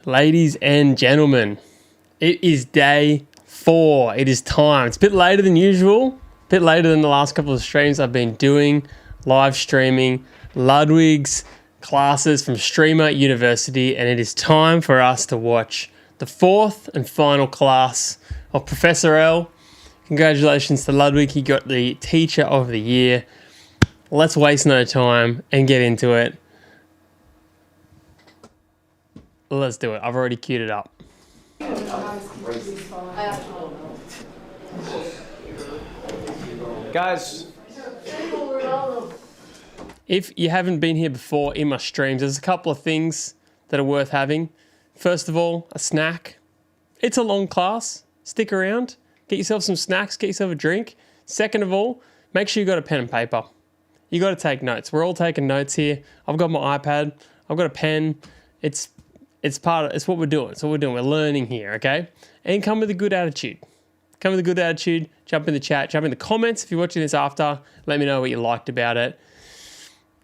Ladies and gentlemen, it is day 4. It is time. It's a bit later than usual, a bit later than the last couple of streams I've been doing, live streaming Ludwig's classes from Streamer University, and it is time for us to watch the 4th and final class of Professor L. Congratulations to Ludwig, he got the Teacher of the Year. Let's waste no time and get into it. Let's do it. I've already queued it up. Guys, if you haven't been here before in my streams, there's a couple of things that are worth having. First of all, a snack. It's a long class. Stick around. Get yourself some snacks. Get yourself a drink. Second of all, make sure you got a pen and paper. You got to take notes. We're all taking notes here. I've got my iPad. I've got a pen. It's what we're doing. It's what we're doing. We're learning here, okay? And come with a good attitude. Come with a good attitude. Jump in the chat. Jump in the comments if you're watching this after. Let me know what you liked about it.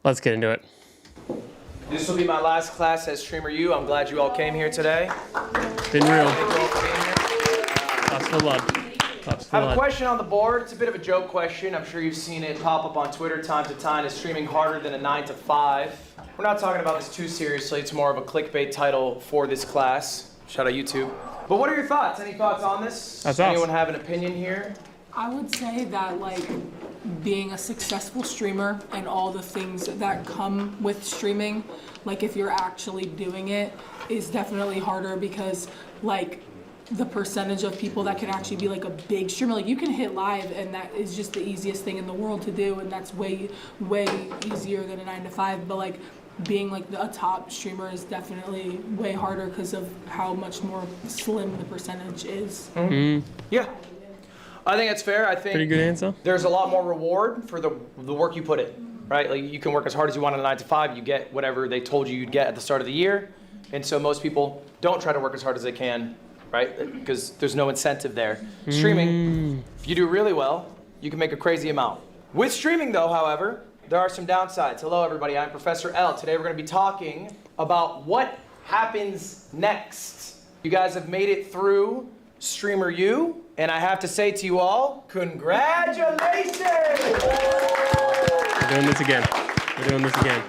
Let's get into it. this will be my last class as Streamer U. I'm glad you all came here today. Been real. Thank you all for being here. Claps for Lud. Claps for I have a Lud. question on the board. It's a bit of a joke question. I'm sure you've seen it pop up on Twitter time to time. Is streaming harder than a 9 to 5? We're not talking about this too seriously. It's more of a clickbait title for this class. Shout out YouTube. But what are your thoughts? Any thoughts on this? That's Does anyone us. have an opinion here? I would say that being a successful streamer and all the things that come with streaming, if you're actually doing it, is definitely harder because the percentage of people that can actually be a big streamer, you can hit live and that is just the easiest thing in the world to do, and that's way easier than a 9 to 5. But being a top streamer is definitely way harder because of how much more slim the percentage is. Mm-hmm. Yeah. I think that's fair. I think Pretty good answer. there's a lot more reward for the work you put in, right? You can work as hard as you want on a 9 to 5. You get whatever they told you you'd get at the start of the year. And so most people don't try to work as hard as they can, right? Because there's no incentive there. Streaming, if you do really well, you can make a crazy amount. With streaming though, however, there are some downsides. Hello everybody, I'm Professor L. Today we're going to be talking about what happens next. You guys have made it through Streamer U, and I have to say to you all, congratulations! We're doing this again. We're doing this again.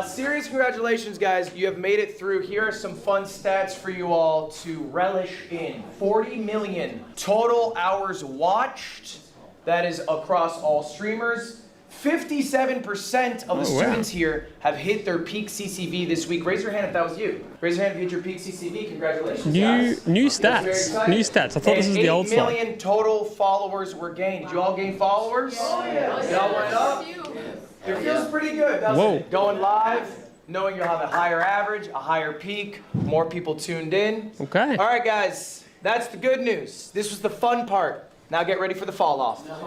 Serious congratulations, guys. You have made it through. Here are some fun stats for you all to relish in. 40 million total hours watched. That is across all streamers. 57% of the students here have hit their peak CCV this week. Raise your hand if that was you. Raise your hand if you hit your peak CCV. Congratulations, guys. New stats. New stats. I thought this was the old slide. 8 million total followers were gained. Did you all gain followers? Oh, yeah. Y'all went up? It feels pretty good, doesn't it? Going live, knowing you'll have a higher average, a higher peak, more people tuned in. Okay. All right, guys, that's the good news. This was the fun part. Now get ready for the fall off. Let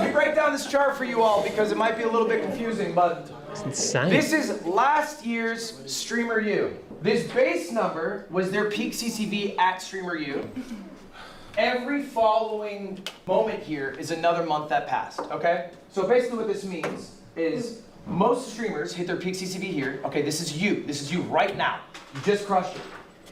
me break down this chart for you all because it might be a little bit confusing, but It's insane. this is last year's Streamer U. This base number was their peak CCV at Streamer U. Every following moment here is another month that passed, okay? So basically what this means is most streamers hit their peak CCV here. Okay, this is you. This is you right now. You just crushed it.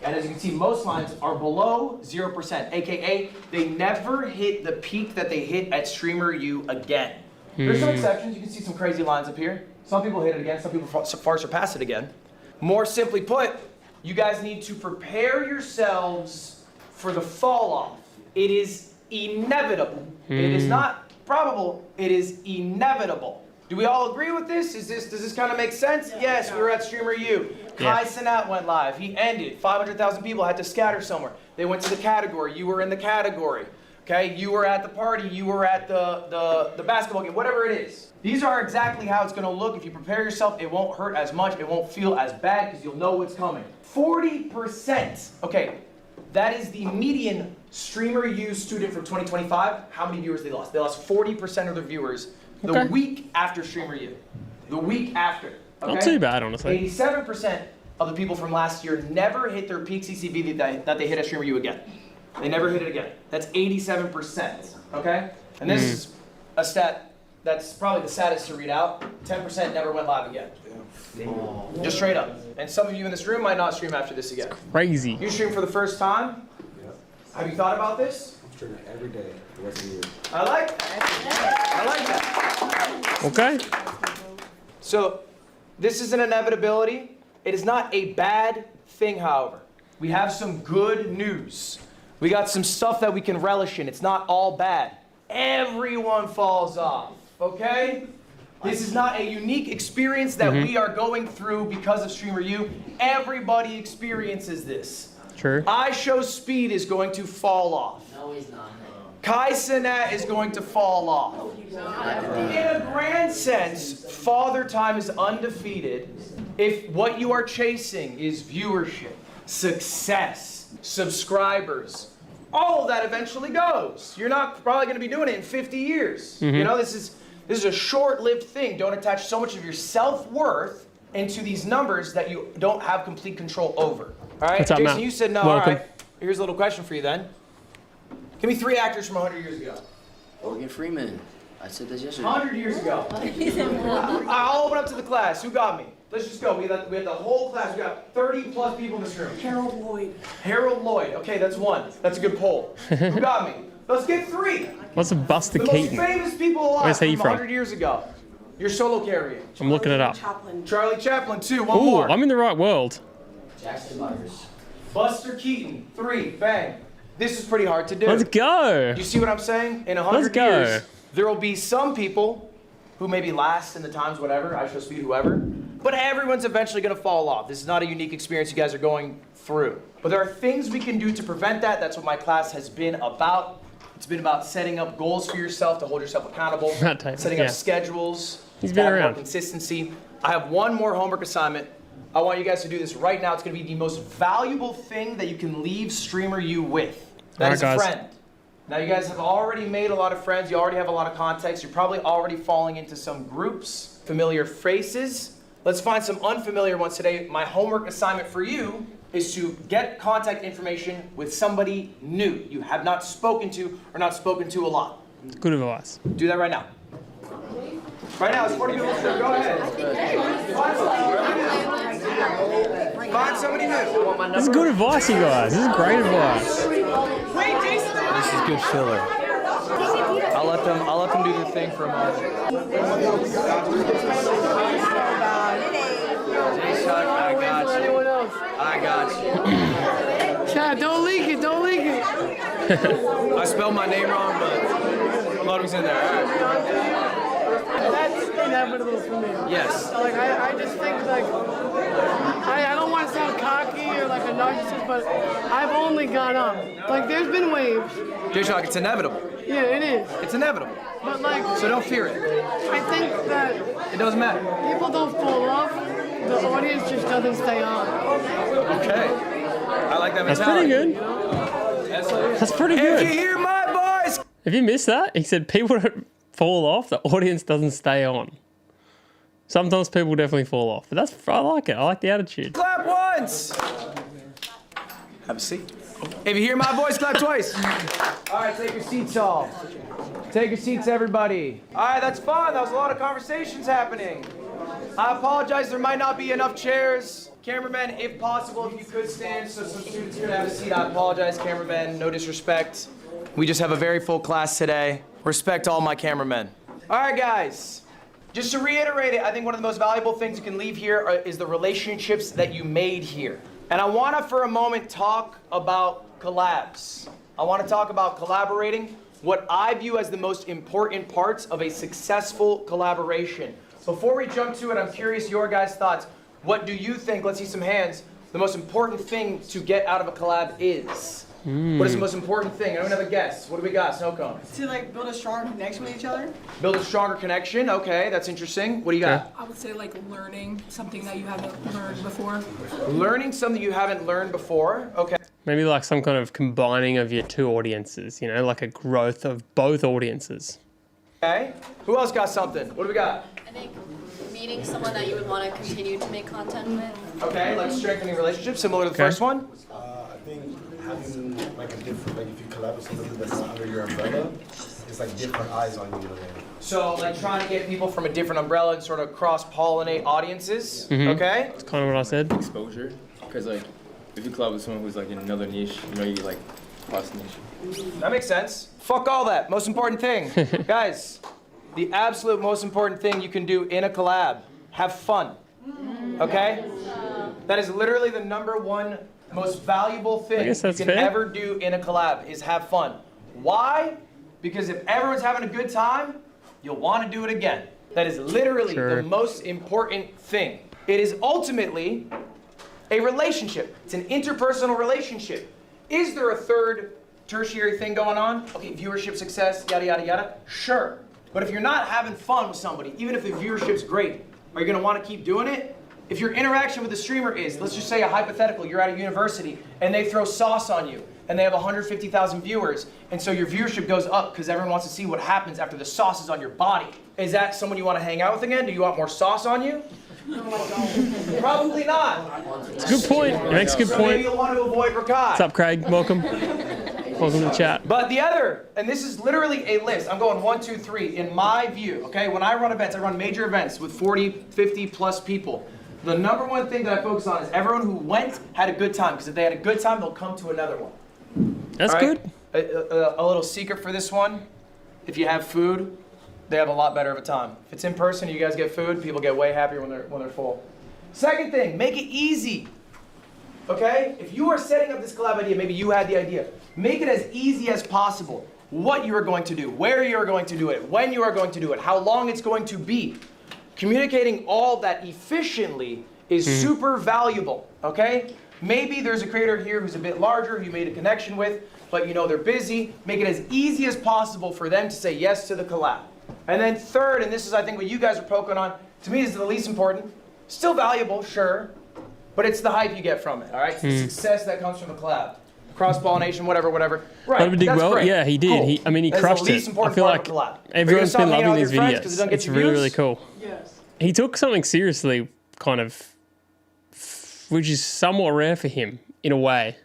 And as you can see, most lines are below 0%, aka they never hit the peak that they hit at Streamer U again. There's some exceptions. You can see some crazy lines up here. Some people hit it again. Some people far surpass it again. More simply put, you guys need to prepare yourselves for the fall off. It is inevitable. It is not probable. It is inevitable. Do we all agree with this? Does this kind of make sense? Yes, we were at Streamer U. Kai Sinat went live. He ended. 500,000 people had to scatter somewhere. They went to the category. You were in the category. Okay? You were at the party. You were at the basketball game. Whatever it is. These are exactly how it's going to look. If you prepare yourself, it won't hurt as much. It won't feel as bad because you'll know what's coming. 40%. Okay. That is the median Streamer U student from 2025. How many viewers they lost? They lost 40% of their viewers the week after Streamer U. The week after. Okay? Not too bad, honestly. 87% of the people from last year never hit their peak CCV that they hit at Streamer U again. They never hit it again. That's 87%. Okay? And this is a stat that's probably the saddest to read out. 10% never went live again. Just straight up. And some of you in this room might not stream after this again. Crazy. You stream for the first time? Have you thought about this? I'm streaming every day the rest of the year. I like that. Okay. So, this is an inevitability. It is not a bad thing, however. We have some good news. We got some stuff that we can relish in. It's not all bad. Everyone falls off, okay? This is not a unique experience that we are going through because of Streamer U. Everybody experiences this. True. iShow Speed is going to fall off. No, he's not. Kai Cenat is going to fall off. In a grand sense, Father Time is undefeated if what you are chasing is viewership, success, subscribers. All of that eventually goes. You're not probably going to be doing it in 50 years. You know, this is a short-lived thing. Don't attach so much of your self-worth into these numbers that you don't have complete control over. All right, What's up, Jason, Matt? you said no. Welcome. All right, here's a little question for you then. Give me 3 actors from 100 years ago. Morgan Freeman. I said this yesterday. 100 years ago. I'll open up to the class. Who got me? Let's just go. We had the whole class. We got 30 plus people in this room. Harold Lloyd. Harold Lloyd. Okay, that's 1. That's a good poll. Who got me? Let's get 3. What's a Buster The Keaton? most famous people alive Where's he from from? 100 years ago. Your solo carrying. I'm looking it up. Charlie Chaplin, 2. One Ooh, more. I'm in the right world. Jackson Myers. Buster Keaton, 3. Bang. This is pretty hard to do. Let's go. You see what I'm saying? In 100 Let's go. years, there will be some people who maybe last in the times, whatever, iShow Speed, whoever, but everyone's eventually going to fall off. This is not a unique experience you guys are going through. But there are things we can do to prevent that. That's what my class has been about. It's been about setting up goals for yourself to hold yourself accountable, That type, setting yeah. up schedules, He's to been have more around. consistency. I have one more homework assignment. I want you guys to do this right now. It's going to be the most valuable thing that you can leave Streamer U with. That All is right, a guys. friend. Now you guys have already made a lot of friends. You already have a lot of contacts. You're probably already falling into some groups, familiar faces. Let's find some unfamiliar ones today. My homework assignment for you is to get contact information with somebody new you have not spoken to or not spoken to a lot. Good advice. Do that right now. Right now, it's 40 people. So go ahead. Find somebody new. This is good advice, you guys. This is great advice. This is good filler. I'll let them do their thing for a moment. J-Shock, I got you. Chad, don't leak it, don't leak it. I spelled my name wrong, but Ludwig's in there. All right. That's inevitable for me. Yes. Like, I just think, like, I don't want to sound cocky or like a narcissist, but I've only gone up. Like, there's been waves. J-Shock, it's inevitable. Yeah, it is. It's inevitable. But, like, So don't fear it. I think that It doesn't matter. people don't fall off. The audience just doesn't stay on. Okay. I like that That's mentality. pretty good. That's pretty If you good. hear my voice, If you missed that, he said people don't fall off, the audience doesn't stay on. Sometimes people definitely fall off, but I like it. I like the attitude. clap once. Have a seat. If you hear my voice, clap twice. All right, take your seats all. Take your seats, everybody. All right, that's fun. That was a lot of conversations happening. I apologize, there might not be enough chairs. Cameramen, if possible, if you could stand so some students could have a seat. I apologize, cameramen, no disrespect. We just have a very full class today. Respect all my cameramen. All right, guys. Just to reiterate it, I think one of the most valuable things you can leave here is the relationships that you made here. And I want to, for a moment, talk about collabs. I want to talk about collaborating, what I view as the most important parts of a successful collaboration. Before we jump to it, I'm curious your guys' thoughts. What do you think, let's see some hands, the most important thing to get out of a collab is? What is the most important thing? Anyone have a guess? What do we got? Snow cone. To, like, build a strong connection with each other. Build a stronger connection. Okay, that's interesting. What do you got? I would say like learning something that you haven't learned before. Learning something you haven't learned before. Okay. Maybe like some kind of combining of your two audiences, like a growth of both audiences. Okay. Who else got something? What do we got? I think meeting someone that you would want to continue to make content with. Okay, like strengthening relationships, similar to the Okay. first one. I think having like a different, like if you collab with somebody that's under your umbrella, it's like different eyes on you. So like trying to get people from a different umbrella and sort of cross-pollinate audiences, okay? That's kind of what I said. Exposure, because like if you collab with someone who's like in another niche, you know, you like cross niche. That makes sense. Fuck all that. Most important thing. Guys, the absolute most important thing you can do in a collab, have fun, okay? That is literally the #1 most valuable thing you can fair. ever do in a collab is have fun. Why? Because if everyone's having a good time, you'll want to do it again. That is literally the most important thing. It is ultimately a relationship. It's an interpersonal relationship. Is there a third tertiary thing going on? Okay, viewership success, yada, yada, yada. Sure. But if you're not having fun with somebody, even if the viewership's great, are you going to want to keep doing it? If your interaction with the streamer is, let's just say a hypothetical, you're at a university and they throw sauce on you and they have 150,000 viewers, and so your viewership goes up because everyone wants to see what happens after the sauce is on your body. Is that someone you want to hang out with again? Do you want more sauce on you? Probably not. It's a good point. It makes a good So point. maybe you'll want to avoid Rakai. What's up, Craig? Welcome. Welcome to the chat. But the other, and this is literally a list. I'm going 1, 2, 3 in my view, okay? When I run events, I run major events with 40, 50 plus people. The #1 thing that I focus on is everyone who went had a good time, because if they had a good time, they'll come to another one. That's All right? good. A little secret for this one, if you have food, they have a lot better of a time. If it's in person, you guys get food, people get way happier when they're full. Second thing, make it easy. Okay? If you are setting up this collab idea, maybe you had the idea, make it as easy as possible. What you are going to do, where you are going to do it, when you are going to do it, how long it's going to be. Communicating all that efficiently is super valuable, okay? Maybe there's a creator here who's a bit larger, who you made a connection with, but you know they're busy. Make it as easy as possible for them to say yes to the collab. And then third, and this is I think what you guys are poking on, to me this is the least important, still valuable, sure, but it's the hype you get from it, all right? It's the success that comes from the collab. Cross-pollination, whatever. Right, Ludwig did that's well. great. Yeah, he did. Cool. He That's crushed the least it. I important feel part like of the collab. everyone's been loving these friends 'cause videos. they don't get It's your really, views? really cool. Yes. He took something seriously, kind of, which is somewhat rare for him in a way.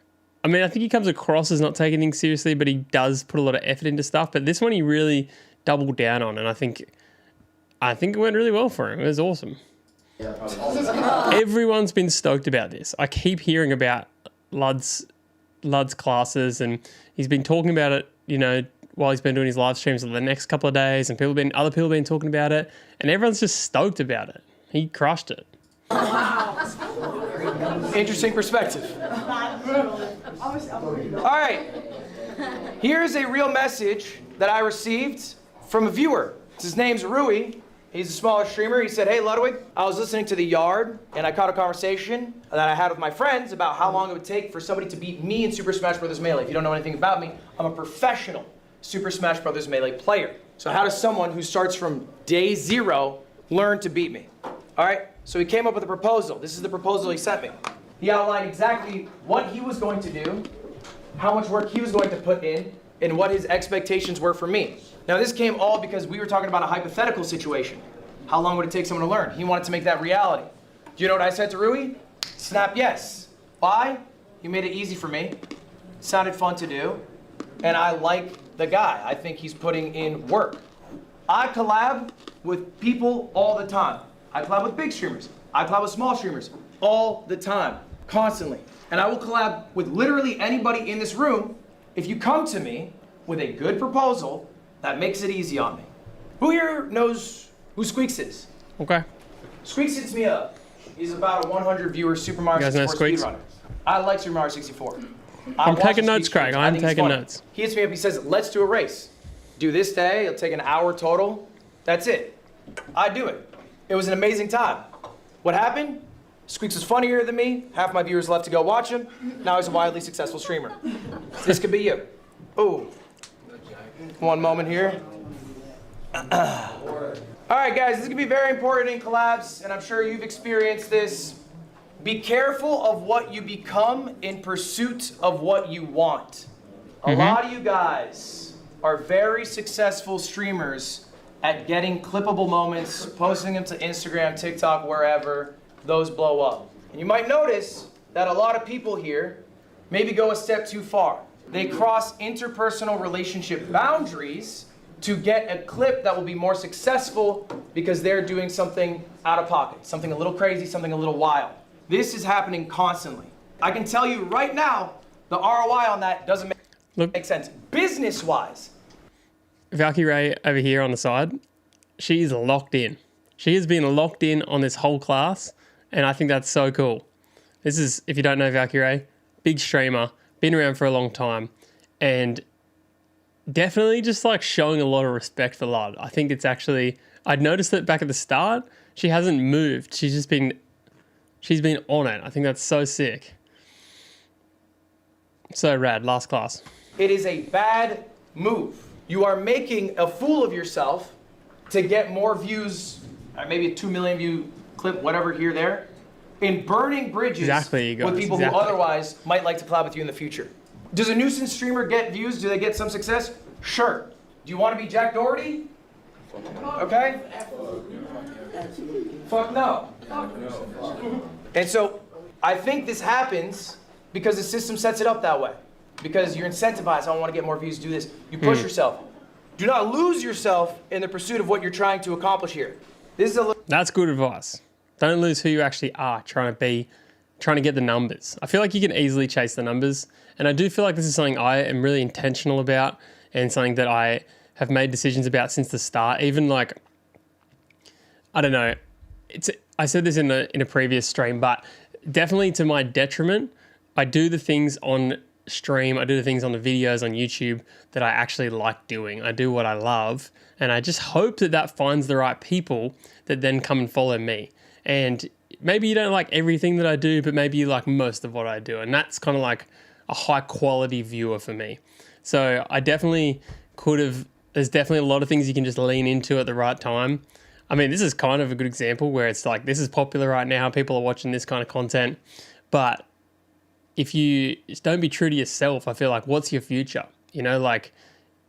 I mean, I think he comes across as not taking things seriously, but he does put a lot of effort into stuff. But this one he really doubled down on, and I think it went really well for him. It was awesome. Everyone's been stoked about this. I keep hearing about Lud's classes, and he's been talking about it, you know, while he's been doing his live streams for the next couple of days, and other people have been talking about it, and everyone's just stoked about it. He crushed it. Interesting perspective. All right. Here's a real message that I received from a viewer. His name's Rui. He's a smaller streamer. He said, hey, Ludwig, I was listening to The Yard, and I caught a conversation that I had with my friends about how long it would take for somebody to beat me in Super Smash Bros. Melee. If you don't know anything about me, I'm a professional Super Smash Bros. Melee player. So how does someone who starts from day 0 learn to beat me? All right, so he came up with a proposal. This is the proposal he sent me. He outlined exactly what he was going to do, how much work he was going to put in, and what his expectations were for me. Now this came all because we were talking about a hypothetical situation. How long would it take someone to learn? He wanted to make that reality. Do you know what I said to Rui? Snap yes. Why? He made it easy for me. It sounded fun to do. And I like the guy. I think he's putting in work. I collab with people all the time. I collab with big streamers. I collab with small streamers all the time, constantly. And I will collab with literally anybody in this room if you come to me with a good proposal that makes it easy on me. Who here knows who Squeaks is? Okay. Squeaks hits me up. He's about a 100 viewer Super Mario You guys know 64 Squeaks? speedrunner. I like Super Mario 64. I'm watch taking his notes, speed Craig. streams. I I'm think he's taking funny. notes. He hits me up, he says, let's do a race. Do this day, it'll take an hour total. That's it. I do it. It was an amazing time. What happened? Squeaks was funnier than me. Half my viewers left to go watch him. Now he's a wildly successful streamer. This could be you. Ooh. One moment here. All right, guys, this is gonna be very important in collabs, and I'm sure you've experienced this. Be careful of what you become in pursuit of what you want. A lot of you guys are very successful streamers at getting clippable moments, posting them to Instagram, TikTok, wherever, those blow up. And you might notice that a lot of people here maybe go a step too far. They cross interpersonal relationship boundaries to get a clip that will be more successful because they're doing something out of pocket, something a little crazy, something a little wild. This is happening constantly. I can tell you right now, the ROI on that doesn't make sense. Business-wise. Valkyrie over here on the side, she's locked in. She has been locked in on this whole class, and I think that's so cool. This is, if you don't know Valkyrie, big streamer, been around for a long time, and definitely just like showing a lot of respect for Lud. I think it's actually, I'd noticed that back at the start, she hasn't moved. She's been on it. I think that's so sick. So rad, last class. It is a bad move. You are making a fool of yourself to get more views, maybe a 2 million view clip, whatever here, there, in burning bridges with people who otherwise might like to collab with you in the future. Does a nuisance streamer get views? Do they get some success? Sure. Do you want to be Jack Doherty? Okay? Fuck no. And so I think this happens because the system sets it up that way. Because you're incentivized, I want to get more views, do this. You push yourself. Do not lose yourself in the pursuit of what you're trying to accomplish here. This is That's good advice. Don't lose who you actually are trying to get the numbers. I feel like you can easily chase the numbers. And I do feel like this is something I am really intentional about and something that I have made decisions about since the start. Even like, I don't know, I said this in a previous stream, but definitely to my detriment, I do the things on stream, I do the things on the videos on YouTube that I actually like doing. I do what I love, and I just hope that that finds the right people that then come and follow me. And maybe you don't like everything that I do, but maybe you like most of what I do, and that's kind of like a high quality viewer for me. So I definitely there's definitely a lot of things you can just lean into at the right time. I mean, this is kind of a good example where it's like, this is popular right now, people are watching this kind of content, but if you just don't be true to yourself, I feel like, what's your future? You know, like,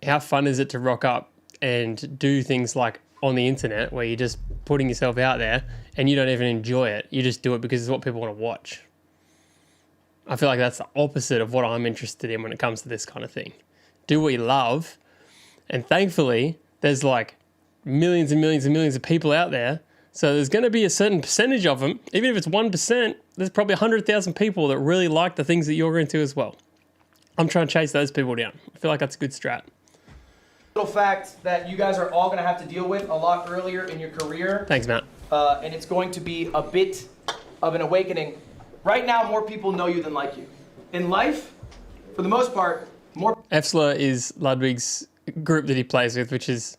how fun is it to rock up and do things like on the internet where you're just putting yourself out there and you don't even enjoy it. You just do it because it's what people want to watch. I feel like that's the opposite of what I'm interested in when it comes to this kind of thing. Do what you love. And thankfully, there's like millions and millions and millions of people out there. So there's going to be a certain percentage of them, even if it's 1%, there's probably 100,000 people that really like the things that you're into as well. I'm trying to chase those people down. I feel like that's a good strat. little fact that you guys are all going to have to deal with a lot earlier in your career. Thanks, Matt. And it's going to be a bit of an awakening. Right now, more people know you than like you. In life, for the most part, more... Efsler is Ludwig's group that he plays with, which is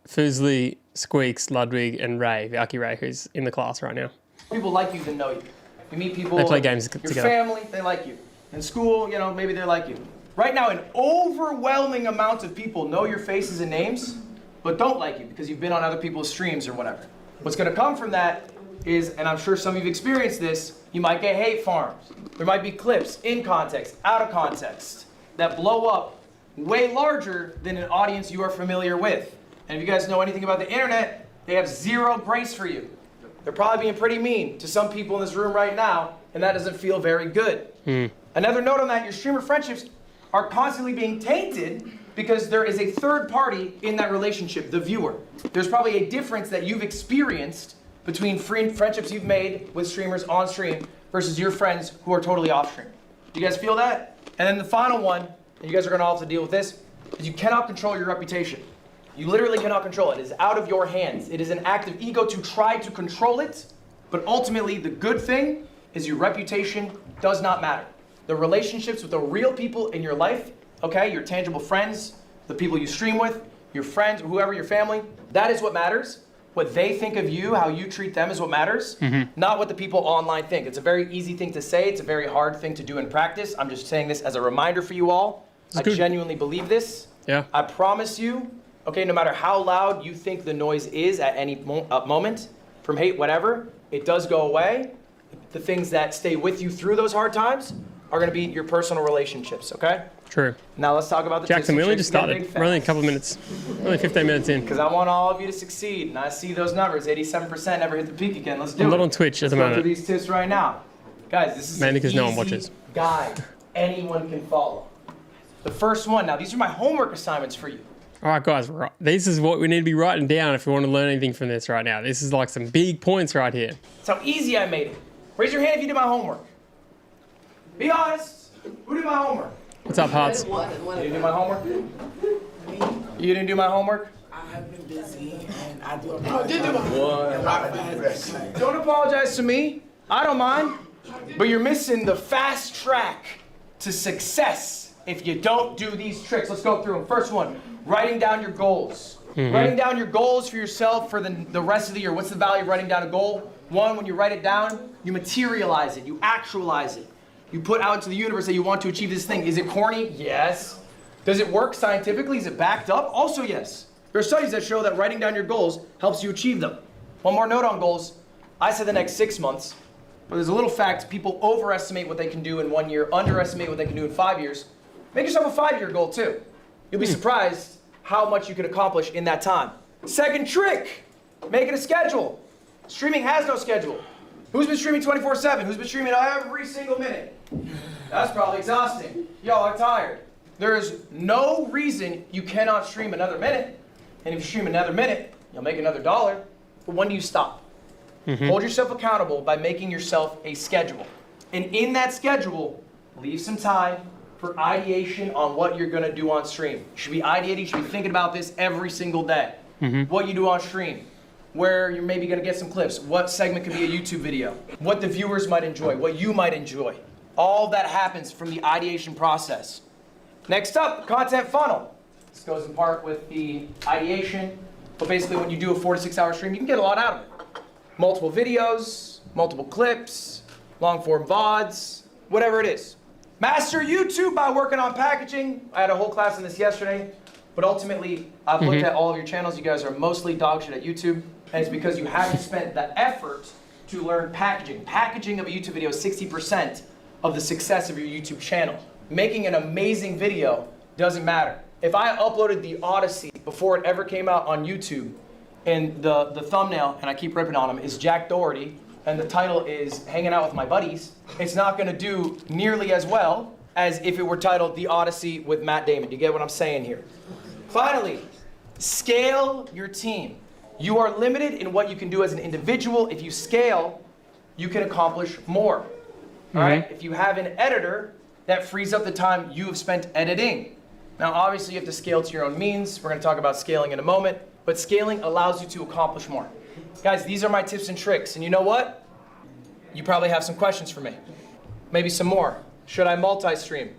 Fuslie, Squeaks, Ludwig, and Ray, Valky Ray, who's in the class right now. people like you than know you. You meet people... They play games your together. family, they like you. In school, you know, maybe they like you. Right now, an overwhelming amount of people know your faces and names, but don't like you because you've been on other people's streams or whatever. What's going to come from that is, and I'm sure some of you've experienced this, you might get hate farms. There might be clips in context, out of context, that blow up way larger than an audience you are familiar with. And if you guys know anything about the internet, they have zero grace for you. They're probably being pretty mean to some people in this room right now, and that doesn't feel very good. Another note on that, your streamer friendships are constantly being tainted because there is a third party in that relationship, the viewer. There's probably a difference that you've experienced between friendships you've made with streamers on stream versus your friends who are totally off stream. Do you guys feel that? And then the final one, and you guys are gonna all have to deal with this, is you cannot control your reputation. You literally cannot control it. It is out of your hands. It is an act of ego to try to control it, but ultimately the good thing is your reputation does not matter. The relationships with the real people in your life, okay, your tangible friends, the people you stream with, your friends, whoever, your family, that is what matters. What they think of you, how you treat them is what matters, not what the people online think. It's a very easy thing to say. It's a very hard thing to do in practice. I'm just saying this as a reminder for you all. I genuinely believe this. Yeah. I promise you, okay, no matter how loud you think the noise is at any moment, from hate, whatever, it does go away. The things that stay with you through those hard times are going to be your personal relationships, okay? True. Now let's talk about the Jackson, we only tips just and tricks to started. get big We're only a fast. couple of minutes. We're only 15 minutes in. Because I want all of you to succeed, and I see those numbers. 87% never hit the peak again. Let's do it. I'm not on Twitch at the Let's go through moment. these tips right now. Guys, this is Mainly an because no one easy watches. guide anyone can follow. The first one, now these are my homework assignments for you. All right, guys, this is what we need to be writing down if we want to learn anything from this right now. This is like some big points right here. That's how easy I made it. Raise your hand if you did my homework. Be honest. Who did my homework? What's up, Hearts? You didn't do my homework? You didn't do my homework? I have been busy and I do Don't apologize to me. I don't mind. But you're missing the fast track to success if you don't do these tricks. Let's go through them. First one, writing down your goals. Writing down your goals for yourself for the rest of the year. What's the value of writing down a goal? One, when you write it down, you materialize it. You actualize it. You put out into the universe that you want to achieve this thing. Is it corny? Yes. Does it work scientifically? Is it backed up? Also yes. There are studies that show that writing down your goals helps you achieve them. One more note on goals. I said the next 6 months, but there's a little fact. People overestimate what they can do in 1 year, underestimate what they can do in 5 years. Make yourself a 5-year goal too. You'll be surprised how much you can accomplish in that time. Second trick, make it a schedule. Streaming has no schedule. Who's been streaming 24/7? Who's been streaming every single minute? That's probably exhausting. Y'all are tired. There's no reason you cannot stream another minute. And if you stream another minute, you'll make another $1. But when do you stop? Hold yourself accountable by making yourself a schedule. And in that schedule, leave some time for ideation on what you're gonna do on stream. You should be ideating, you should be thinking about this every single day. What you do on stream, where you're maybe gonna get some clips, what segment could be a YouTube video, what the viewers might enjoy, what you might enjoy. All that happens from the ideation process. Next up, content funnel. This goes in part with the ideation, but basically when you do a 4 to 6 hour stream, you can get a lot out of it. Multiple videos, multiple clips, long form VODs, whatever it is. Master YouTube by working on packaging. I had a whole class on this yesterday, but ultimately I've looked at all of your channels. You guys are mostly dog shit at YouTube, and it's because you haven't spent the effort to learn packaging. Packaging of a YouTube video is 60% of the success of your YouTube channel. Making an amazing video doesn't matter. If I uploaded the Odyssey before it ever came out on YouTube, and the thumbnail, and I keep ripping on him, is Jack Doherty, and the title is Hanging Out with My Buddies, it's not gonna do nearly as well as if it were titled The Odyssey with Matt Damon. You get what I'm saying here? Finally, scale your team. You are limited in what you can do as an individual. If you scale, you can accomplish more. All right? If you have an editor, that frees up the time you have spent editing. Now, obviously, you have to scale to your own means. We're going to talk about scaling in a moment, but scaling allows you to accomplish more. Guys, these are my tips and tricks, and you know what? You probably have some questions for me. Maybe some more. Should I multi-stream?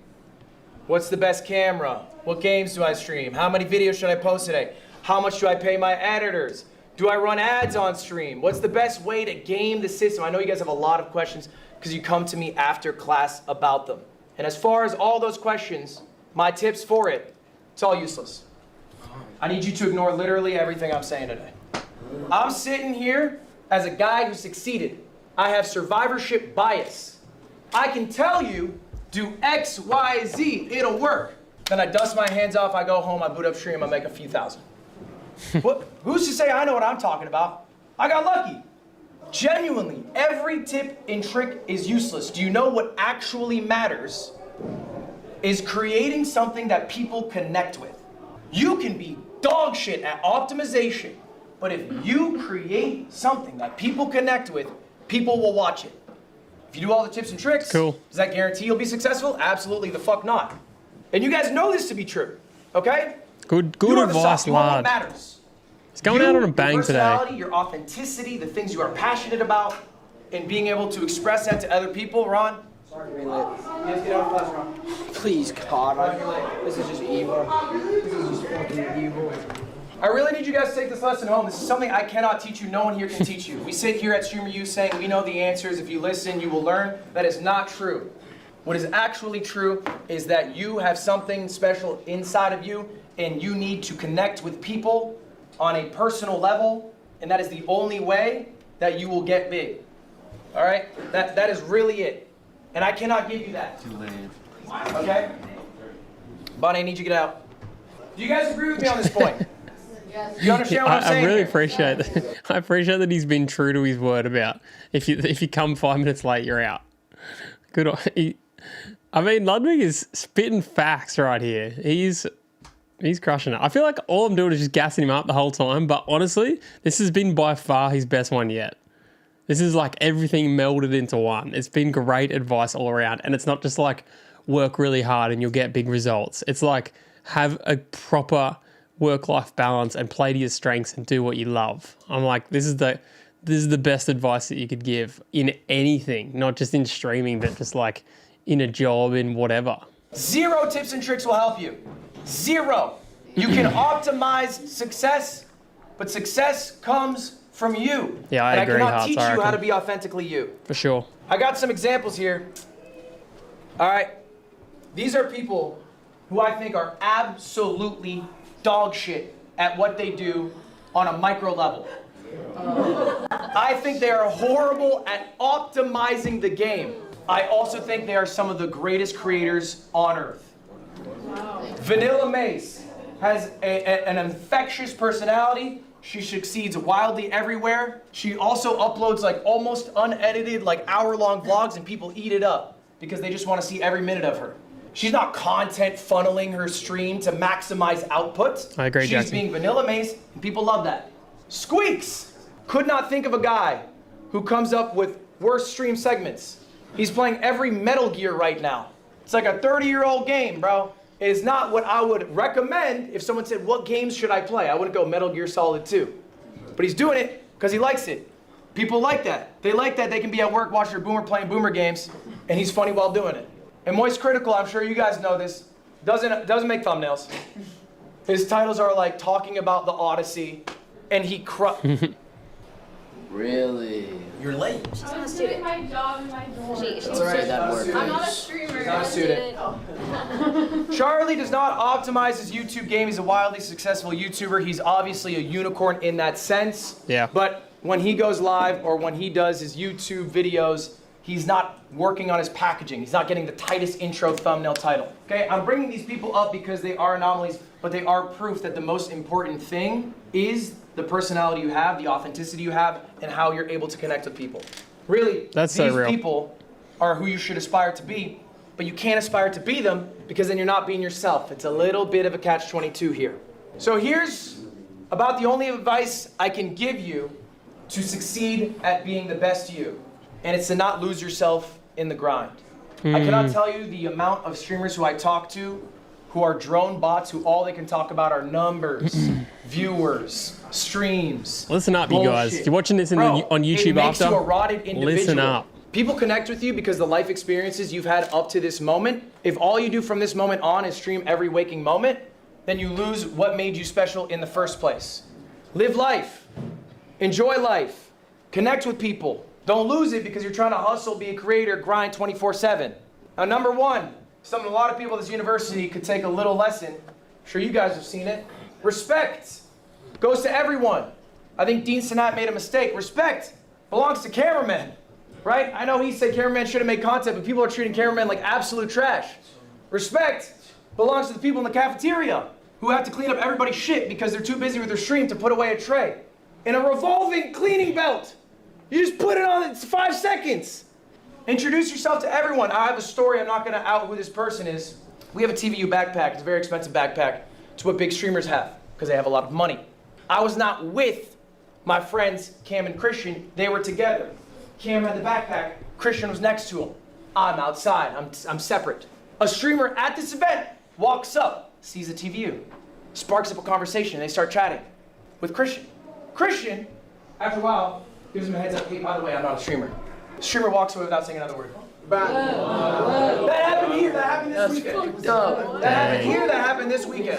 What's the best camera? What games do I stream? How many videos should I post today? How much do I pay my editors? Do I run ads on stream? What's the best way to game the system? I know you guys have a lot of questions because you come to me after class about them. And as far as all those questions, my tips for it, it's all useless. I need you to ignore literally everything I'm saying today. I'm sitting here as a guy who succeeded. I have survivorship bias. I can tell you, do X, Y, Z, it'll work. Then I dust my hands off, I go home, I boot up stream, I make a few thousand. Who's to say I know what I'm talking about? I got lucky. Genuinely, every tip and trick is useless. Do you know what actually matters? Is creating something that people connect with. You can be dog shit at optimization, but if you create something that people connect with, people will watch it. If you do all the tips and tricks, does that guarantee you'll be successful? Absolutely the fuck not. And you guys know this to be true, okay? Good advice, You are what lad. matters. It's going out on a bang your today. personality, your authenticity, the things you are passionate about, and being able to express that to other people. Ron? Sorry to be late. Yes, get out of class, Ron. Please, God. This is just evil. This is just fucking evil. I really need you guys to take this lesson home. This is something I cannot teach you. No one here can teach you. We sit here at Streamer U saying we know the answers. If you listen, you will learn. That is not true. What is actually true is that you have something special inside of you, and you need to connect with people on a personal level, and that is the only way that you will get big. All right? That is really it. And I cannot give you that. Too late. Okay? Bonnie, I need you to get out. Do you guys agree with me on this point? Do you understand what I'm saying? I really here? appreciate that. I appreciate that he's been true to his word about if you come 5 minutes late, you're out. Good. I mean, Ludwig is spitting facts right here. He's crushing it. I feel like all I'm doing is just gassing him up the whole time. But honestly, this has been by far his best one yet. This is like everything melded into one. It's been great advice all around. And it's not just like work really hard and you'll get big results. It's like have a proper work-life balance and play to your strengths and do what you love. I'm like, this is the best advice that you could give in anything, not just in streaming, but just like in a job, in whatever. 0 tips and tricks will help you. 0. You can optimize success, but success comes from you. Yeah, I agree, And I cannot Hearts, teach I you how reckon. to be authentically you. For sure. I got some examples here. All right. These are people who I think are absolutely dog shit at what they do on a micro level. I think they are horrible at optimizing the game. I also think they are some of the greatest creators on earth. Vanilla Mace has an infectious personality. She succeeds wildly everywhere. She also uploads like almost unedited, like hour-long vlogs, and people eat it up because they just want to see every minute of her. She's not content funneling her stream to maximize output. I agree, She's Jackson. being Vanilla Mace, and people love that. Squeaks could not think of a guy who comes up with worse stream segments. He's playing every Metal Gear right now. It's like a 30-year-old game, bro. It is not what I would recommend if someone said, what games should I play? I wouldn't go Metal Gear Solid 2. But he's doing it because he likes it. People like that. They like that they can be at work watching their boomer playing boomer games, and he's funny while doing it. And Moist Critical, I'm sure you guys know this, doesn't make thumbnails. His titles are like talking about the Odyssey, and he Really? You're late. She's not a student. my job and my dorm. She's That's all right. Say that word. I'm not a streamer. Not a student. Charlie does not optimize his YouTube game. He's a wildly successful YouTuber. He's obviously a unicorn in that sense. Yeah. But when he goes live or when he does his YouTube videos, he's not working on his packaging. He's not getting the tightest intro thumbnail title. Okay, I'm bringing these people up because they are anomalies, but they are proof that the most important thing is the personality you have, the authenticity you have, and how you're able to connect with people. Really, That's so these real. people are who you should aspire to be, but you can't aspire to be them because then you're not being yourself. It's a little bit of a catch-22 here. So here's about the only advice I can give you to succeed at being the best you, and it's to not lose yourself in the grind. I cannot tell you the amount of streamers who I talk to who are drone bots who all they can talk about are numbers, viewers, streams. Listen up, you guys. bullshit. You're watching this Bro, on YouTube it makes after. you a rotted individual. Listen up. People connect with you because the life experiences you've had up to this moment. If all you do from this moment on is stream every waking moment, then you lose what made you special in the first place. Live life. Enjoy life. Connect with people. Don't lose it because you're trying to hustle, be a creator, grind 24/7. Now, number one, something a lot of people at this university could take a little lesson. I'm sure you guys have seen it. Respect goes to everyone. I think Dean Sinat made a mistake. Respect belongs to cameramen, right? I know he said cameramen shouldn't make content, but people are treating cameramen like absolute trash. Respect belongs to the people in the cafeteria who have to clean up everybody's shit because they're too busy with their stream to put away a tray. In a revolving cleaning belt. You just put it on, it's 5 seconds. Introduce yourself to everyone. I have a story, I'm not gonna out who this person is. We have a TVU backpack, it's a very expensive backpack. It's what big streamers have, because they have a lot of money. I was not with my friends, Cam and Christian, they were together. Cam had the backpack, Christian was next to him. I'm outside, I'm separate. A streamer at this event walks up, sees the TVU, sparks up a conversation, they start chatting with Christian. Christian, after a while, gives him a heads up, hey, by the way, I'm not a streamer. The streamer walks away without saying another word. That happened here, that happened this weekend. That happened here, that happened this weekend.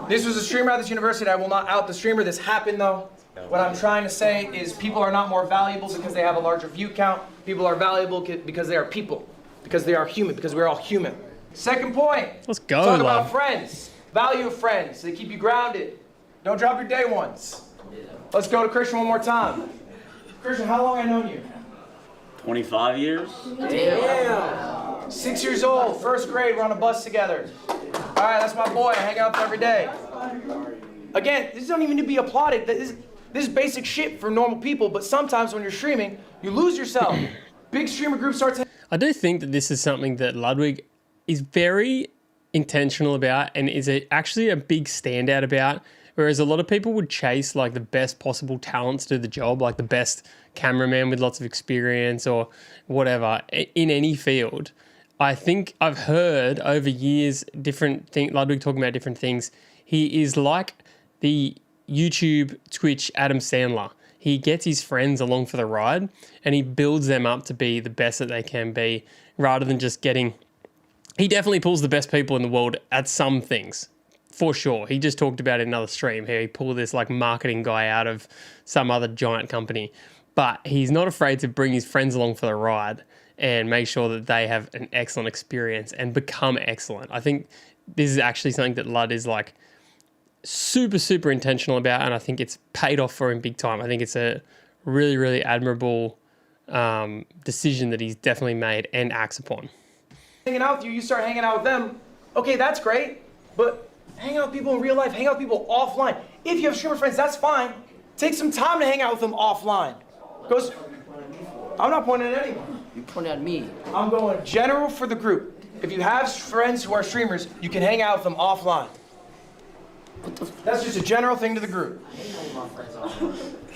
This was a streamer at this university. I will not out the streamer. This happened though. What I'm trying to say is people are not more valuable because they have a larger view count. People are valuable because they are people. Because they are human. Because we're all human. Second point. Let's go, Talk love. about friends. Value of friends. They keep you grounded. Don't drop your day ones. Let's go to Christian one more time. Christian, how long have I known you? 25 years? Damn. 6 years old, first grade, we're on a bus together. All right, that's my boy, I hang out with him every day. Again, this don't even need to be applauded. This is basic shit for normal people, but sometimes when you're streaming, you lose yourself. Big streamer groups start to... I do think that this is something that Ludwig is very intentional about and is actually a big standout about. Whereas a lot of people would chase like the best possible talents to do the job, like the best cameraman with lots of experience or whatever in any field. I think I've heard over years different things, Ludwig talking about different things. He is like the YouTube, Twitch Adam Sandler. He gets his friends along for the ride and he builds them up to be the best that they can be rather than just getting... He definitely pulls the best people in the world at some things, for sure. He just talked about it in another stream here. He pulled this like marketing guy out of some other giant company. But he's not afraid to bring his friends along for the ride and make sure that they have an excellent experience and become excellent. I think this is actually something that Lud is like super, super intentional about, and I think it's paid off for him big time. I think it's a really, really admirable decision that he's definitely made and acts upon. Hanging out with you, you start hanging out with them. Okay, that's great, but hang out with people in real life, hang out with people offline. If you have streamer friends, that's fine. Take some time to hang out with them offline. I'm not pointing at anyone. You point at me. I'm going general for the group. If you have friends who are streamers, you can hang out with them offline. That's just a general thing to the group.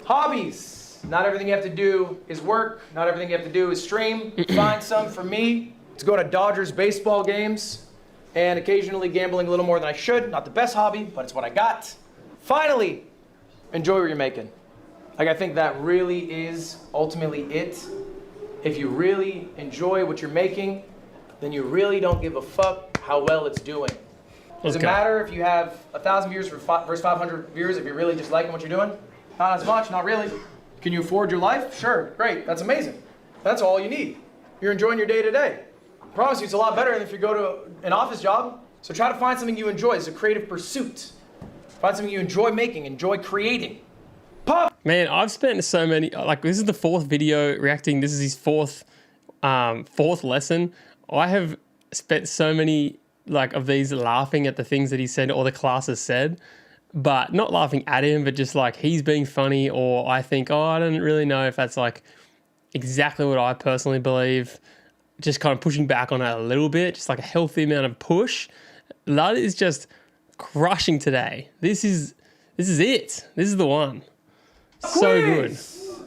Hobbies. Not everything you have to do is work. Not everything you have to do is stream. Find some. For me, it's going to Dodgers baseball games and occasionally gambling a little more than I should. Not the best hobby, but it's what I got. Finally, enjoy what you're making. Like, I think that really is ultimately it. If you really enjoy what you're making, then you really don't give a fuck how well it's doing. Doesn't matter if you have 1,000 viewers versus 500 viewers if you're really just liking what you're doing. Not as much, not really. Can you afford your life? Sure, great, that's amazing. That's all you need. You're enjoying your day to day. I promise you it's a lot better than if you go to an office job. So try to find something you enjoy. It's a creative pursuit. Find something you enjoy making, enjoy creating. Pop! Man, I've spent so many, like this is the 4th video reacting. This is his fourth lesson. I have spent so many like of these laughing at the things that he said or the class has said, but not laughing at him, but just like he's being funny, or I think, oh, I don't really know if that's like exactly what I personally believe. Just kind of pushing back on it a little bit, just like a healthy amount of push. Lud is just crushing today. This is it. This is the one. So good.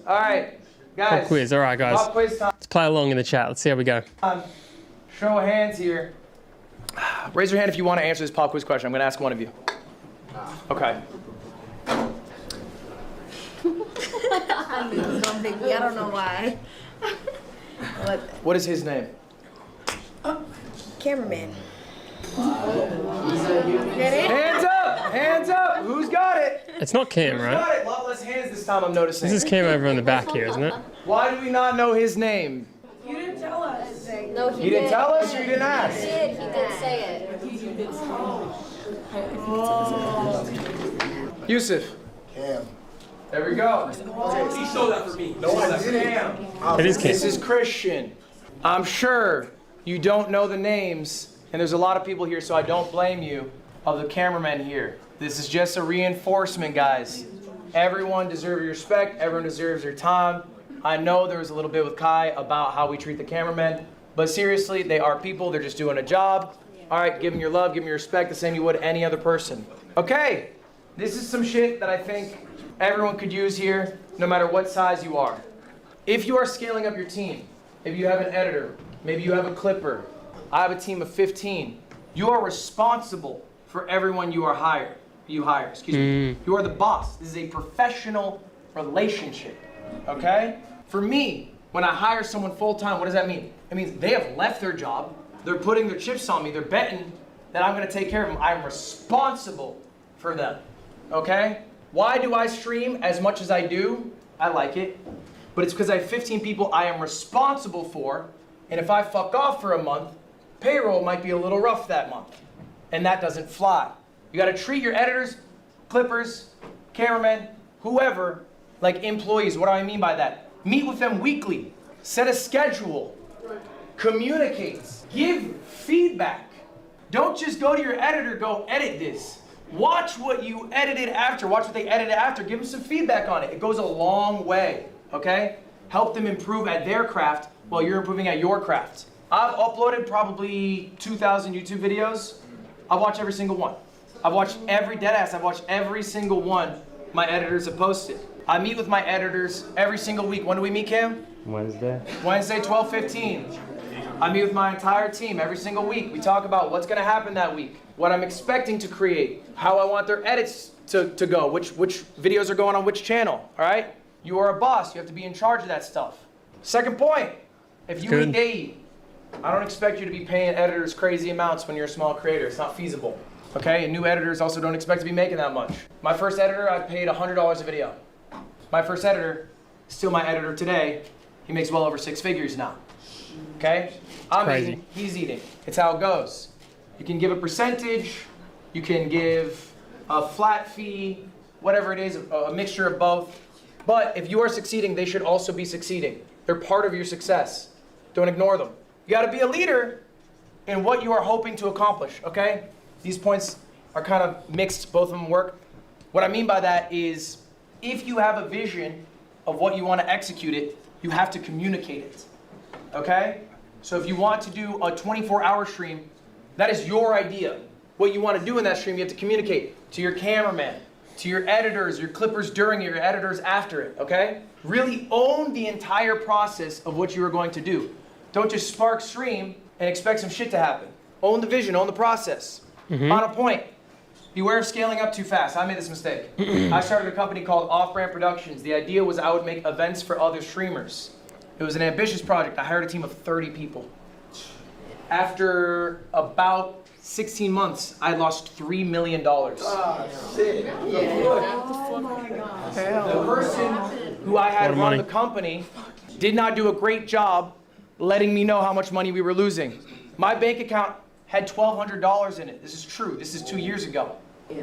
All right, guys. Pop quiz. All right, guys. Pop quiz time. Let's play along in the chat. Let's see how we go. Show of hands here. Raise your hand if you want to answer this pop quiz question. I'm going to ask one of you. Okay. I knew it was gonna pick me. I don't know why. What is his name? Cameraman. Hands up! Hands up! Who's got it? It's not Cam, Who's right? got it? A lot less hands this time, I'm noticing. This is Cam over in the back here, isn't it? Why do we not know his name? You didn't tell us. No, he You didn't tell us, or you didn't He ask? did. He did say it. Yusuf. Cam. There we go. He showed that for me. No, I didn't. It is Cam. This is Christian. I'm sure you don't know the names, and there's a lot of people here, so I don't blame you, of the cameramen here. This is just a reinforcement, guys. Everyone deserves your respect. Everyone deserves your time. I know there was a little bit with Kai about how we treat the cameramen, but seriously, they are people. They're just doing a job. All right, give them your love, give them your respect, the same you would any other person. Okay, this is some shit that I think everyone could use here, no matter what size you are. If you are scaling up your team, if you have an editor, maybe you have a clipper, I have a team of 15, you are responsible for everyone you hire. You are the boss. This is a professional relationship, okay? For me, when I hire someone full-time, what does that mean? It means they have left their job, they're putting their chips on me, they're betting that I'm gonna take care of them. I'm responsible for them, okay? Why do I stream as much as I do? I like it, but it's because I have 15 people I am responsible for, and if I fuck off for a month, payroll might be a little rough that month, and that doesn't fly. You gotta treat your editors, clippers, cameramen, whoever, like employees. What do I mean by that? Meet with them weekly, set a schedule, communicate, give feedback. Don't just go to your editor, go edit this. Watch what you edited after, watch what they edited after, give them some feedback on it. It goes a long way, okay? Help them improve at their craft while you're improving at your craft. I've uploaded probably 2,000 YouTube videos. I watch every single one. I've watched every deadass. I've watched every single one my editors have posted. I meet with my editors every single week. When do we meet, Cam? Wednesday. Wednesday, 12:15. I meet with my entire team every single week. We talk about what's gonna happen that week, what I'm expecting to create, how I want their edits to go, which videos are going on which channel, all right? You are a boss, you have to be in charge of that stuff. Second point, if you eat, they eat. I don't expect you to be paying editors crazy amounts when you're a small creator. It's not feasible, okay? And new editors also don't expect to be making that much. My first editor, I paid $100 a video. My first editor, still my editor today, he makes well over 6 figures now. Okay? I'm crazy. eating, he's eating. It's how it goes. You can give a percentage, you can give a flat fee, whatever it is, a mixture of both. But if you are succeeding, they should also be succeeding. They're part of your success. Don't ignore them. You gotta be a leader in what you are hoping to accomplish, okay? These points are kind of mixed, both of them work. What I mean by that is, if you have a vision of what you want to execute it, you have to communicate it, okay? So if you want to do a 24-hour stream, that is your idea. What you want to do in that stream, you have to communicate to your cameraman, to your editors, your clippers during it, your editors after it, okay? Really own the entire process of what you are going to do. Don't just spark stream and expect some shit to happen. Own the vision, own the process. Final point. Beware of scaling up too fast. I made this mistake. I started a company called Off-Brand Productions. The idea was I would make events for other streamers. It was an ambitious project. I hired a team of 30 people. After about 16 months, I lost $3 million. The person who I had run the company did not do a great job letting me know how much money we were losing. My bank account had $1,200 in it. This is true. This is 2 years ago.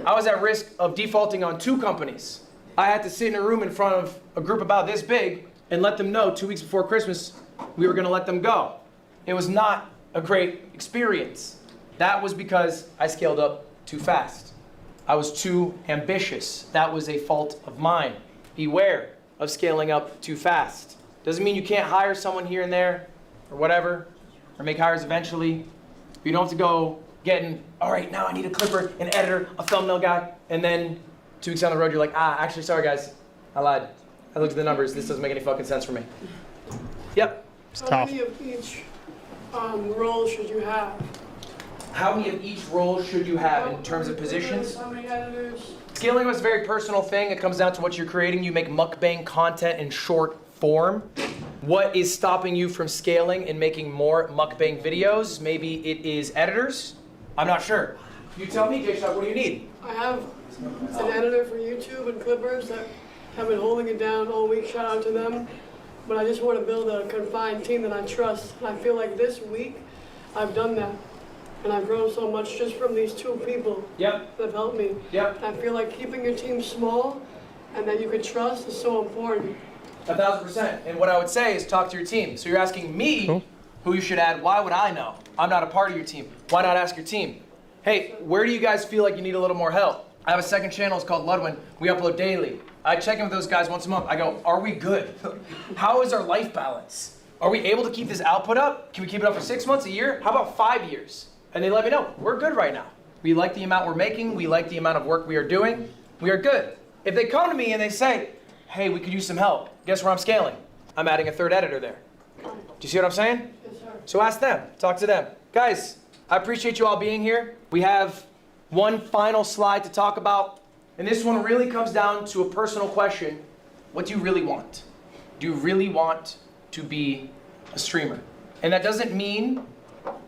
I was at risk of defaulting on 2 companies. I had to sit in a room in front of a group about this big and let them know 2 weeks before Christmas we were going to let them go. It was not a great experience. That was because I scaled up too fast. I was too ambitious. That was a fault of mine. Beware of scaling up too fast. Doesn't mean you can't hire someone here and there or whatever, or make hires eventually. You don't have to go getting, all right, now I need a clipper, an editor, a thumbnail guy, and then 2 weeks down the road you're like, actually, sorry guys, I lied. I looked at the numbers, this doesn't make any fucking sense for me. Yep. It's How tough. many of each role should you have? How many of each role should you have in terms of positions? How many editors? Scaling is a very personal thing. It comes down to what you're creating. You make mukbang content in short form. What is stopping you from scaling and making more mukbang videos? Maybe it is editors. I'm not sure. You tell me, J-Shock, what do you need? I have an editor for YouTube and clippers that have been holding it down all week. Shout out to them. But I just want to build a confined team that I trust. And I feel like this week I've done that. And I've grown so much just from these 2 people that have helped me. I feel like keeping your team small and that you can trust is so important. 1,000%. And what I would say is talk to your team. So you're asking me who you should add. Why would I know? I'm not a part of your team. Why not ask your team? Hey, where do you guys feel like you need a little more help? I have a second channel. It's called Ludwig. We upload daily. I check in with those guys once a month. I go, are we good? How is our life balance? Are we able to keep this output up? Can we keep it up for 6 months, a year? How about 5 years? And they let me know, we're good right now. We like the amount we're making. We like the amount of work we are doing. We are good. If they come to me and they say, hey, we could use some help, guess where I'm scaling? I'm adding a 3rd editor there. Do you see what I'm saying? Yes, sir. So ask them, talk to them. Guys, I appreciate you all being here. We have one final slide to talk about. And this one really comes down to a personal question. What do you really want? Do you really want to be a streamer? And that doesn't mean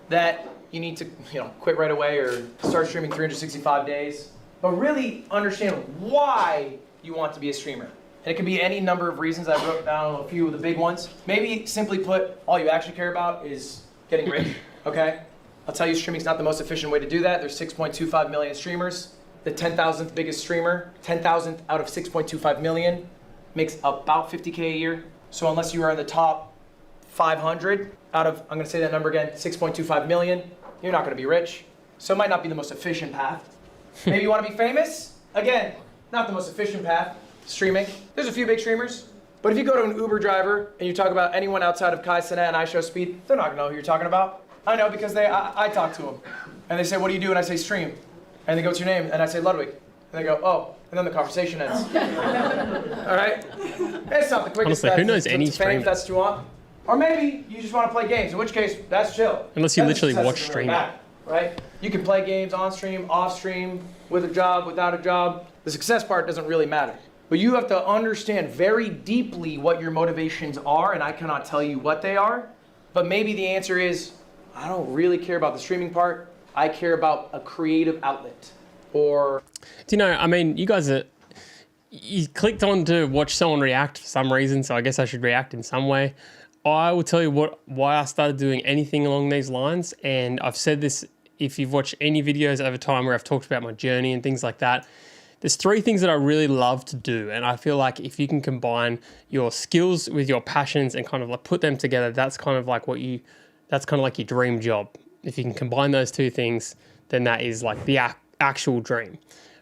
that you need to, quit right away or start streaming 365 days. But really understand why you want to be a streamer. And it can be any number of reasons. I wrote down a few of the big ones. Maybe simply put, all you actually care about is getting rich, okay? I'll tell you, streaming's not the most efficient way to do that. There's 6.25 million streamers. The 10,000th biggest streamer, 10,000th out of 6.25 million, makes about 50K a year. So unless you are in the top 500 out of, I'm gonna say that number again, 6.25 million, you're not gonna be rich. So it might not be the most efficient path. Maybe you wanna be famous? Again, not the most efficient path. Streaming. There's a few big streamers. But if you go to an Uber driver and you talk about anyone outside of Kai Cenat and I Show Speed, they're not gonna know who you're talking about. I know because I talk to them. And they say, what do you do? And I say, stream. And they go, what's your name? And I say, Ludwig. And they go, oh. And then the conversation ends. All right? It's not the quickest Honestly, who knows to any fame streamers? if that's what you want. Or maybe you just want to play games, in which case, that's chill. Unless you That's literally success watch doesn't streaming. matter, right? You can play games on stream, off stream, with a job, without a job. The success part doesn't really matter. But you have to understand very deeply what your motivations are, and I cannot tell you what they are. But maybe the answer is, I don't really care about the streaming part. I care about a creative outlet. Or... Do you know, I mean, you clicked on to watch someone react for some reason, so I guess I should react in some way. I will tell you why I started doing anything along these lines, and I've said this if you've watched any videos over time where I've talked about my journey and things like that. There's 3 things that I really love to do, and I feel like if you can combine your skills with your passions and kind of like put them together, that's kind of like your dream job. If you can combine those 2 things, then that is like the actual dream.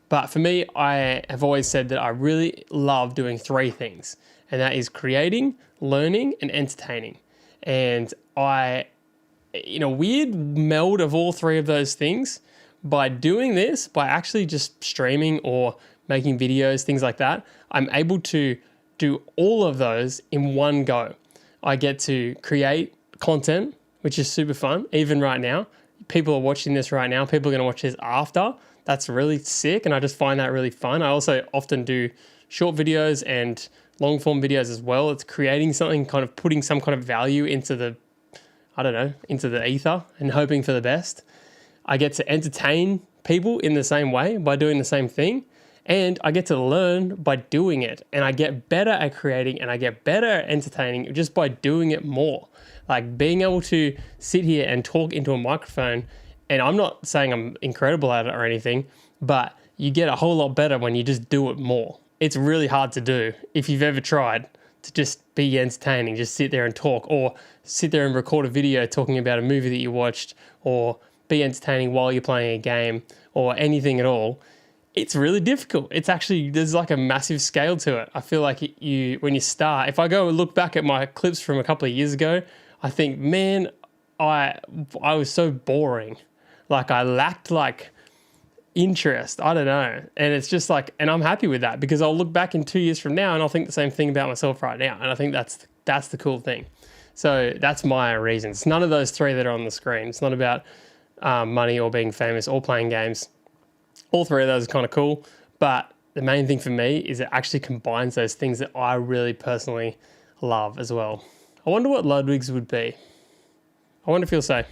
But for me, I have always said that I really love doing 3 things, and that is creating, learning, and entertaining. And in a weird meld of all 3 of those things, by doing this, by actually just streaming or making videos, things like that, I'm able to do all of those in one go. I get to create content, which is super fun, even right now. People are watching this right now. People are going to watch this after. That's really sick, and I just find that really fun. I also often do short videos and long form videos as well. It's creating something, kind of putting some kind of value into the ether and hoping for the best. I get to entertain people in the same way by doing the same thing, and I get to learn by doing it, and I get better at creating and I get better at entertaining just by doing it more. Like being able to sit here and talk into a microphone, and I'm not saying I'm incredible at it or anything, but you get a whole lot better when you just do it more. It's really hard to do if you've ever tried to just be entertaining, just sit there and talk, or sit there and record a video talking about a movie that you watched, or be entertaining while you're playing a game, or anything at all. It's really difficult. There's like a massive scale to it. I feel like when you start, if I go and look back at my clips from a couple of years ago, I think, man, I was so boring. Like I lacked like interest. I don't know. And it's just like, and I'm happy with that because I'll look back in 2 years from now and I'll think the same thing about myself right now. And I think that's the cool thing. So that's my reason. It's none of those 3 that are on the screen. It's not about money or being famous or playing games. All 3 of those are kind of cool. But the main thing for me is it actually combines those things that I really personally love as well. I wonder what Ludwig's would be. I wonder if he'll say.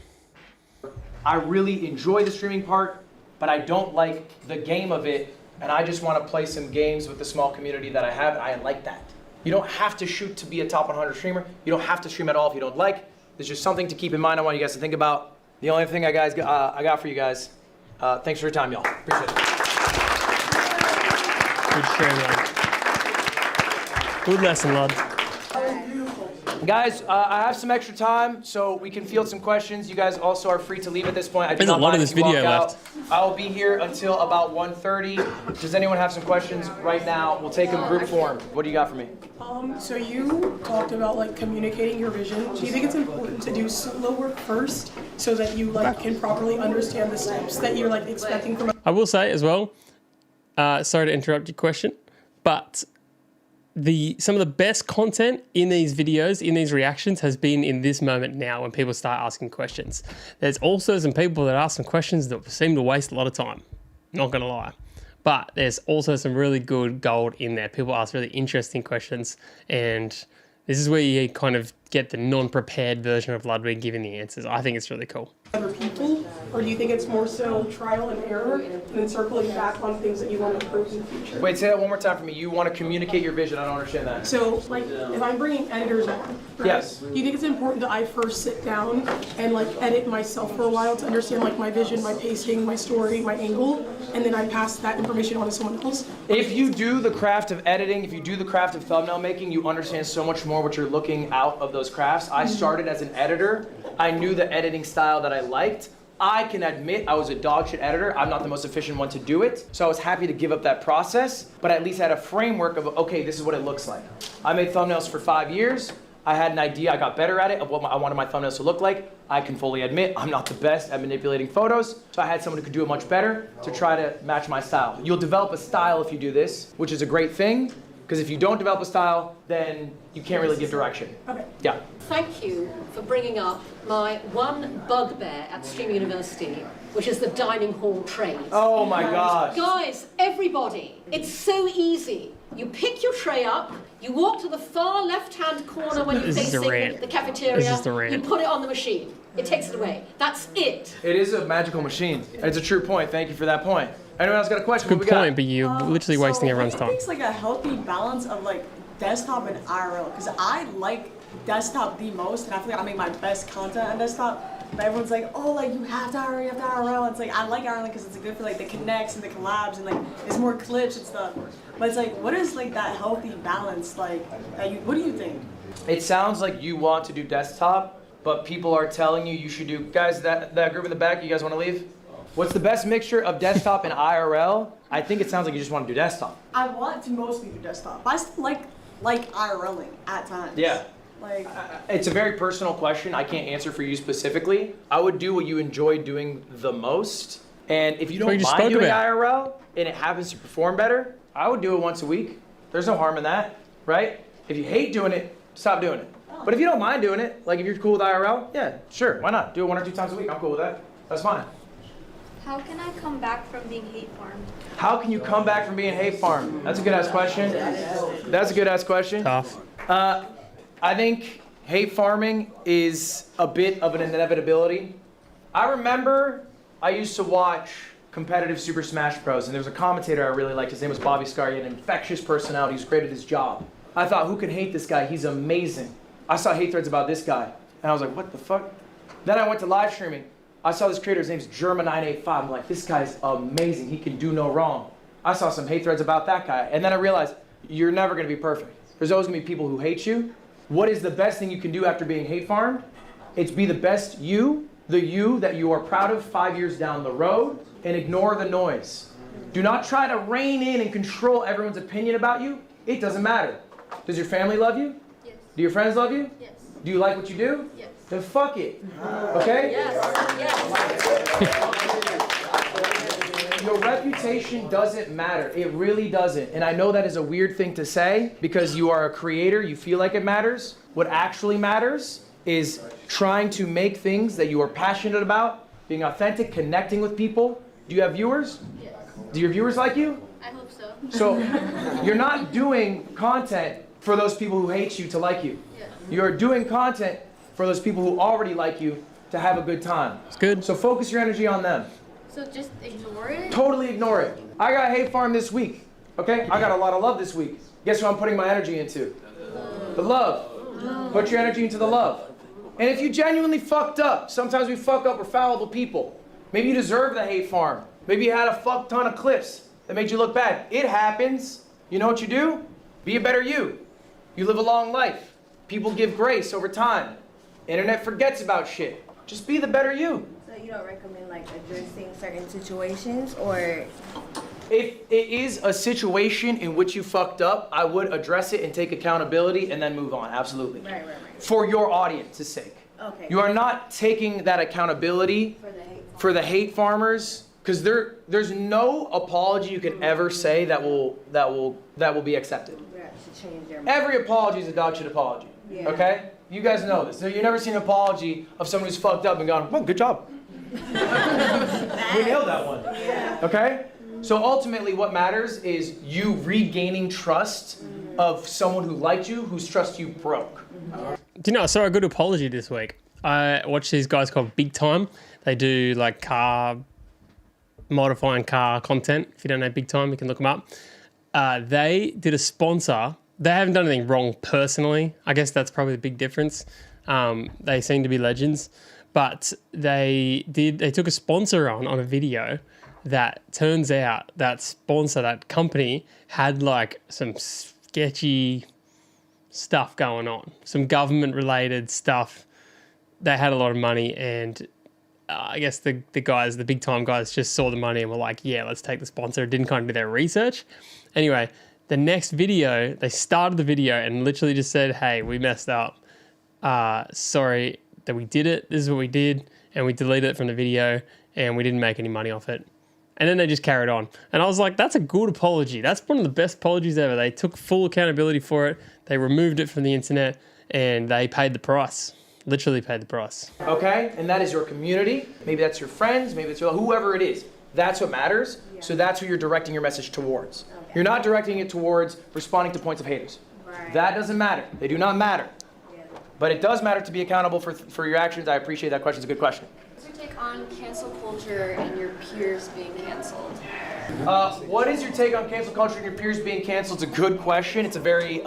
I really enjoy the streaming part, but I don't like the game of it, and I just want to play some games with the small community that I have. I like that. You don't have to shoot to be a top 100 streamer. You don't have to stream at all if you don't like. There's just something to keep in mind I want you guys to think about. The only thing I got for you guys, thanks for your time, y'all. Appreciate it. Good stream, lad. Good lesson, lad. Guys, I have some extra time, so we can field some questions. You guys also are free to leave at this point. There's a lot of this video left. I'll be here until about 1:30. Does anyone have some questions right now? We'll take them group form. What do you got for me? So you talked about like communicating your vision. Do you think it's important to do solo work first so that you like can properly understand the steps that you're like expecting from? I will say as well, sorry to interrupt your question, but some of the best content in these videos, in these reactions, has been in this moment now when people start asking questions. There's also some people that ask some questions that seem to waste a lot of time, not gonna lie. But there's also some really good gold in there. People ask really interesting questions, and this is where you kind of get the non-prepared version of Ludwig giving the answers. I think it's really cool. Other people, or do you think it's more so trial and error and then circling back on things that you want to improve in the future? Wait, say that one more time for me. You want to communicate your vision. I don't understand that. So, like, if I'm bringing editors on, right? Yes. Do you think it's important that I first sit down and like edit myself for a while to understand like my vision, my pacing, my story, my angle, and then I pass that information on to someone else? If you do the craft of editing, if you do the craft of thumbnail making, you understand so much more what you're looking out of those crafts. I started as an editor. I knew the editing style that I liked. I can admit I was a dog shit editor. I'm not the most efficient one to do it. So I was happy to give up that process, but at least I had a framework of, okay, this is what it looks like. I made thumbnails for 5 years. I had an idea, I got better at it, of what I wanted my thumbnails to look like. I can fully admit I'm not the best at manipulating photos, so I had someone who could do it much better to try to match my style. You'll develop a style if you do this, which is a great thing, because if you don't develop a style, then you can't really give direction. Okay. Yeah. Thank you for bringing up my one bugbear at Stream University, which is the dining hall trays. Oh my gosh. Guys, everybody, it's so easy. You pick your tray up, you walk to the far left-hand corner when you're facing the cafeteria, you put it on the machine. It takes it away. That's it. It is a magical machine. It's a true point. Thank you for that point. Anyone else got a question? Good point, but you're literally wasting everyone's time. It's like a healthy balance of like desktop and IRL, because I like desktop the most, and I feel like I make my best content on desktop. But everyone's like, oh, like you have to IRL, you have to IRL. It's like I like IRL because it's good for like the connects and the collabs and like there's more clips and stuff. But it's like, what is like that healthy balance like? What do you think? It sounds like you want to do desktop, but people are telling you should do. Guys, that group in the back, you guys want to leave? What's the best mixture of desktop and IRL? I think it sounds like you just want to do desktop. I want to mostly do desktop, but I still like IRLing at times. Yeah. Like, it's a very personal question. I can't answer for you specifically. I would do what you enjoy doing the most. And if you don't mind doing IRL and it happens to perform better, I would do it once a week. There's no harm in that, right? If you hate doing it, stop doing it. But if you don't mind doing it, like if you're cool with IRL, yeah, sure, why not? Do it 1 or 2 times a week. I'm cool with that. That's fine. How can I come back from being hate farmed? How can you come back from being hate farmed? That's a good ass question. That's a good ass question. Tough. I think hate farming is a bit of an inevitability. I remember I used to watch competitive Super Smash Bros. And there was a commentator I really liked. His name was Bobby Scar. He had an infectious personality. He was great at his job. I thought, who can hate this guy? He's amazing. I saw hate threads about this guy. And I was like, what the fuck? Then I went to live streaming. I saw this creator. His name's Germa985. I'm like, this guy's amazing. He can do no wrong. I saw some hate threads about that guy. And then I realized, you're never going to be perfect. There's always going to be people who hate you. What is the best thing you can do after being hate farmed? It's be the best you, the you that you are proud of 5 years down the road, and ignore the noise. Do not try to rein in and control everyone's opinion about you. It doesn't matter. Does your family love you? Yes. Do your friends love you? Yes. Do you like what you do? Yes. Then fuck it. Okay? Yes. Your reputation doesn't matter. It really doesn't. And I know that is a weird thing to say because you are a creator, you feel like it matters. What actually matters is trying to make things that you are passionate about, being authentic, connecting with people. Do you have viewers? Yes. Do your viewers like you? I hope so. So you're not doing content for those people who hate you to like you. Yeah. You're doing content for those people who already like you to have a good time. It's good. So focus your energy on them. So just ignore it? Totally ignore it. I got hate farm this week. Okay? I got a lot of love this week. Guess what I'm putting my energy into? The love. Put your energy into the love. And if you genuinely fucked up, sometimes we fuck up, we're fallible people. Maybe you deserve the hate farm. Maybe you had a fuck ton of clips that made you look bad. It happens. You know what you do? Be a better you. You live a long life. People give grace over time. Internet forgets about shit. Just be the better you. So you don't recommend like addressing certain situations, or? If it is a situation in which you fucked up, I would address it and take accountability and then move on. Absolutely. Right. For your audience's sake. Okay. You are not taking that accountability for the hate farmers, because there's no apology you can ever say that will be accepted. Change their mind. Every apology is a dog shit apology. Yeah. Okay? You guys know this. So you've never seen an apology of someone who's fucked up and gone, well, good job. We nailed that one. Yeah. Okay? So ultimately what matters is you regaining trust of someone who liked you, whose trust you broke. Do you know, I saw a good apology this week. I watched these guys called Big Time. They do like modifying car content. If you don't know Big Time, you can look them up. They did a sponsor. They haven't done anything wrong personally. I guess that's probably the big difference. They seem to be legends. But they took a sponsor on a video that turns out that sponsor, that company, had like some sketchy stuff going on. Some government related stuff. They had a lot of money, and I guess the guys, the big time guys, just saw the money and were like, yeah, let's take the sponsor. Didn't kind of do their research. Anyway, the next video, they started the video and literally just said, hey, we messed up. Sorry that we did it. This is what we did. And we deleted it from the video and we didn't make any money off it. And then they just carried on. And I was like, that's a good apology. That's one of the best apologies ever. They took full accountability for it. They removed it from the internet and they paid the price. Literally paid the price. Okay, and that is your community. Maybe that's your friends, maybe it's whoever it is. That's what matters. Yeah. So that's who you're directing your message towards. Okay. You're not directing it towards responding to points of haters. Right. That doesn't matter. They do not matter. Yeah. But it does matter to be accountable for your actions. I appreciate that question. It's a good question. What's your take on cancel culture and your peers being canceled? What is your take on cancel culture and your peers being canceled? It's a good question. It's a very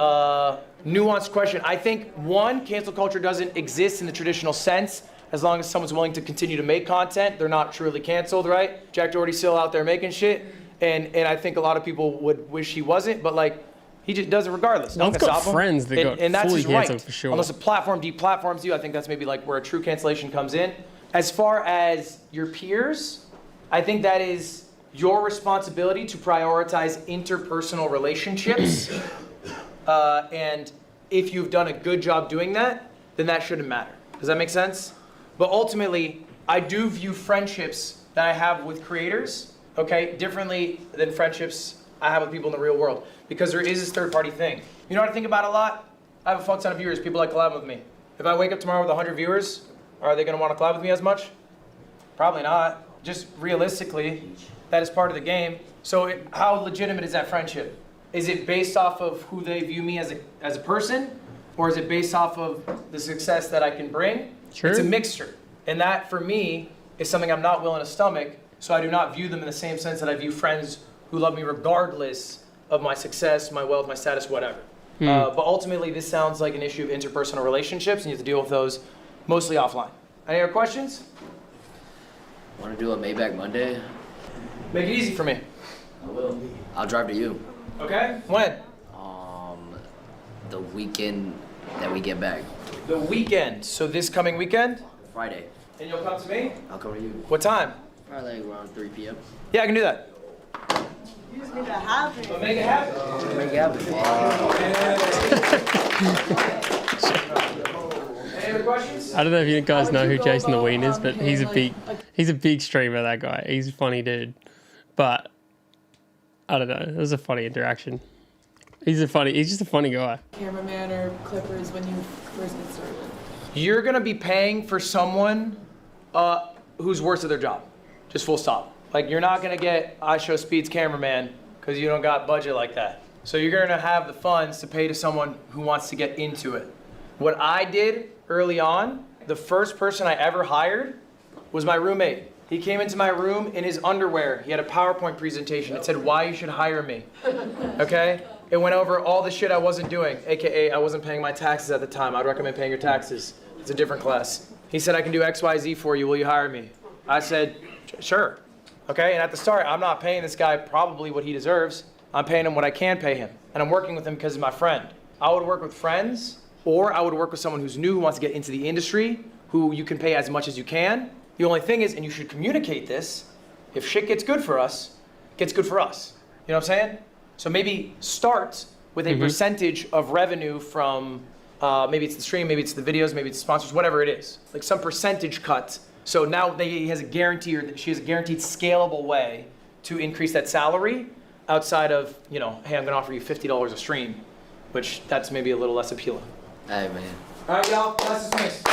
nuanced question. I think, one, cancel culture doesn't exist in the traditional sense. As long as someone's willing to continue to make content, they're not truly canceled, right? Jack Doherty's still out there making shit, and I think a lot of people would wish he wasn't, but like, he just does it regardless. No, I've got friends that got and that's fully his right. canceled for sure. Unless a platform deplatforms you, I think that's maybe like where a true cancellation comes in. As far as your peers, I think that is your responsibility to prioritize interpersonal relationships. And if you've done a good job doing that, then that shouldn't matter. Does that make sense? But ultimately, I do view friendships that I have with creators, okay, differently than friendships I have with people in the real world. Because there is this third-party thing. You know what I think about a lot? I have a fuck ton of viewers. People like collabing with me. If I wake up tomorrow with 100 viewers, are they going to want to collab with me as much? Probably not. Just realistically, that is part of the game. So how legitimate is that friendship? Is it based off of who they view me as a person? Or is it based off of the success that I can bring? Sure. It's a mixture. And that, for me, is something I'm not willing to stomach. So I do not view them in the same sense that I view friends who love me regardless of my success, my wealth, my status, whatever. But ultimately, this sounds like an issue of interpersonal relationships, and you have to deal with those mostly offline. Any other questions? Want to do a Maybach Monday? Make it easy for me. I will. I'll drive to you. Okay. When? The weekend that we get back. The weekend. So this coming weekend? Friday. And you'll come to me? I'll come to you. What time? Probably like around 3 p.m. Yeah, I can do that. You just need to happen. So make it happen. Make it happen. Any other questions? I don't know if you guys know who Jason the Ween is, but he's a big streamer, that guy. He's a funny dude. But I don't know. It was a funny interaction. He's just a funny guy. Cameraman or clippers when you first get started? You're gonna be paying for someone who's worth of their job. Just full stop. Like, you're not gonna get I Show Speed's cameraman because you don't got budget like that. So you're gonna have the funds to pay to someone who wants to get into it. What I did early on, the first person I ever hired was my roommate. He came into my room in his underwear. He had a PowerPoint presentation. It said why you should hire me, okay? It went over all the shit I wasn't doing, AKA I wasn't paying my taxes at the time. I'd recommend paying your taxes. It's a different class. He said, I can do X, Y, Z for you. Will you hire me? I said, sure. Okay, and at the start, I'm not paying this guy probably what he deserves. I'm paying him what I can pay him. And I'm working with him because he's my friend. I would work with friends, or I would work with someone who's new, who wants to get into the industry, who you can pay as much as you can. The only thing is, and you should communicate this, if shit gets good for us, it gets good for us. You know what I'm saying? So maybe start with a percentage of revenue from, maybe it's the stream, maybe it's the videos, maybe it's sponsors, whatever it is. Like some percentage cut. So now he has a guarantee, or she has a guaranteed scalable way to increase that salary outside of, you know, hey, I'm gonna offer you $50 a stream, which that's maybe a little less appealing. Hey, man. All right, y'all, class dismissed.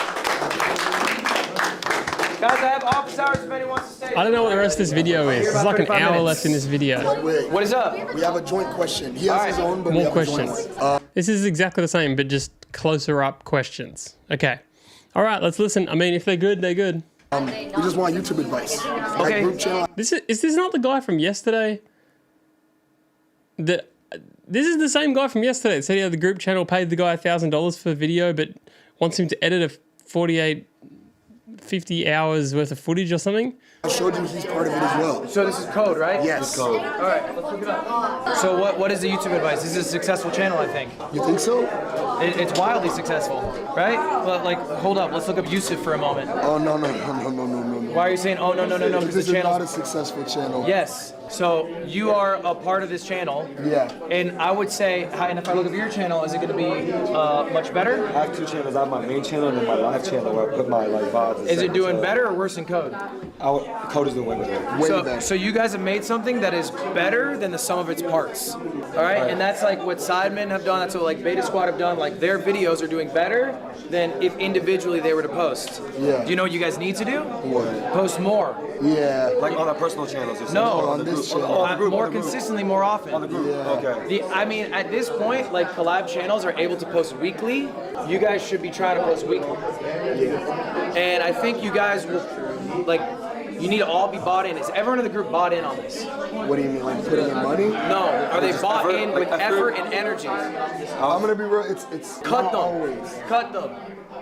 Guys, I have office hours if anyone wants to stay. I don't know what the rest of this video is. There's like an hour left in this video. What is up? We have a joint question. He has his own, but more we have questions. A joint. This is exactly the same, but just closer up questions. Okay. All right, let's listen. I mean, if they're good, they're good. We just want YouTube advice. Okay. Group channel. Is this not the guy from yesterday? This is the same guy from yesterday that said he had the group channel, paid the guy $1,000 for video, but wants him to edit a 48 50 hours worth of footage or something. I showed you he's part of it as well. So this is code, right? Yes. All right, let's look it up. So what is the YouTube advice? This is a successful channel, I think. You think so? It's wildly successful, right? But like, hold up, let's look up Yusuf for a moment. Oh, no. Why are you saying, oh, no, because This the is channel... not a successful channel. Yes. So you are a part of this channel. Yeah. And I would say, and if I look at your channel, is it going to be much better? I have two channels. I have my main channel and then my live channel where I put my like VODs. Is it doing better or worse than code? Code is doing way better. So you guys have made something that is better than the sum of its parts. All right? And that's like what Sidemen have done. That's what like Beta Squad have done. Like their videos are doing better than if individually they were to post. Yeah. Do you know what you guys need to do? What? Post more. Yeah. Like on our personal channels or something? No, on this channel. more consistently, more often. On the group. Yeah. Okay. I mean, at this point, like collab channels are able to post weekly. You guys should be trying to post weekly. Yeah. And I think you guys will, like, you need to all be bought in. Is everyone in the group bought in on this? What do you mean, like putting in money? No. Are they bought effort, in like with effort and energy? I'm gonna be real. It's Cut not them. always. Cut them.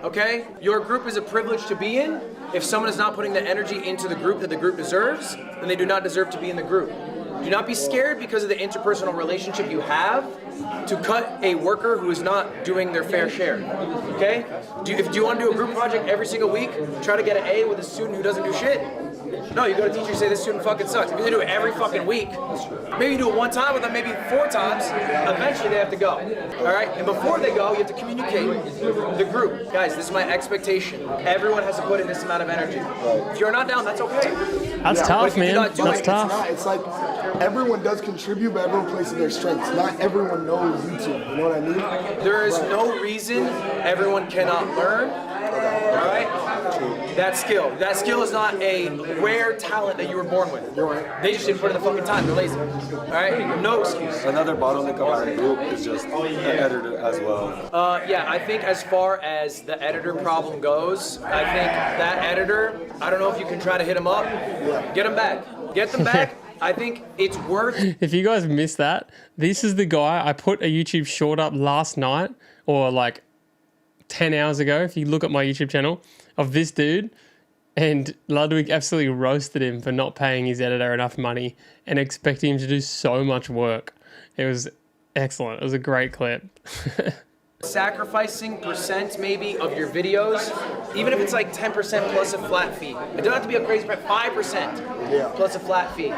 Okay? Your group is a privilege to be in. If someone is not putting the energy into the group that the group deserves, then they do not deserve to be in the group. Do not be scared because of the interpersonal relationship you have to cut a worker who is not doing their fair share. Okay? Do you want to do a group project every single week? Try to get an A with a student who doesn't do shit? No, you go to teacher and say this student fucking sucks. If you do it every fucking week, maybe you do it one time with them, maybe 4 times, eventually they have to go. Alright? And before they go, you have to communicate with the group. Guys, this is my expectation. Everyone has to put in this amount of energy. If you're not down, that's okay. That's tough, man. That's tough. It's like everyone does contribute, but everyone plays to their strengths. Not everyone knows YouTube. You know what I mean? There is no reason everyone cannot learn. Alright? That skill is not a rare talent that you were born with. They just didn't put in the fucking time. They're lazy. Alright? No excuse. Another bottleneck of our group is just the editor as well. Yeah, I think as far as the editor problem goes, I think that editor, I don't know if you can try to hit him up. Get him back. Get them back. I think it's worth... If you guys missed that, this is the guy. I put a YouTube short up last night or like 10 hours ago, if you look at my YouTube channel, of this dude, and Ludwig absolutely roasted him for not paying his editor enough money and expecting him to do so much work. It was excellent. It was a great clip. Sacrificing percent maybe of your videos, even if it's like 10% plus a flat fee. It doesn't have to be a crazy price, 5% plus a flat fee.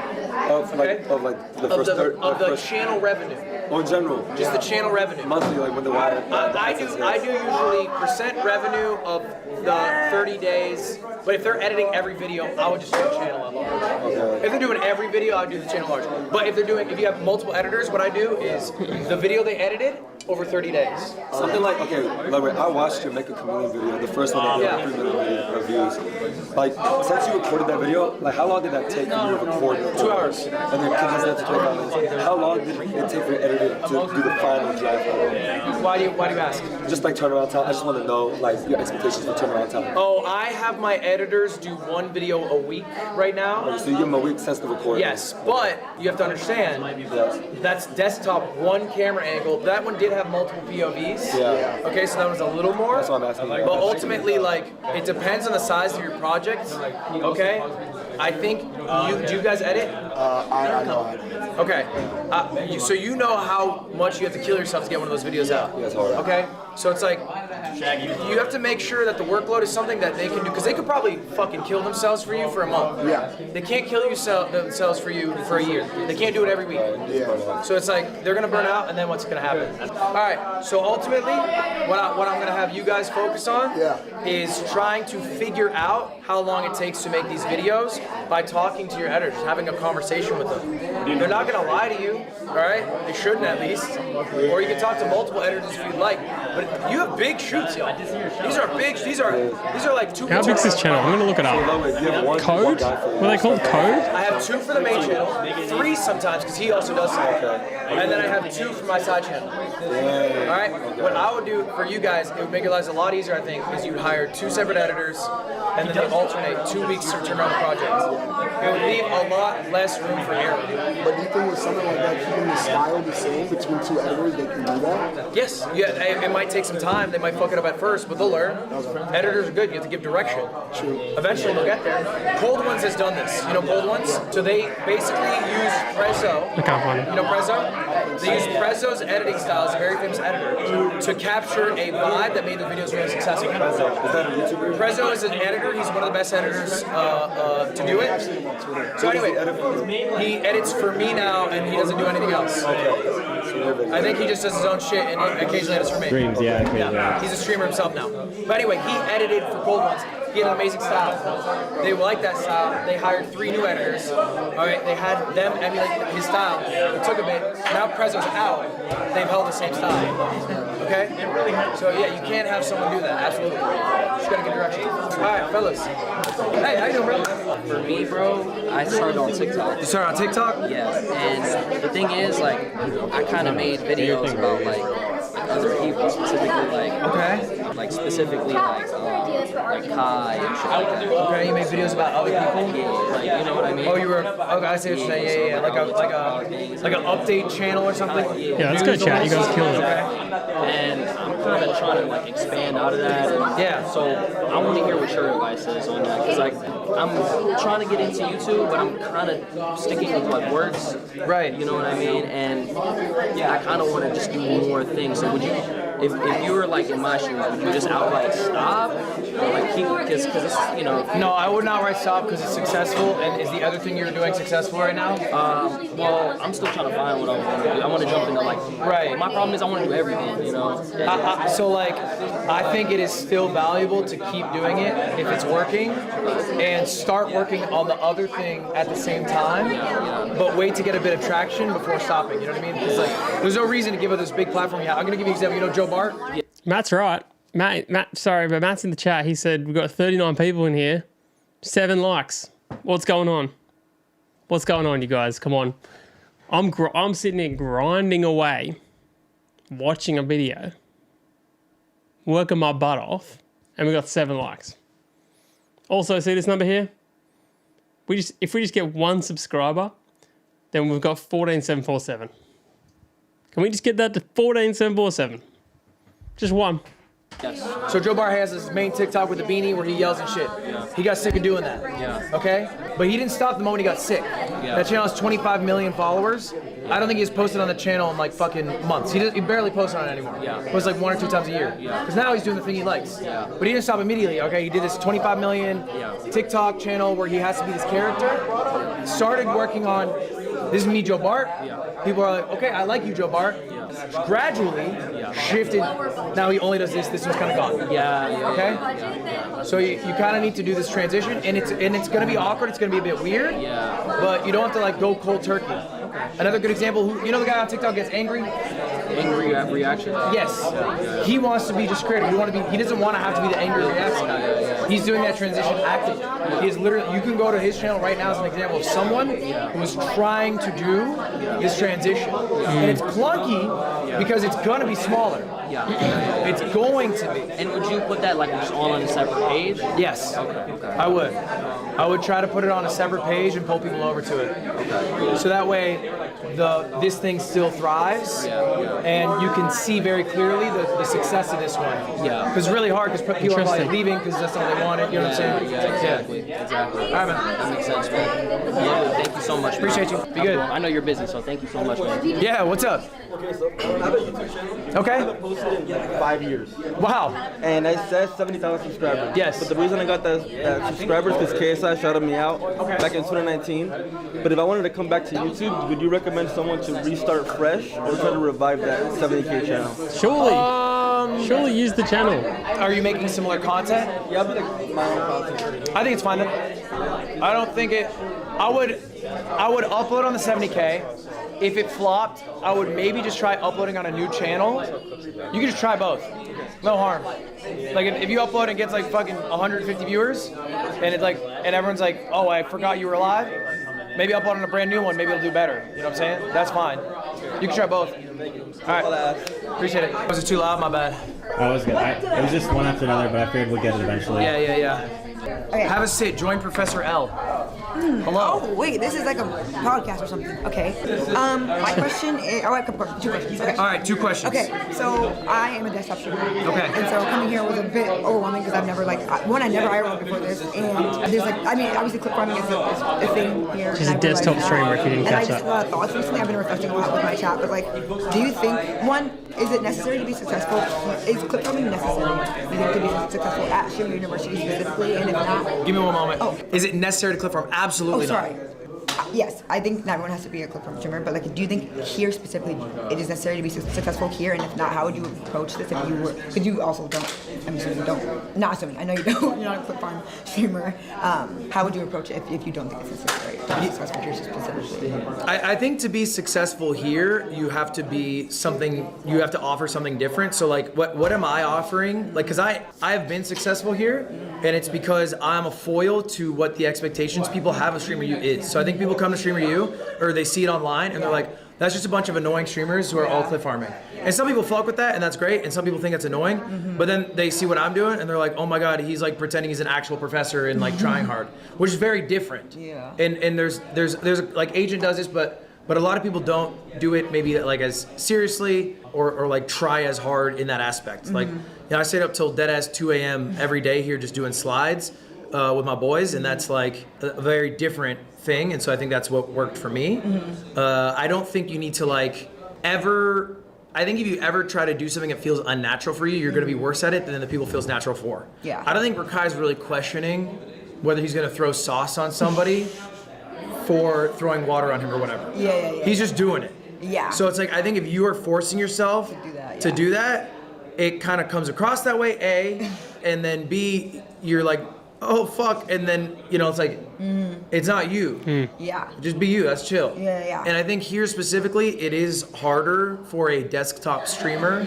Of the channel revenue. Oh, in general. Just the channel revenue. Monthly, like when the wire. I do usually percent revenue of the 30 days, but if they're editing every video, I would just do the channel at large. Okay. If they're doing every video, I would do the channel large. But if you have multiple editors, what I do is the video they edited over 30 days. Something like, okay, Ludwig, I watched your Make a Chameleon video, the first one that had 3 million views. Like, since you recorded that video, like how long did that take for you to record it? 2 hours. And then condensed that to 25 minutes. How long did it take for your editor to do the final draft? Why do you ask? Just like turnaround time. I just want to know like your expectations for turnaround time. Oh, I have my editors do 1 video a week right now. Okay, so you give them a week since the recording. Yes, but you have to understand, that's desktop 1 camera angle. That one did have multiple POVs. Yeah. Okay, so that was a little more. That's what I'm asking. But ultimately, like, it depends on the size of your project. Okay? I think do you guys edit? I know how to edit. Okay. So you know how much you have to kill yourself to get one of those videos out. Yes, all right. Okay? So it's like, you have to make sure that the workload is something that they can do, because they could probably fucking kill themselves for you for a month. Yeah. They can't kill themselves for you for a year. They can't do it every week. Yeah. So it's like, they're gonna burn out, and then what's gonna happen? All right, so ultimately, what I'm gonna have you guys focus on is trying to figure out how long it takes to make these videos by talking to your editors, having a conversation with them. They're not gonna lie to you, all right? They shouldn't at least. Or you can talk to multiple editors if you'd like. But you have big shoots, y'all. These are big. These are like 2. How big's this channel? I'm gonna look it up. Code? What are they called? Code? I have 2 for the main channel, 3 sometimes because he also does something. And then I have 2 for my side channel. All right. What I would do for you guys, it would make your lives a lot easier, I think, is you'd hire 2 separate editors, and then they alternate 2 weeks to turn around the project. It would leave a lot less room for error. But do you think with something like that, keeping the style the same between 2 editors, they can do that? Yes. Yeah. It might take some time. They might fuck it up at first, but they'll learn. Editors are good. You have to give direction. True. Eventually they'll get there. Cold Ones has done this. You know Cold Ones? So they basically use Prezzo. I can't find it. You know Prezzo? They use Prezzo's editing style, a very famous editor, to capture a vibe that made the videos really successful. Prezzo, is that a YouTuber? Prezzo is an editor. He's one of the best editors to do it. So anyway, he edits for me now, and he doesn't do anything else. I think he just does his own shit, and he occasionally edits for me. Streams, yeah. He's a streamer himself now. But anyway, he edited for Cold Ones. He had an amazing style. They liked that style. They hired 3 new editors. All right, they had them emulate his style. It took a bit. Now Prezzo's out. They've held the same style. Okay? So yeah, you can't have someone do that. Absolutely. Just gotta get direction. All right, fellas. Hey, how you doing, bro? For me, bro, I started on TikTok. You started on TikTok? Yeah, and the thing is, like, I kind of made videos about, like, other people, specifically, like specifically, like Kai and shit like that. Okay, you made videos about other people? Yeah, like, you know what I mean? Oh, you were, okay, I see what you're saying, yeah. Like an update channel or something? Yeah, let's go chat, you guys kill it. And I'm kind of trying to, like, expand out of that. And yeah. So I want to hear what your advice is on that, because, like, I'm trying to get into YouTube, but I'm kind of sticking with what works. Right. You know what I mean? And yeah, I kind of want to just do more things. So would you, if you were like in my shoes, would you just outright stop? Or like keep, because it's, you know. No, I would not outright stop because it's successful. And is the other thing you're doing successful right now? Well, I'm still trying to find what I want to do. I want to jump into like. Right. My problem is I want to do everything, you know. So like, I think it is still valuable to keep doing it if it's working, and start working on the other thing at the same time, but wait to get a bit of traction before stopping. You know what I mean? Because like, there's no reason to give it this big platform. Yeah, I'm gonna give you an example. You know Joe Bart? Matt's right. Matt, sorry, but Matt's in the chat. He said we've got 39 people in here, 7 likes. What's going on? What's going on, you guys? Come on. I'm sitting here grinding away, watching a video, working my butt off, and we got 7 likes. Also, see this number here? If we just get 1 subscriber, then we've got 14,747. Can we just get that to 14,747? Just 1. Yes. So Joe Bart has his main TikTok with the beanie where he yells and shit. Yeah. He got sick of doing that. Yeah. Okay? But he didn't stop the moment he got sick. Yeah. That channel has 25 million followers. I don't think he's posted on the channel in like fucking months. He barely posts on it anymore. Yeah. He posts like 1 or 2 times a year. Yeah. Because now he's doing the thing he likes. Yeah. But he didn't stop immediately. Okay? He did this 25 million TikTok channel where he has to be this character. Started working on, this is me, Joe Bart. Yeah. People are like, okay, I like you, Joe Bart. Gradually shifted. Now he only does this. This one's kind of gone. Yeah. Okay. So you kind of need to do this transition, and it's gonna be awkward. It's gonna be a bit weird. Yeah. But you don't have to like go cold turkey. Another good example. You know the guy on TikTok gets angry. Angry reaction. Yes. He wants to be just creative. He doesn't want to have to be the angry reaction. He's doing that transition acting. He is literally. You can go to his channel right now as an example of someone who is trying to do this transition, and it's clunky because it's gonna be smaller. Yeah. It's going to be. And would you put that like just all on a separate page? Yes. Okay. I would. I would try to put it on a separate page and pull people over to it. Okay. So that way, this thing still thrives, and you can see very clearly the success of this one. Yeah. Because it's really hard because people are probably leaving because that's all they wanted. You know what I'm saying? Yeah, exactly. Exactly. All right, man. That makes sense, man. Yeah, thank you so much. Appreciate you. Be good. I know you're busy, so thank you so much, man. Yeah, what's up? Okay, so I have a YouTube channel. Okay. I haven't posted in like 5 years. Wow. And I said 70,000 subscribers. Yes. But the reason I got that subscribers is because KSI shouted me out back in 2019. But if I wanted to come back to YouTube, would you recommend someone to restart fresh or try to revive that 70K channel? Surely use the channel. Are you making similar content? Yeah, I'll be like my own content. I think it's fine then. I don't think it. I would upload on the 70K. If it flopped, I would maybe just try uploading on a new channel. You can just try both. No harm. Like if you upload and it gets like fucking 150 viewers, and it's like, and everyone's like, oh, I forgot you were alive. Maybe upload on a brand new one. Maybe it'll do better. You know what I'm saying? That's fine. You can try both. All right. Appreciate it. Was it too loud? My bad. That was good. It was just one after another, but I figured we'll get it eventually. Yeah. Have a sit. Join Professor L. Hello. Oh, wait, this is like a podcast or something. Okay. My question is, I have a couple questions, 2 questions. Okay. All right, 2 questions. Okay, so I am a desktop streamer. Okay. And so coming here was a bit overwhelming because I've never I never IRL before this, and there's obviously clip farming is a thing here. She's a desktop streamer if you didn't catch that. And I just thoughts recently, I've been reflecting a lot with my chat, but do you think, one, is it necessary to be successful? Is clip farming necessary, you think, to be successful at Streamer University specifically, and if not? Give me 1 moment. Is it necessary to clip farm? Absolutely not. Yes, I think not everyone has to be a clip farm streamer, but do you think here specifically it is necessary to be successful here? And if not, how would you approach this if you were? Because you also don't. I'm assuming you don't. Not assuming. I know you don't. You're not a clip farm streamer. How would you approach it if you don't think it's necessary to be successful here specifically? I think to be successful here, you have to be something. You have to offer something different. So what am I offering? Because I have been successful here, and it's because I'm a foil to what the expectations people have of Streamer U is. So I think people come to Streamer U, or they see it online, and they're like, that's just a bunch of annoying streamers who are all clip farming. And some people fuck with that, and that's great, and some people think it's annoying, but then they see what I'm doing, and they're like, oh my god, he's pretending he's an actual professor and trying hard, which is very different. Yeah. And there's Agent does this, but a lot of people don't do it maybe as seriously or try as hard in that aspect. I stayed up till dead ass 2 a.m. every day here just doing slides with my boys, and that's a very different thing, and so I think that's what worked for me. I don't think you need to ever. I think if you ever try to do something that feels unnatural for you, you're going to be worse at it than the people feels natural for. Yeah. I don't think Rakai's really questioning whether he's going to throw sauce on somebody for throwing water on him or whatever. Yeah. He's just doing it. Yeah. So it's I think if you are forcing yourself to do that, it kind of comes across that way, A, and then B, you're oh fuck, and then it's it's not you. Yeah. Just be you. That's chill. Yeah. And I think here specifically, it is harder for a desktop streamer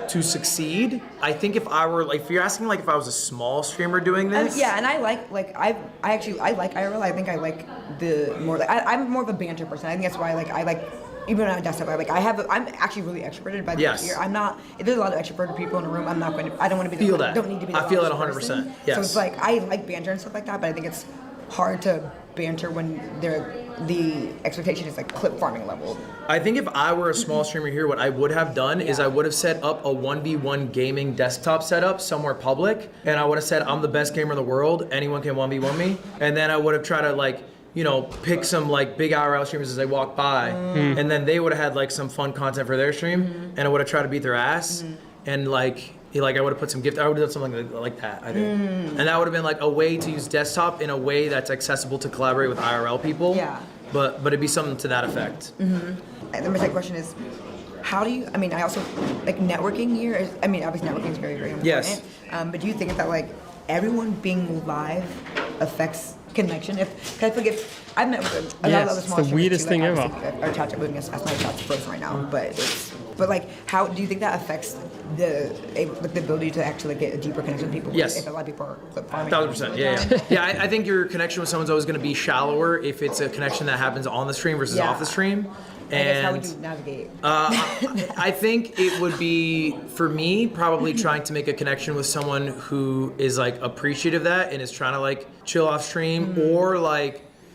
to succeed. I think if I were if you're asking if I was a small streamer doing this. Yeah, and I like I like IRL. I think I like the more I'm more of a banter person. I think that's why I like. Even when I'm desktop, I'm actually really extroverted by the year. I'm not. If there's a lot of extroverted people in a room, I'm not going to. I don't want to be. Feel that. Don't need to be. I feel that 100%. Yes. So it's I like banter and stuff like that, but I think it's hard to banter when the expectation is clip farming level. I think if I were a small streamer here, what I would have done is I would have set up a 1v1 gaming desktop setup somewhere public, and I would have said I'm the best gamer in the world. Anyone can 1v1 me, and then I would have tried to pick some big IRL streamers as they walk by, and then they would have had some fun content for their stream, and I would have tried to beat their ass, and I would have put some gift. I would have done something like that. I think, and that would have been a way to use desktop in a way that's accessible to collaborate with IRL people. Yeah. But it'd be something to that effect. And then my second question is, how do you? I also networking here is. Obviously networking is very very important. Yes. But do you think that everyone being live affects connection? I feel like I've met with a lot of other small it's the weirdest thing ever. Our chat's moving as my chat's frozen right now, but how do you think that affects the ability to actually get a deeper connection with people? Yes. If a lot of people are clip farming. 1,000%. Yeah. I think your connection with someone's always going to be shallower if it's a connection that happens on the stream versus off the stream. And how would you navigate? I think it would be, for me, probably trying to make a connection with someone who is appreciative of that and is trying to chill off stream, or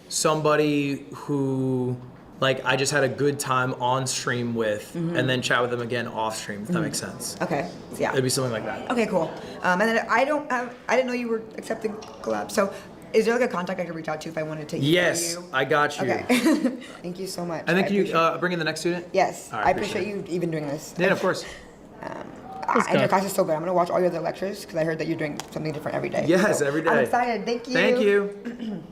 somebody who I just had a good time on stream with, and then chat with them again off stream, if that makes sense. Okay. Yeah. It'd be something like that. Okay, cool. And then I didn't know you were accepting collabs. So is there a contact I could reach out to if I wanted to email you? Yes, I got you. Okay. Thank you so much. And then can you bring in the next student? Yes. All right, I appreciate you even doing this. Yeah, of course. And your class is so good. I'm going to watch all your other lectures because I heard that you're doing something different every day. Yes, so every day. I'm excited. Thank you. Thank you.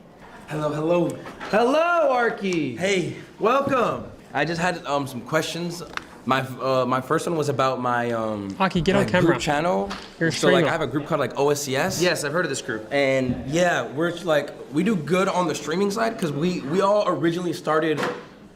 Hello. Hello, Arky. Hey. Welcome. I just had some questions. My first one was about my Arky, get on camera. Group channel. You're a so streamer. I have a group called OSCS. Yes, I've heard of this group. And yeah, we're we do good on the streaming side because we all originally started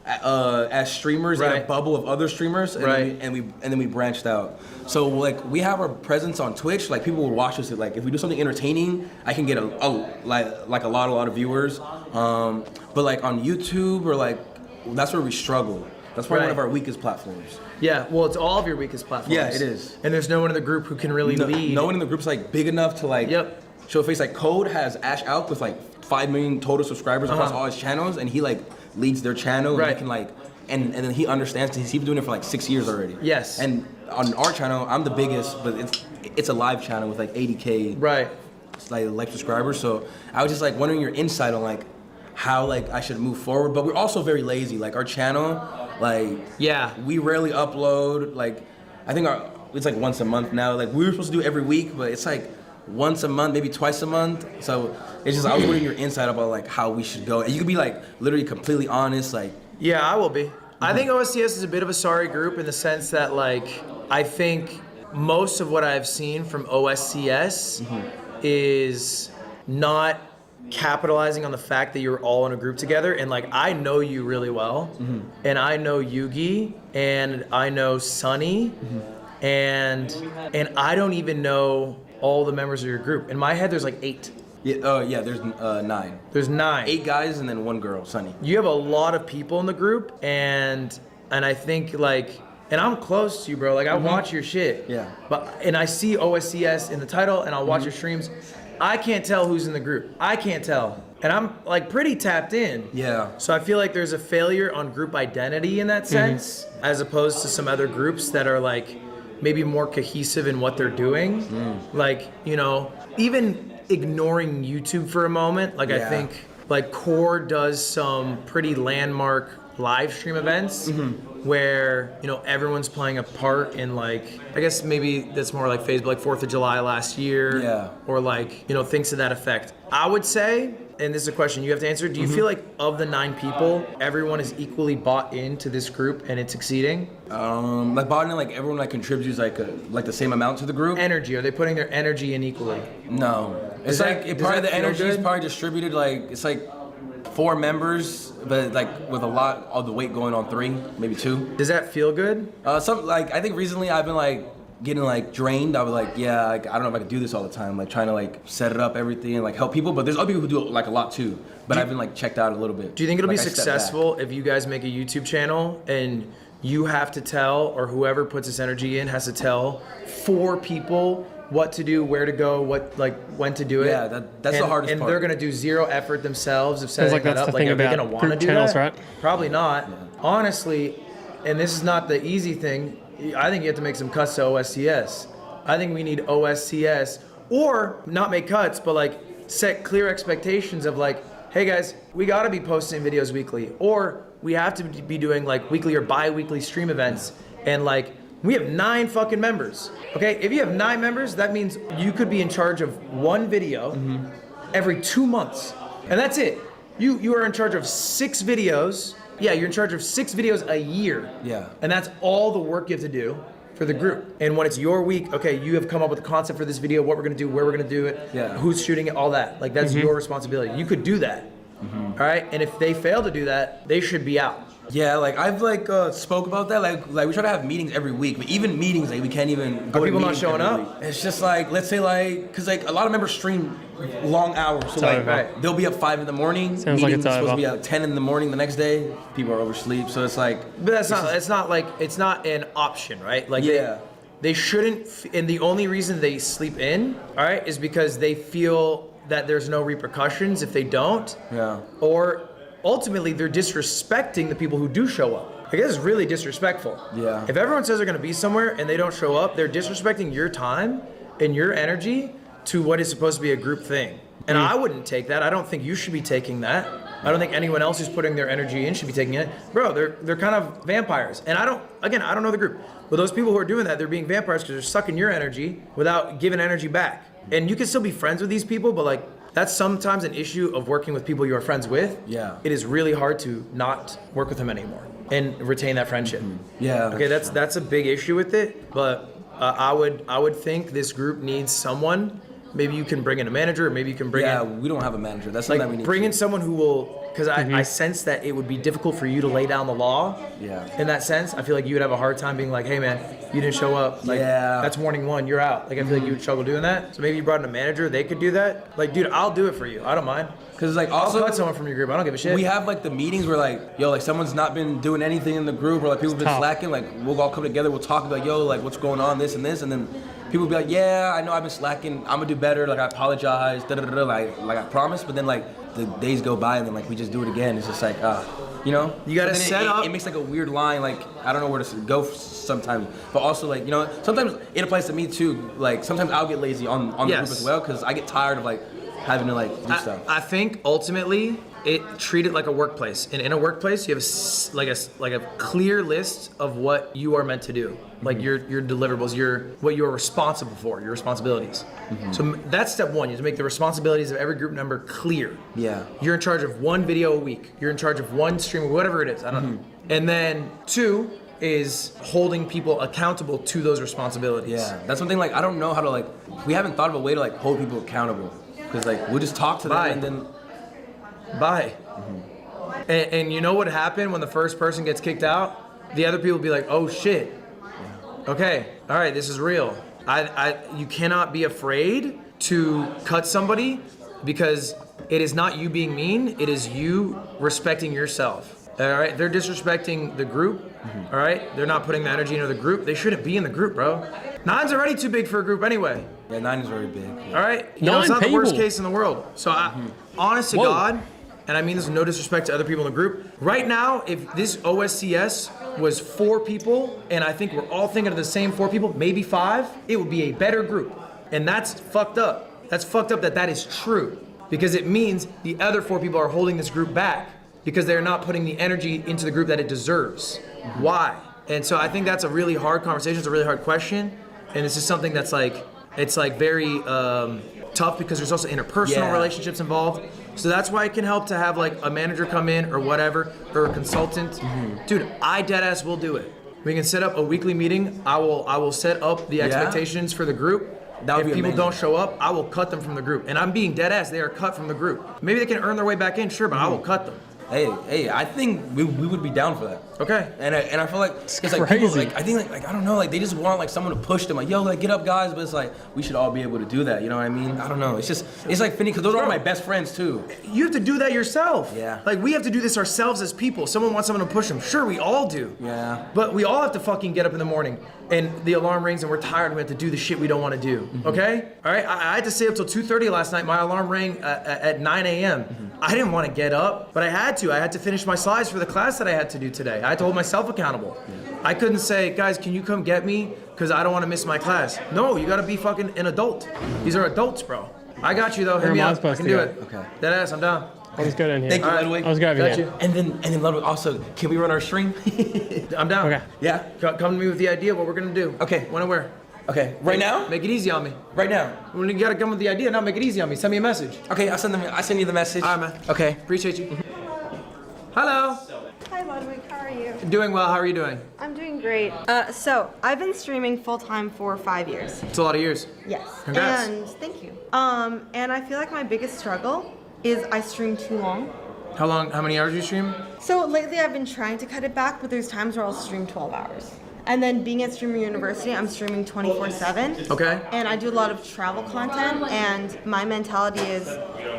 as streamers in a bubble of other streamers, and then we branched out. So we have our presence on Twitch. People will watch us. If we do something entertaining, I can get a lot of viewers. But on YouTube or that's where we struggle. That's probably one of our weakest platforms. Yeah, well, it's all of your weakest platforms. Yeah, it is. And there's no one in the group who can really lead. No one in the group's big enough to show face. Like Code has Ash Out with like 5 million total subscribers across all his channels, and he like leads their channel. Right. And he can like, and then he understands because he's been doing it for like 6 years already. Yes. And on our channel, I'm the biggest, but it's a live channel with like 80K like subscribers. So I was just like wondering your insight on like how like I should move forward. But we're also very lazy. Like our channel, like we rarely upload. Like I think it's like once a month now. Like we were supposed to do every week, but it's like once a month, maybe twice a month. So it's just I was wondering your insight about like how we should go. And you could be like literally completely honest, like. Yeah, I will be. I think OSCS is a bit of a sorry group in the sense that like I think most of what I've seen from OSCS is not capitalizing on the fact that you're all in a group together. And like I know you really well, and I know Yugi, and I know Sunny, and I don't even know all the members of your group. In my head, there's like 8. Yeah, there's 9. There's 9. 8 guys and then 1 girl, Sunny. You have a lot of people in the group, and I think like, and I'm close to you, bro. Like I watch your shit. Yeah. And I see OSCS in the title, and I'll watch your streams. I can't tell who's in the group. I can't tell, and I'm like pretty tapped in. Yeah. So I feel like there's a failure on group identity in that sense, as opposed to some other groups that are like maybe more cohesive in what they're doing. Like, you know, even ignoring YouTube for a moment, like I think like Core does some pretty landmark live stream events where, you know, everyone's playing a part in like, I guess maybe that's more like Facebook, like 4th of July last year, or like, you know, things to that effect. I would say, and this is a question you have to answer, do you feel like of the 9 people, everyone is equally bought into this group and it's succeeding? Like bought in, like everyone like contributes like the same amount to the group. Energy, are they putting their energy in equally? No. It's like probably the energy is probably distributed like it's like 4 members, but like with a lot of the weight going on 3, maybe 2. Does that feel good? Some like I think recently I've been like getting like drained. I was like, yeah, like, I don't know if I could do this all the time. Like trying to like set it up, everything, and like help people. But there's other people who do like a lot too. But I've been like checked out a little bit. Do you think it'll like, be successful if you guys make a YouTube channel and you have to tell, or whoever puts this energy in has to tell 4 people what to do, where to go, what like when to do it? Yeah, that's the hardest part. And they're gonna do 0 effort themselves of setting that up. Like, are they gonna want to do that? Right? Probably not. Yeah. Honestly, and this is not the easy thing. I think you have to make some cuts to OSCS. I think we need OSCS, or not make cuts, but like set clear expectations of like, hey guys, we gotta be posting videos weekly, or we have to be doing like weekly or bi-weekly stream events, and like we have 9 fucking members. Okay, if you have 9 members, that means you could be in charge of 1 video every 2 months, and that's it. You are in charge of 6 videos. Yeah, you're in charge of 6 videos a year. Yeah. And that's all the work you have to do for the group. And when it's your week, okay, you have come up with the concept for this video, what we're gonna do, where we're gonna do it, who's shooting it, all that. Like that's your responsibility. You could do that. All right, and if they fail to do that, they should be out. Yeah, like I've like spoke about that. Like we try to have meetings every week, but even meetings, like we can't even go. Are people not meetings showing every up? week. It's just like, let's say like, cause like a lot of members stream long hours, so like they'll be up 5 in the morning. Sounds like it's supposed to be at 10 in the morning the next day. People are oversleep, so it's like. But that's not. It's not like it's not an option, right? Like they shouldn't. And the only reason they sleep in, all right, is because they feel that there's no repercussions if they don't. Yeah. Or ultimately they're disrespecting the people who do show up. I guess it's really disrespectful. Yeah. If everyone says they're gonna be somewhere and they don't show up, they're disrespecting your time and your energy to what is supposed to be a group thing. And I wouldn't take that. I don't think you should be taking that. I don't think anyone else who's putting their energy in should be taking it. Bro, they're kind of vampires. And I don't know the group. But those people who are doing that, they're being vampires because they're sucking your energy without giving energy back. And you can still be friends with these people, but like, that's sometimes an issue of working with people you are friends with. Yeah. It is really hard to not work with them anymore and retain that friendship. Yeah. Okay, that's a big issue with it. But I would think this group needs someone. Maybe you can bring in a manager, or maybe you can bring in. Yeah, we don't have a manager. That's something that we need. Bring in someone who will, because I sense that it would be difficult for you to lay down the law. Yeah. In that sense, I feel like you would have a hard time being like, hey man, you didn't show up. Like, that's warning 1, you're out. Like I feel like you would struggle doing that. So maybe you brought in a manager, they could do that. Like, dude, I'll do it for you. I don't mind. Cause like also I'll cut someone from your group. I don't give a shit. We have like the meetings where like, yo, like someone's not been doing anything in the group, or like people have been slacking. Like we'll all come together, we'll talk about, yo, like what's going on, this and this, and then people be like, yeah, I know I've been slacking. I'm gonna do better. Like I apologize. Like I promised. But then like the days go by and then like we just do it again. It's just like, you know. You gotta set up. It makes like a weird line. Like I don't know where to go sometimes. But also like, you know, sometimes it applies to me too. Like sometimes I'll get lazy on the group as well because I get tired of like having to like do stuff. I think ultimately treat it like a workplace. And in a workplace, you have like a clear list of what you are meant to do, like your deliverables, what you're responsible for, your responsibilities. So that's step one. You have to make the responsibilities of every group member clear. Yeah. You're in charge of one video a week. You're in charge of one stream, whatever it is. I don't know. And then two is holding people accountable to those responsibilities. Yeah, that's something like I don't know how to like. We haven't thought of a way to like hold people accountable because like we'll just talk to them and then. Bye. And you know what happened when the first person gets kicked out? The other people will be like, oh shit. Okay, all right, this is real. You cannot be afraid to cut somebody because it is not you being mean, it is you respecting yourself. All right, they're disrespecting the group. All right, they're not putting the energy into the group. They shouldn't be in the group, bro. 9's already too big for a group anyway. Yeah, 9 is very big. All right, you know, it's not the worst case in the world. So honest to God, and I mean this with no disrespect to other people in the group, right now, if this OSCS was 4 people, and I think we're all thinking of the same 4 people, maybe 5, it would be a better group. And that's fucked up. That's fucked up that is true. Because it means the other 4 people are holding this group back because they're not putting the energy into the group that it deserves. Why? And so I think that's a really hard conversation, it's a really hard question. And this is something that's like, it's like very tough because there's also interpersonal relationships involved. So that's why it can help to have like a manager come in or whatever, or a consultant. Dude, I deadass will do it. We can set up a weekly meeting. I will set up the expectations for the group. That would if be people amazing. don't show up, I will cut them from the group. And I'm being deadass, they are cut from the group. Maybe they can earn their way back in, sure, but I will cut them. Hey, I think we would be down for that. Okay. And I feel like it's like people, like I think like I don't know, like they just want like someone to push them, like yo, like get up guys, but it's like we should all be able to do that. You know what I mean? I don't know. It's like funny because those are my best friends too. You have to do that yourself. Yeah. Like we have to do this ourselves as people. Someone wants someone to push them. Sure, we all do. Yeah. But we all have to fucking get up in the morning and the alarm rings and we're tired and we have to do the shit we don't want to do. Okay? All right. I had to stay up till 2:30 last night. My alarm rang at 9 a.m. I didn't want to get up, but I had to. I had to finish my slides for the class that I had to do today. I had to hold myself accountable. I couldn't say, guys, can you come get me? Because I don't want to miss my class. No, you got to be fucking an adult. These are adults, bro. I got you though. Hit me up. I can do it. Okay. Deadass, I'm down. I'll just go down here. Thank you, Ludwig. I'll just go over here. And then Ludwig, also, can we run our stream? I'm down. Okay. Yeah. Come to me with the idea of what we're gonna do. Okay. When and where. Okay. Right now? Make it easy on me. Right now. When you gotta come with the idea, now make it easy on me. Send me a message. Okay, I send you the message. All right, man. Okay. Appreciate you. Hello. Hi Ludwig, how are you? Doing well. How are you doing? I'm doing great. So I've been streaming full time for 5 years. It's a lot of years. Yes. Congrats. And thank you. And I feel like my biggest struggle is I stream too long. How many hours do you stream? So lately I've been trying to cut it back, but there's times where I'll stream 12 hours. And then being at Streamer University, I'm streaming 24/7. Okay. And I do a lot of travel content, and my mentality is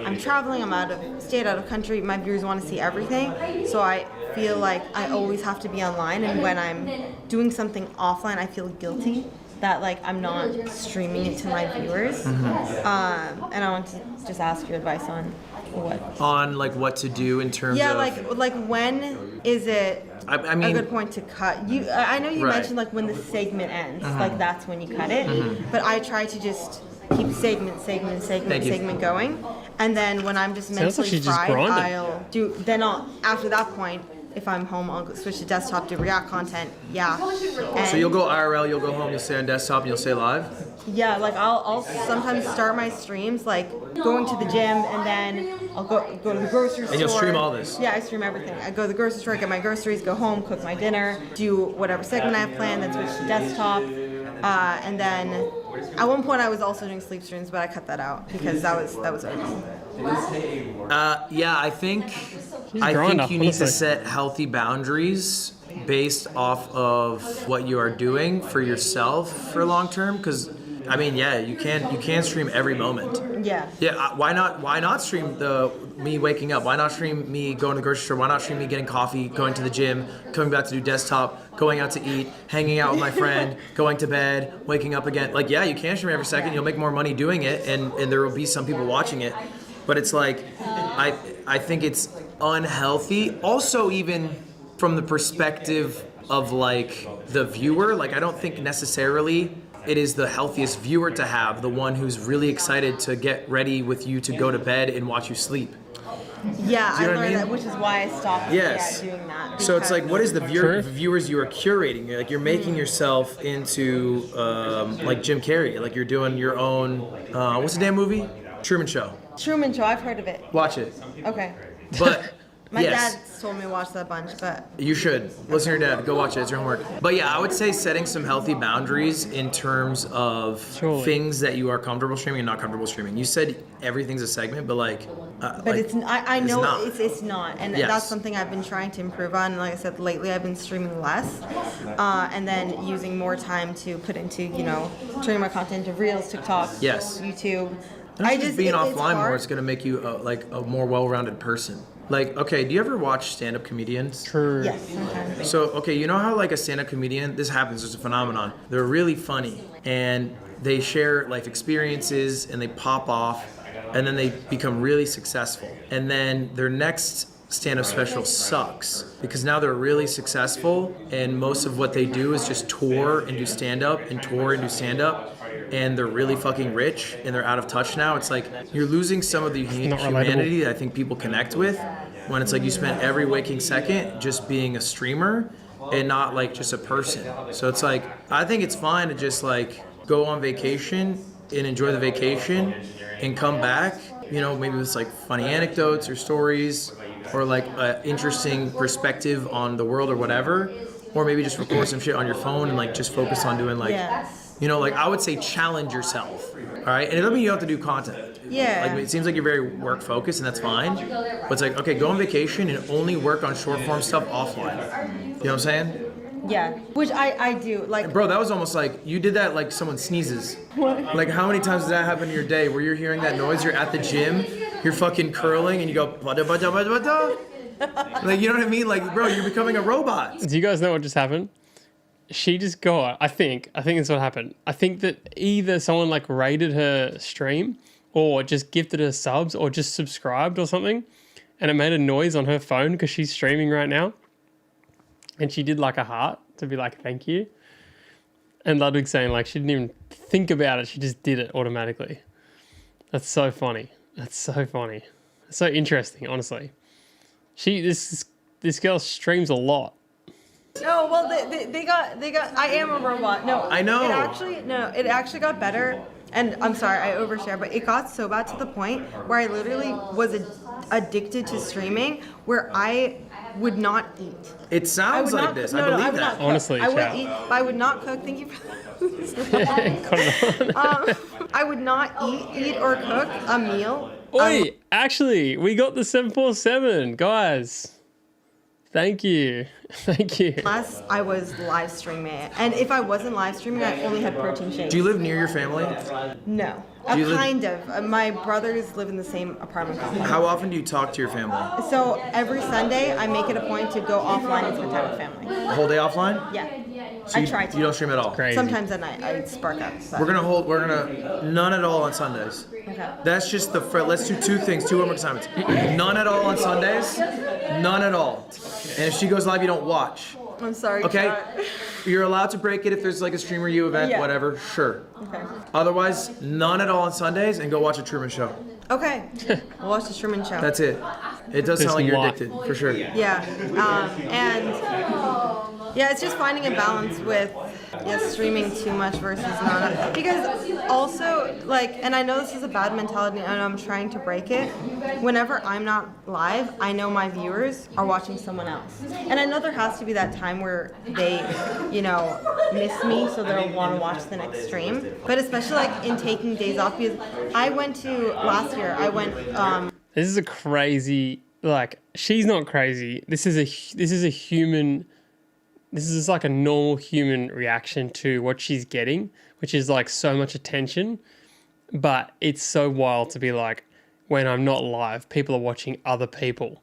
I'm traveling, I'm out of state, out of country, my viewers want to see everything. So I feel like I always have to be online, and when I'm doing something offline, I feel guilty that like I'm not streaming it to my viewers. And I want to just ask your advice on what? On like what to do in terms Yeah, of... like when is it I mean, a good point to cut? I know you Right. mentioned like when the segment ends, like that's when you cut it. But I try to just keep segment going, and then when I'm just Sounds like mentally she's just fried, grinding. I'll after that point. If I'm home, I'll switch to desktop, do React content. Yeah. And So you'll go IRL, you'll go home, you'll stay on desktop, and you'll stay live? yeah, like I'll sometimes start my streams like going to the gym, and then I'll go to the grocery store. And you'll stream all this? Yeah, I stream everything. I go to the grocery store, get my groceries, go home, cook my dinner, do whatever segment I have planned, then switch to desktop. And then at one point I was also doing sleep streams, but I cut that out because that was annoying. Yeah, I think growing you up, need to honestly. set healthy boundaries based off of what you are doing for yourself for long term. Because I mean, yeah, you can stream every moment. Yeah. Yeah, why not stream me waking up? Why not stream me going to the grocery store? Why not stream me getting coffee, going to the gym, coming back to do desktop, going out to eat, hanging out with my friend, going to bed, waking up again? Like, yeah, you can stream every second. You'll make more money doing it, and there will be some people watching it. But it's like, I think it's unhealthy. Also, even from the perspective of like the viewer, like I don't think necessarily it is the healthiest viewer to have, the one who's really excited to get ready with you to go to bed and watch you sleep. Yeah, Do you know I what I learned mean? that, which is why I stopped doing that. So it's like, what is the True. viewers you are curating? You're making yourself into like Jim Carrey. Like you're doing your own, what's the damn movie? Truman Show. Truman Show, I've heard of it. Watch it. Okay. But My yes. dad told me to watch that bunch, but You should. Listen to your dad. Go watch it. It's your homework. But yeah, I would say setting some healthy boundaries in terms of things that you are comfortable streaming and not comfortable streaming. You said everything's a segment, but like... but it's I know it's not, and Yes. that's something I've been trying to improve on. Like I said, lately I've been streaming less, and then using more time to put into turning my content into Reels, TikTok, Yes. YouTube. I just being it's offline more hard. is going to make you like a more well-rounded person. Like, okay, do you ever watch stand-up comedians? True. Yes, sometimes. So, okay, you know how like a stand-up comedian, this happens, it's a phenomenon. They're really funny and they share life experiences and they pop off and then they become really successful. And then their next stand-up special sucks because now they're really successful and most of what they do is just tour and do stand-up and tour and do stand-up. And they're really fucking rich and they're out of touch now. It's like you're losing some of the not humanity that I think people connect with when it's like you spend every waking second just being a streamer and not like just a person. So it's like, I think it's fine to just like go on vacation and enjoy the vacation and come back, maybe with like funny anecdotes or stories or like an interesting perspective on the world or whatever. Or maybe just record some shit on your phone and like just focus on doing like, like I would say challenge yourself, all right? And it doesn't mean you have to do content. Yeah. Like it seems like you're very work focused and that's fine. But it's like, okay, go on vacation and only work on short form stuff offline. You know what I'm saying? Yeah, which I do. Like, Bro, that was almost like, you did that like someone sneezes. What? Like how many times does that happen in your day where you're hearing that noise, you're at the gym, you're fucking curling and you go, bada, bada, bada, bada. Like, you know what I mean? Like, bro, you're becoming a robot. Do you guys know what just happened? She just got, I think that's what happened. I think that either someone like rated her stream or just gifted her subs or just subscribed or something. And it made a noise on her phone because she's streaming right now. And she did like a heart to be like, thank you. And Ludwig saying like, she didn't even think about it. She just did it automatically. That's so funny. That's so funny. It's so interesting, honestly. This girl streams a lot. No, well, they got. I am a robot. No, I know. It actually got better. And I'm sorry, I overshare, but it got so bad to the point where I literally was addicted to streaming, where I would not eat. It sounds like this. I believe that. Honestly, I would eat, but I would not cook. Thank you for I would not eat or cook a meal. Oi, actually, we got the 747, guys. Thank you. Thank you. Unless I was live streaming it. And if I wasn't live streaming, I only had protein shakes. Do you live near your family? No. Do you live- Kind of. My brothers live in the same apartment complex. How often do you talk to your family? So every Sunday, I make it a point to go offline and spend time with family. The whole day offline? Yeah. So I you, try to. You don't stream at all? Sometimes at night, I spark up. but- We're gonna none at all on Sundays. Okay. That's just let's do two things, two homework assignments. None at all on Sundays, none at all. And if she goes live, you don't watch. I'm sorry. Okay? Kat. You're allowed to break it if there's like a Streamer U event, Yeah. whatever, sure. Okay. Otherwise, none at all on Sundays and go watch a Truman Show. Okay. We'll watch the Truman Show. That's it. It does sound like you're addicted, for sure. Yeah. And yeah, it's just finding a balance with streaming too much versus not. Because also, like, and I know this is a bad mentality and I'm trying to break it. Whenever I'm not live, I know my viewers are watching someone else. And I know there has to be that time where they, miss me, so they'll want to watch the next stream. But especially like in taking days off, because last year, This is a crazy, like, she's not crazy. This is a human, this is like a normal human reaction to what she's getting, which is like so much attention. But it's so wild to be like, when I'm not live, people are watching other people.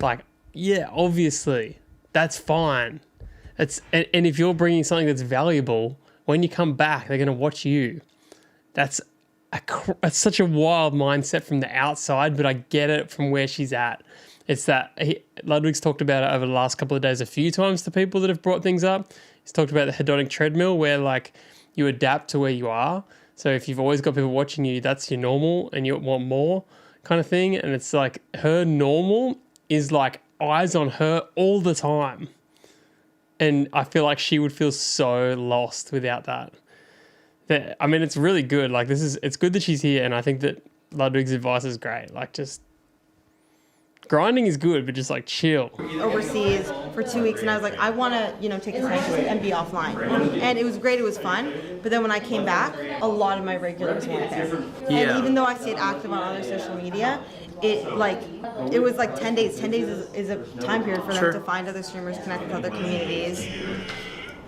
Like, yeah, obviously, that's fine. And if you're bringing something that's valuable, when you come back, they're going to watch you. That's such a wild mindset from the outside, but I get it from where she's at. It's that Ludwig's talked about it over the last couple of days a few times to people that have brought things up. He's talked about the hedonic treadmill where like you adapt to where you are. So if you've always got people watching you, that's your normal and you want more kind of thing. And it's like her normal is like eyes on her all the time. And I feel like she would feel so lost without that. I mean, it's really good. Like it's good that she's here. And I think that Ludwig's advice is great. Like just grinding is good, but just like chill. Overseas for 2 weeks, and I was like, I want to, take a time and be offline. And it was great, it was fun. But then when I came back, a lot of my regulars weren't there. Yeah. And even though I stayed active on other social media, it was like 10 days. 10 days is a time period for them to find other streamers, connect with other communities.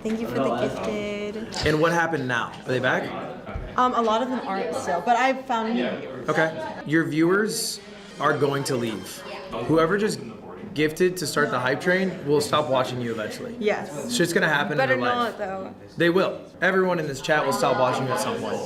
Thank you for the gifted. And what happened now? Are they back? A lot of them aren't still, but I've found new viewers. Okay. Your viewers are going to leave. Whoever just gifted to start the hype train will stop watching you eventually. Yes. Shit's gonna happen Better in their not, life. though. They will. Everyone in this chat will stop watching you at some point.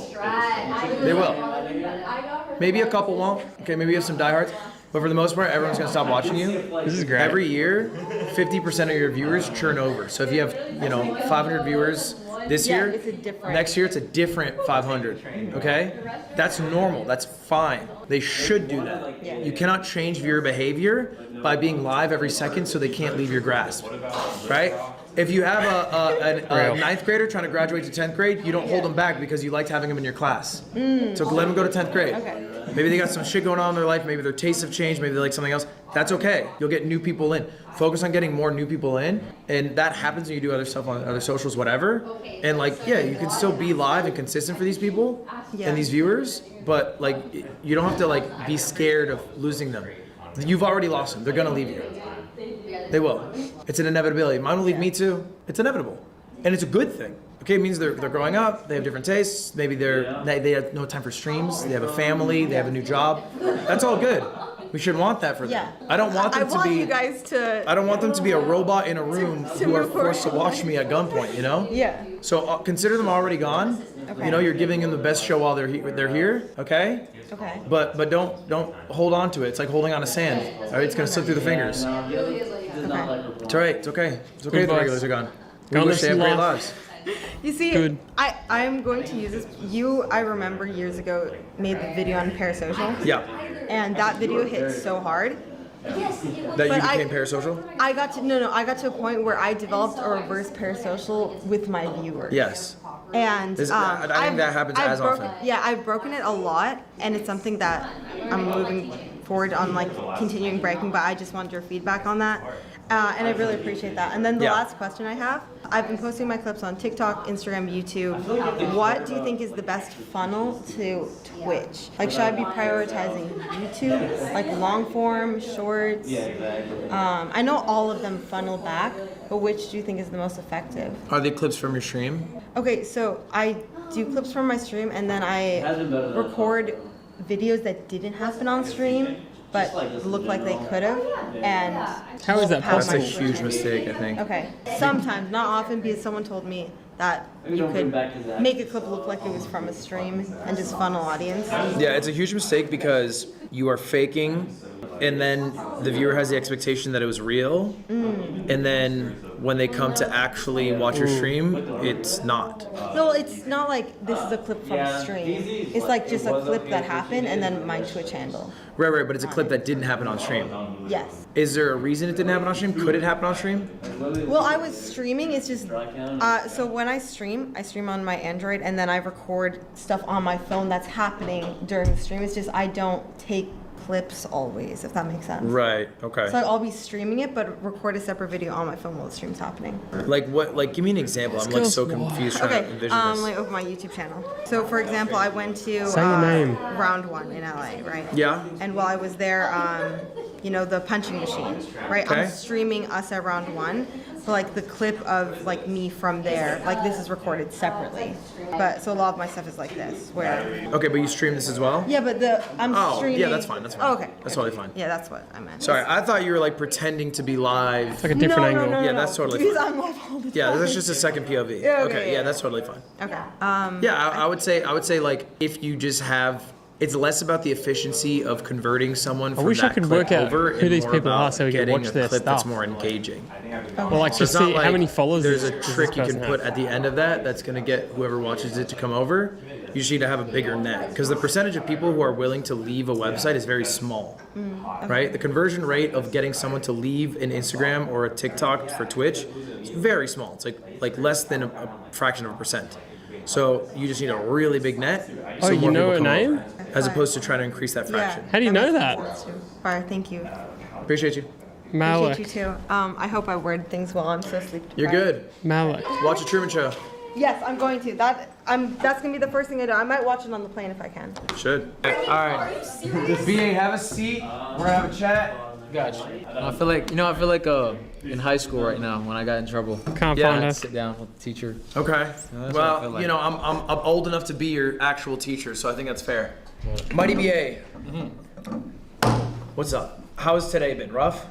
They will. Maybe a couple won't. Okay, maybe you have some diehards. But for the most part, everyone's gonna stop watching you. This is great. Every year, 50% of your viewers churn over. So if you have, 500 viewers this year, it's a different. next year it's a different 500. Okay? That's normal. That's fine. They should do that. Yeah. You cannot change viewer behavior by being live every second so they can't leave your grasp. Right? If you have a ninth grader trying to graduate to 10th grade, you don't hold them back because you liked having them in your class. So let them go to 10th grade. Okay. Maybe they got some shit going on in their life. Maybe their tastes have changed. Maybe they like something else. That's okay. You'll get new people in. Focus on getting more new people in. And that happens when you do other stuff on other socials, whatever. And you can still be live and consistent for these people and these viewers. But you don't have to be scared of losing them. You've already lost them. They're going to leave you. They will. It's an inevitability. Mine will leave me too. It's inevitable. And it's a good thing. Okay, it means they're growing up, they have different tastes, maybe they have no time for streams, they have a family, they have a new job. That's all good. We should want that for them. Yeah. I don't want them to be you guys to. I don't want them to be a robot in a room who are forced to watch me at gunpoint, Yeah. So consider them already gone. Okay. You're giving them the best show while they're here, okay? Okay. But don't hold on to it. It's like holding on to sand. All right, it's gonna slip through the fingers. Okay. It's all right. It's okay. It's okay if the regulars are gone. We Go wish they have live great some lives. You see, Good. I'm going to use this. I remember years ago, made the video on parasocial. Yeah. And that video hit so hard. That you became parasocial? I got to a point where I developed a reverse parasocial with my viewers. Yes. And I think that happens as often. Yeah, I've broken it a lot, and it's something that I'm moving forward on, continuing breaking. But I just want your feedback on that. And I really appreciate that. And then the last question I have, I've been posting my clips on TikTok, Instagram, YouTube. What do you think is the best funnel to Twitch? Should I be prioritizing YouTube, long form, shorts? I know all of them funnel back, but which do you think is the most effective? Are they clips from your stream? Okay, so I do clips from my stream, and then I record videos that didn't happen on stream, but look like they could have. And how is that possible? That's a huge mistake, I think. Okay, sometimes, not often, because someone told me that you could make a clip look like it was from a stream and just funnel audience. Yeah, it's a huge mistake because you are faking, and then the viewer has the expectation that it was real, and then when they come to actually watch your stream, it's not. No, it's not like this is a clip from a stream. It's just a clip that happened and then my Twitch handle. Right, but it's a clip that didn't happen on stream. Yes. Is there a reason it didn't happen on stream? Could it happen on stream? Well, I was streaming. It's just so when I stream on my Android, and then I record stuff on my phone that's happening during the stream. It's just I don't take clips always, if that makes sense. Right. Okay. So I'll be streaming it, but record a separate video on my phone while the stream's happening. What? Give me an example. I'm so confused trying to envision this. Let me open my YouTube channel. So for example, I went to Say your name. Round 1 in LA, right? Yeah. And while I was there, the punching machine, right? Okay. I'm streaming us at round 1, but like the clip of like me from there, like this is recorded separately. But so a lot of my stuff is like this, where. Okay, but you stream this as well? Yeah, but I'm streaming. Yeah, that's fine. That's fine. Oh, okay. That's totally fine. Yeah, that's what I meant. Sorry, I thought you were like pretending to be live. It's like a different angle. Yeah, that's totally Because fine. I'm live all the time. Yeah, that's just a second POV. Yeah, Okay, yeah, that's totally fine. Okay. Yeah, I would say like if you just have, it's less about the efficiency of converting someone from wish I that could clip work out over who and these more people are about so we can getting watch a their clip that's stuff. more engaging. Well, like So just it's not see how like many followers there's a does this trick you can person put have. at the end of that that's going to get whoever watches it to come over. You just need to have a bigger net because the percentage of people who are willing to leave a website is very small, right? The conversion rate of getting someone to leave an Instagram or a TikTok for Twitch is very small. It's like less than a fraction of a percent. So you just need a really big net. Oh, so you more know people her come name? over, as opposed to trying to increase that fraction. How do you know that? Bye, thank you. Appreciate you. Malik. Appreciate you too. I hope I worded things well. I'm so sleep deprived. You're good. Malik. Watch the Truman Show. Yes, I'm going to. That's gonna be the first thing I do. I might watch it on the plane if I can. Should. All right. BA, have a seat. We're gonna have a chat. Gotcha. I feel like in high school right now when I got in trouble. Can't Yeah. find I'd us. sit down with the teacher. Okay. that's what I feel Well, like. you know, I'm old enough to be your actual teacher, so I think that's fair. Mighty BA. What's up? How's today been? Rough?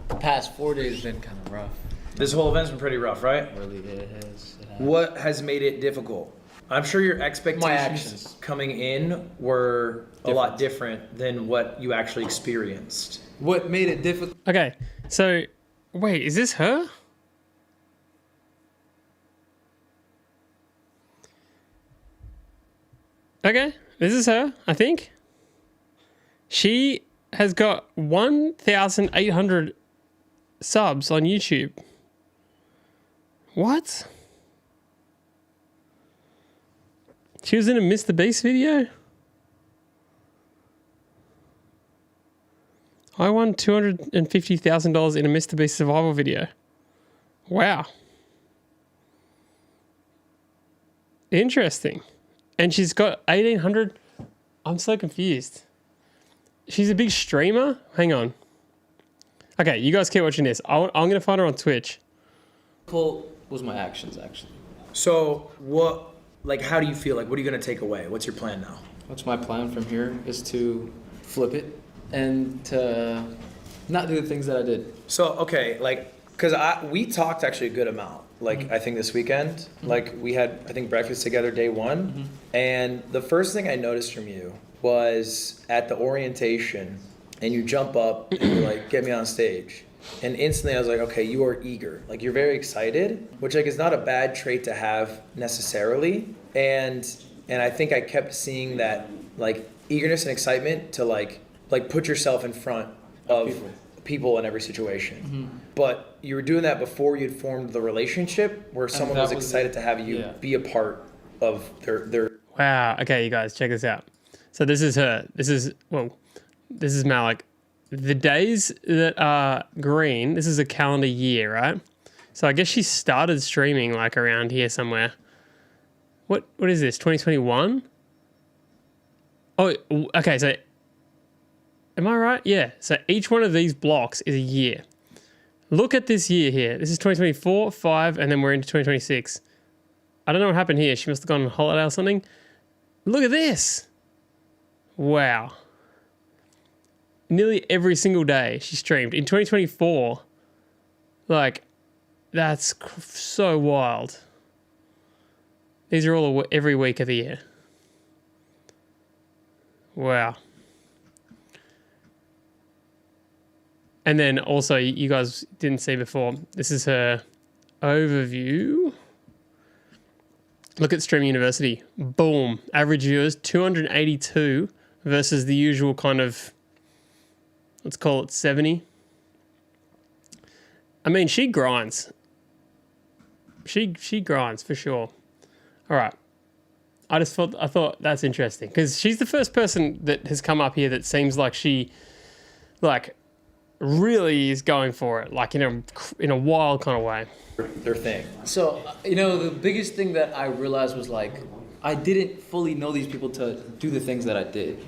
The past 4 days have been kind of rough. This whole event's been pretty rough, right? Really, it has. What has made it difficult? I'm sure your My expectations actions. coming in were a lot different than what you actually experienced. What made it difficult? Okay, so wait, is this her? Okay, this is her, I think. She has got 1,800 subs on YouTube. What? She was in a Mr. Beast video? I won $250,000 in a Mr. Beast survival video. Wow. Interesting. And she's got 1,800. I'm so confused. She's a big streamer? Hang on. Okay, you guys keep watching this. I'm going to find her on Twitch. Was my actions actually. So how do you feel? Like, what are you going to take away? What's your plan now? What's my plan from here is to flip it and to not do the things that I did. So, okay, because we talked actually a good amount. I think this weekend, we had, I think, breakfast together day one. And the first thing I noticed from you was at the orientation, and you jump up and you're like, get me on stage. And instantly I was like, okay, you are eager. You're very excited, which is not a bad trait to have necessarily. And I think I kept seeing that eagerness and excitement to put yourself in front of people in every situation. But you were doing that before you'd formed the relationship where someone was excited to have you be a part of their. Wow. Okay, you guys, check this out. So this is her. This is Malik. The days that are green, this is a calendar year, right? So I guess she started streaming around here somewhere. What is this, 2021? Oh, okay, so am I right? Yeah, so each one of these blocks is a year. Look at this year here. This is 2024, 5, and then we're into 2026. I don't know what happened here. She must have gone on holiday or something. Look at this. Wow. Nearly every single day she streamed. In 2024, that's so wild. These are all every week of the year. Wow. And then also, you guys didn't see before, this is her overview. Look at Stream University. Boom. Average viewers, 282 versus the usual kind of, let's call it 70. I mean, she grinds. She grinds for sure. All right. I thought that's interesting because she's the first person that has come up here that seems like she, really is going for it, in a wild kind of way. Their thing. So, the biggest thing that I realized was I didn't fully know these people to do the things that I did.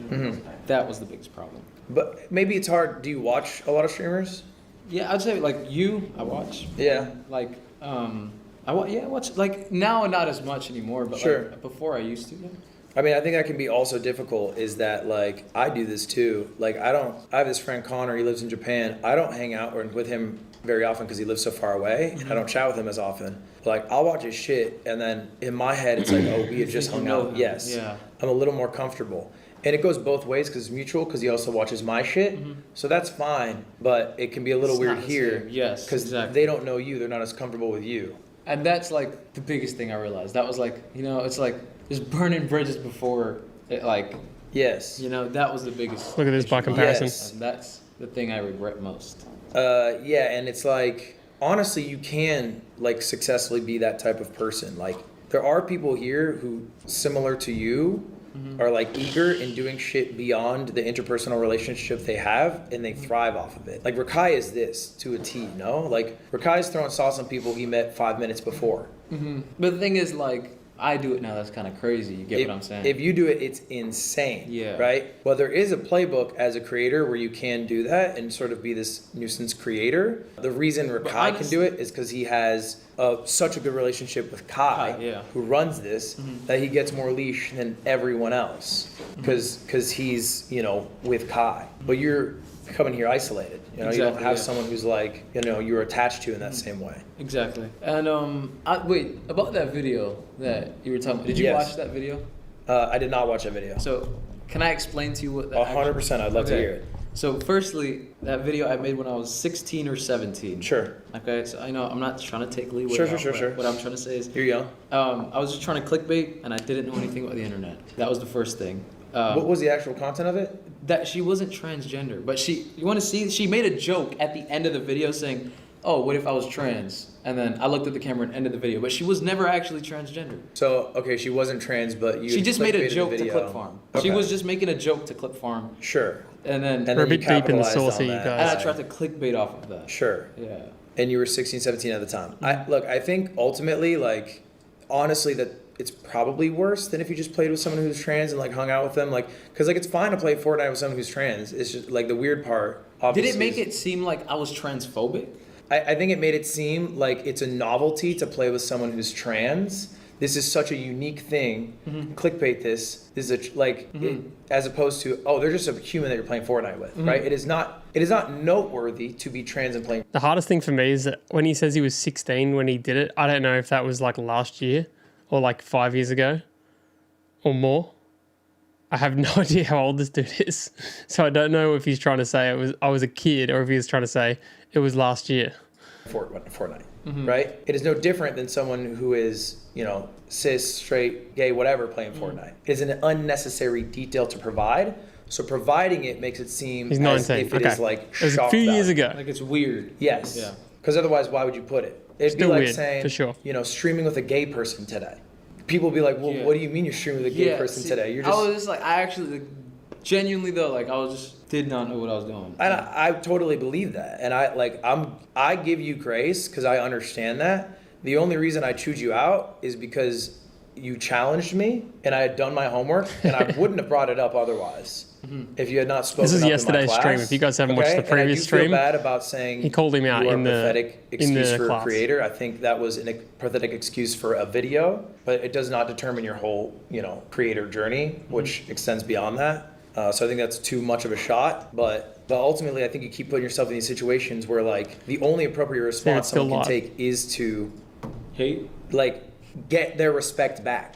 that was the biggest problem. But maybe it's hard. Do you watch a lot of streamers? Yeah, I'd say like I watch. Yeah. Like I watch like now not as much anymore, but Sure. like, before I used to. Yeah. I mean, I think that can be also difficult is that, like, I do this too. Like, I have this friend Connor, he lives in Japan. I don't hang out with him very often because he lives so far away. I don't chat with him as often. But, like, I'll watch his shit, and then in my head, it's like, oh, we had just hung out. Yes. Yeah. I'm a little more comfortable. And it goes both ways because it's mutual because he also watches my shit. So that's fine. But it can be a little weird not the here. same. Yes, Because they don't know you. They're not as comfortable with you. And that's like the biggest thing I realized. That was like, it's like just burning bridges before it, like. Yes. That was the biggest. Look at this by comparison. Yes. And that's the thing I regret most. Yeah, and it's like, honestly, you can, like, successfully be that type of person. Like, there are people here who, similar to you, are, like, eager in doing shit beyond the interpersonal relationship they have, and they thrive off of it. Like, Rakai is this to a T, Like, Rakai is throwing sauce on people he met 5 minutes before. But the thing is, like, I do it now. That's kind of crazy. You get what I'm saying? If you do it, it's insane. Yeah. Right? Well, there is a playbook as a creator where you can do that and sort of be this nuisance creator. The reason Rakai can do it is because he has such a good relationship with Kai, who runs this, that he gets more leash than everyone else because he's, with Kai. But you're coming here isolated. You don't have someone who's like, you're attached to in that same way. Exactly. And wait, about that video that you were talking about, did you watch that video? I did not watch that video. So can I explain to you what that 100%, I'd love to hear it. So firstly, that video I made when I was 16 or 17. Sure. Okay, so I know I'm not trying to take leeway. Sure. What I'm trying to say is, you're young. I was just trying to clickbait, and I didn't know anything about the internet. That was the first thing. What was the actual content of it? That she wasn't transgender, but you want to see? She made a joke at the end of the video saying, "Oh, what if I was trans?" And then I looked at the camera and ended the video, but she was never actually transgender. So okay, she wasn't trans, but she just made a joke to Clip Farm. Okay. She was just making a joke to Clip Farm. Sure. And then we're a bit deep in the sauce here, you guys. And I tried to clickbait off of that. Sure. Yeah. And you were 16, 17 at the time. I think ultimately, like, honestly, that it's probably worse than if you just played with someone who's trans and like hung out with them, like, because like it's fine to play Fortnite with someone who's trans. It's just like the weird part. Did it make it seem like I was transphobic? I think it made it seem like it's a novelty to play with someone who's trans. This is such a unique thing. Clickbait this. This is as opposed to, oh, they're just a human that you're playing Fortnite with, right? It is not noteworthy to be trans and playing. The hardest thing for me is that when he says he was 16 when he did it, I don't know if that was like last year or like 5 years ago or more. I have no idea how old this dude is. So I don't know if he's trying to say I was a kid or if he was trying to say it was last year. Fortnite, right? It is no different than someone who is, cis, straight, gay, whatever, playing Fortnite. It is an unnecessary detail to provide. So providing it makes it seem he's as 19. if it is like it was a few years ago. Like it's weird. Yes. Yeah. Because otherwise, why would you put it? It'd Still be like weird, saying, for sure. Streaming with a gay person today. People would be like, well, what do you mean you're streaming with a gay person today? You're just. I was just like, I actually, genuinely though, like did not know what I was doing. And I totally believe that, and I give you grace because I understand that. The only reason I chewed you out is because you challenged me, and I had done my homework, and I wouldn't have brought it up otherwise if you had not spoken. This is up yesterday's in my class. stream. If you guys haven't watched the previous and I do stream, feel bad about saying he called him out you are in a the pathetic excuse for class. a creator. I think that was a pathetic excuse for a video, but it does not determine your whole creator journey, which extends beyond that. So I think that's too much of a shot, but ultimately I think you keep putting yourself in these situations where like the only appropriate response someone can take is to hate, like get their respect back.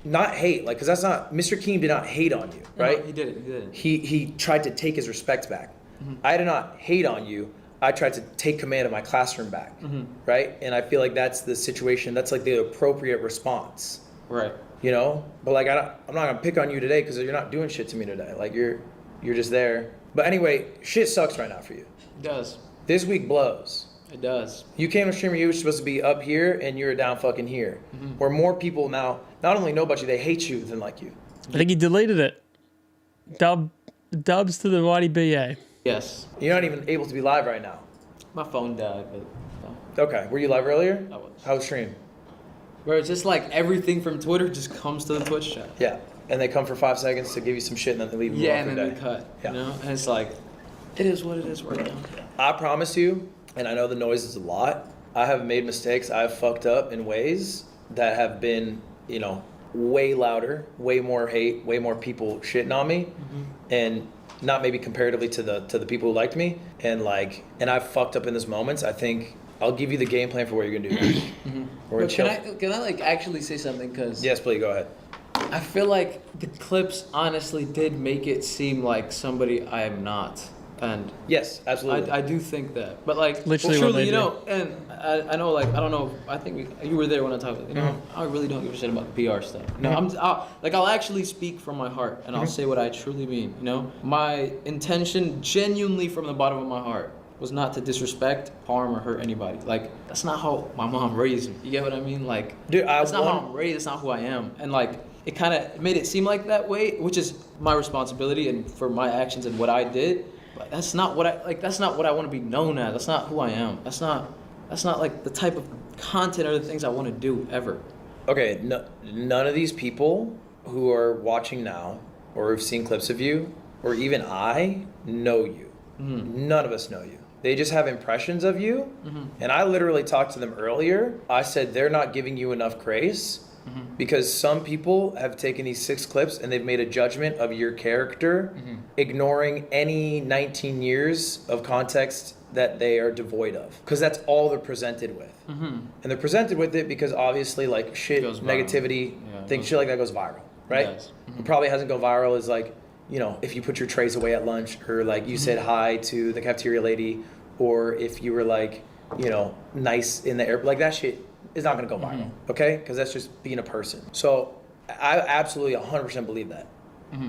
Not hate, like, because that's not, Mr. Keem did not hate on you, right? No, he didn't. He tried to take his respect back. I did not hate on you. I tried to take command of my classroom back, right? And I feel like that's the situation, that's like the appropriate response. Right. But like I'm not gonna pick on you today because you're not doing shit to me today. Like you're just there. But anyway, shit sucks right now for you. It does. This week blows. It does. You came to Streamer U, you're supposed to be up here, and you're down fucking here. Where more people now not only know about you, they hate you than like you. I think he deleted it. Dubs to the mighty BA. Yes. You're not even able to be live right now. My phone died, but. Okay, were you live earlier? I was. How was stream? Where it's just like everything from Twitter just comes to the Twitch chat. Yeah. And they come for 5 seconds to give you some shit and then they leave you Yeah, off and your then day. they cut. Yeah. You know, and it's like, it is what it is right now. I promise you, and I know the noise is a lot, I have made mistakes. I've fucked up in ways that have been, you know, way louder, way more hate, way more people shitting on me, and not maybe comparatively to the people who liked me, and I've fucked up in those moments. I think I'll give you the game plan for what you're gonna do next. We're But gonna can I like actually say something? Because Yes, please go ahead. I feel like the clips honestly did make it seem like somebody I am not. And yes, absolutely. I do think that. But like, Literally what truly, they you do. know, and I know, like, I don't know, I think you were there when I talked about, you know, I really don't give a shit about the PR stuff. No, I'll actually speak from my heart and I'll say what I truly mean, you know? My intention, genuinely from the bottom of my heart, was not to disrespect, harm, or hurt anybody. Like, that's not how my mom raised me. You get what I mean? Like, dude, that's not how I'm raised, that's not who I am. And like, it kind of made it seem like that way, which is my responsibility and for my actions and what I did. But that's not what that's not what I want to be known as. That's not who I am. That's not like the type of content or the things I want to do ever. Okay, none of these people who are watching now or who've seen clips of you, or even I, know you. None of us know you. They just have impressions of you. And I literally talked to them earlier. I said they're not giving you enough grace because some people have taken these 6 clips and they've made a judgment of your character, ignoring any 19 years of context that they are devoid of, because that's all they're presented with. And they're presented with it because obviously like shit, negativity, shit like that goes viral, right? It probably hasn't gone viral is like, you know, if you put your trays away at lunch, or like you said hi to the cafeteria lady, or if you were like, you know, nice in the air, like that shit is not gonna go viral, okay? Because that's just being a person. So I absolutely 100% believe that.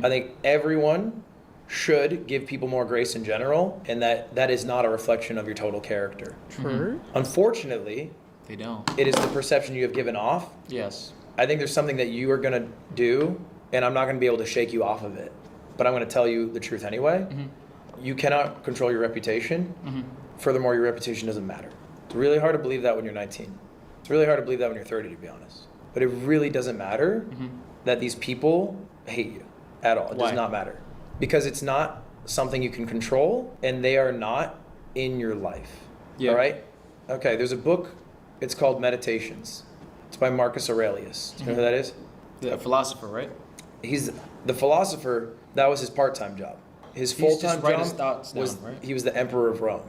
I think everyone should give people more grace in general, and that is not a reflection of your total character. True. Unfortunately, they don't. It is the perception you have given off. Yes. I think there's something that you are gonna do, and I'm not gonna be able to shake you off of it. But I'm gonna tell you the truth anyway. You cannot control your reputation. Furthermore, your reputation doesn't matter. It's really hard to believe that when you're 19. It's really hard to believe that when you're 30, to be honest. But it really doesn't matter that these people hate you at all. It does not matter. Because it's not something you can control, and they are not in your life. All right? Okay, there's a book, it's called Meditations. It's by Marcus Aurelius. Do you know who that is? The philosopher, right? He's the philosopher. That was his part-time job. His full-time job was he was the emperor of Rome.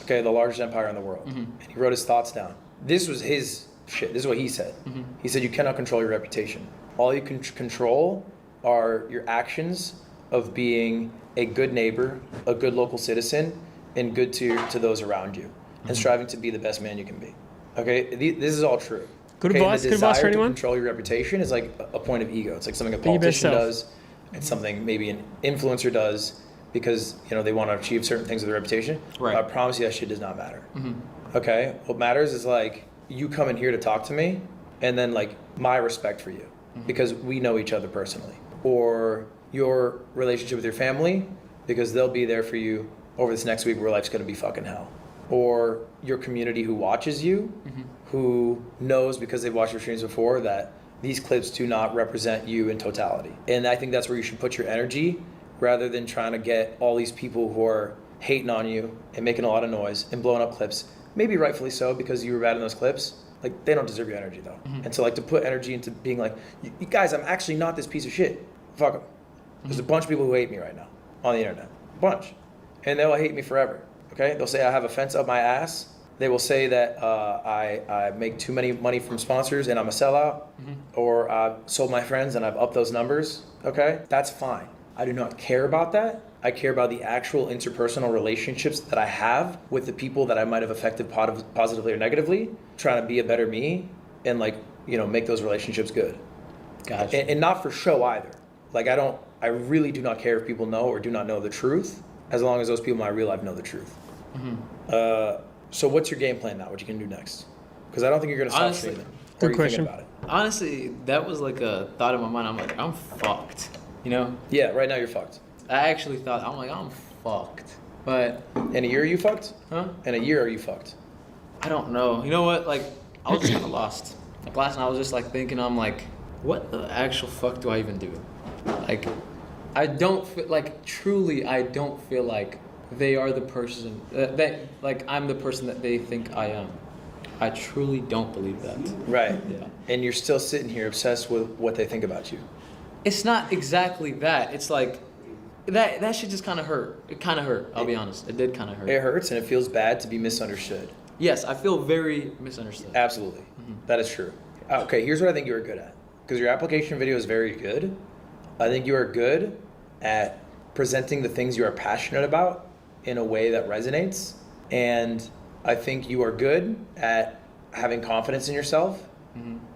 Okay, the largest empire in the world. And he wrote his thoughts down. This was his shit. This is what he said. He said you cannot control your reputation. All you can control are your actions of being a good neighbor, a good local citizen, and good to those around you, and striving to be the best man you can be. Okay, this is all true. Good okay? advice. Good advice for anyone. To control your reputation is like a point of ego. It's like something a politician does. It's something maybe an influencer does because they want to achieve certain things with their reputation. Right. I promise you that shit does not matter. Okay, what matters is like you coming here to talk to me, and then like my respect for you because we know each other personally, or your relationship with your family because they'll be there for you over this next week where life's gonna be fucking hell, or your community who watches you, who knows because they've watched your streams before that these clips do not represent you in totality. And I think that's where you should put your energy rather than trying to get all these people who are hating on you and making a lot of noise and blowing up clips. Maybe rightfully so because you were bad in those clips. Like, they don't deserve your energy though. And so like to put energy into being like, you guys, I'm actually not this piece of shit. Fuck them. There's a bunch of people who hate me right now on the internet. A bunch. And they'll hate me forever. Okay? They'll say I have a fence up my ass. They will say that I make too many money from sponsors and I'm a sellout, or I've sold my friends and I've upped those numbers. Okay? That's fine. I do not care about that. I care about the actual interpersonal relationships that I have with the people that I might have affected positively or negatively, trying to be a better me and make those relationships good. Gotcha. And not for show either. Like I really do not care if people know or do not know the truth, as long as those people in my real life know the truth. So what's your game plan now? What you can do next? Because I don't think you're gonna stop streaming. Good question. About it? Honestly, that was like a thought in my mind. I'm like, I'm fucked. Yeah, right now you're fucked. I actually thought, I'm fucked. But in a year, are you fucked? Huh? In a year, are you fucked? I don't know. You know what? Like, I was just kind of lost. Like last night, I was just like thinking, I'm like, what the actual fuck do I even do? Like, I don't feel like, truly, I don't feel like they are the person like I'm the person that they think I am. I truly don't believe that. Right. Yeah. And you're still sitting here obsessed with what they think about you. It's not exactly that. It's like that shit just kind of hurt. It kind of hurt. I'll be honest. It did kind of hurt. It hurts and it feels bad to be misunderstood. Yes, I feel very misunderstood. Absolutely. That is true. Okay, here's what I think you are good at. Because your application video is very good. I think you are good at presenting the things you are passionate about in a way that resonates. And I think you are good at having confidence in yourself.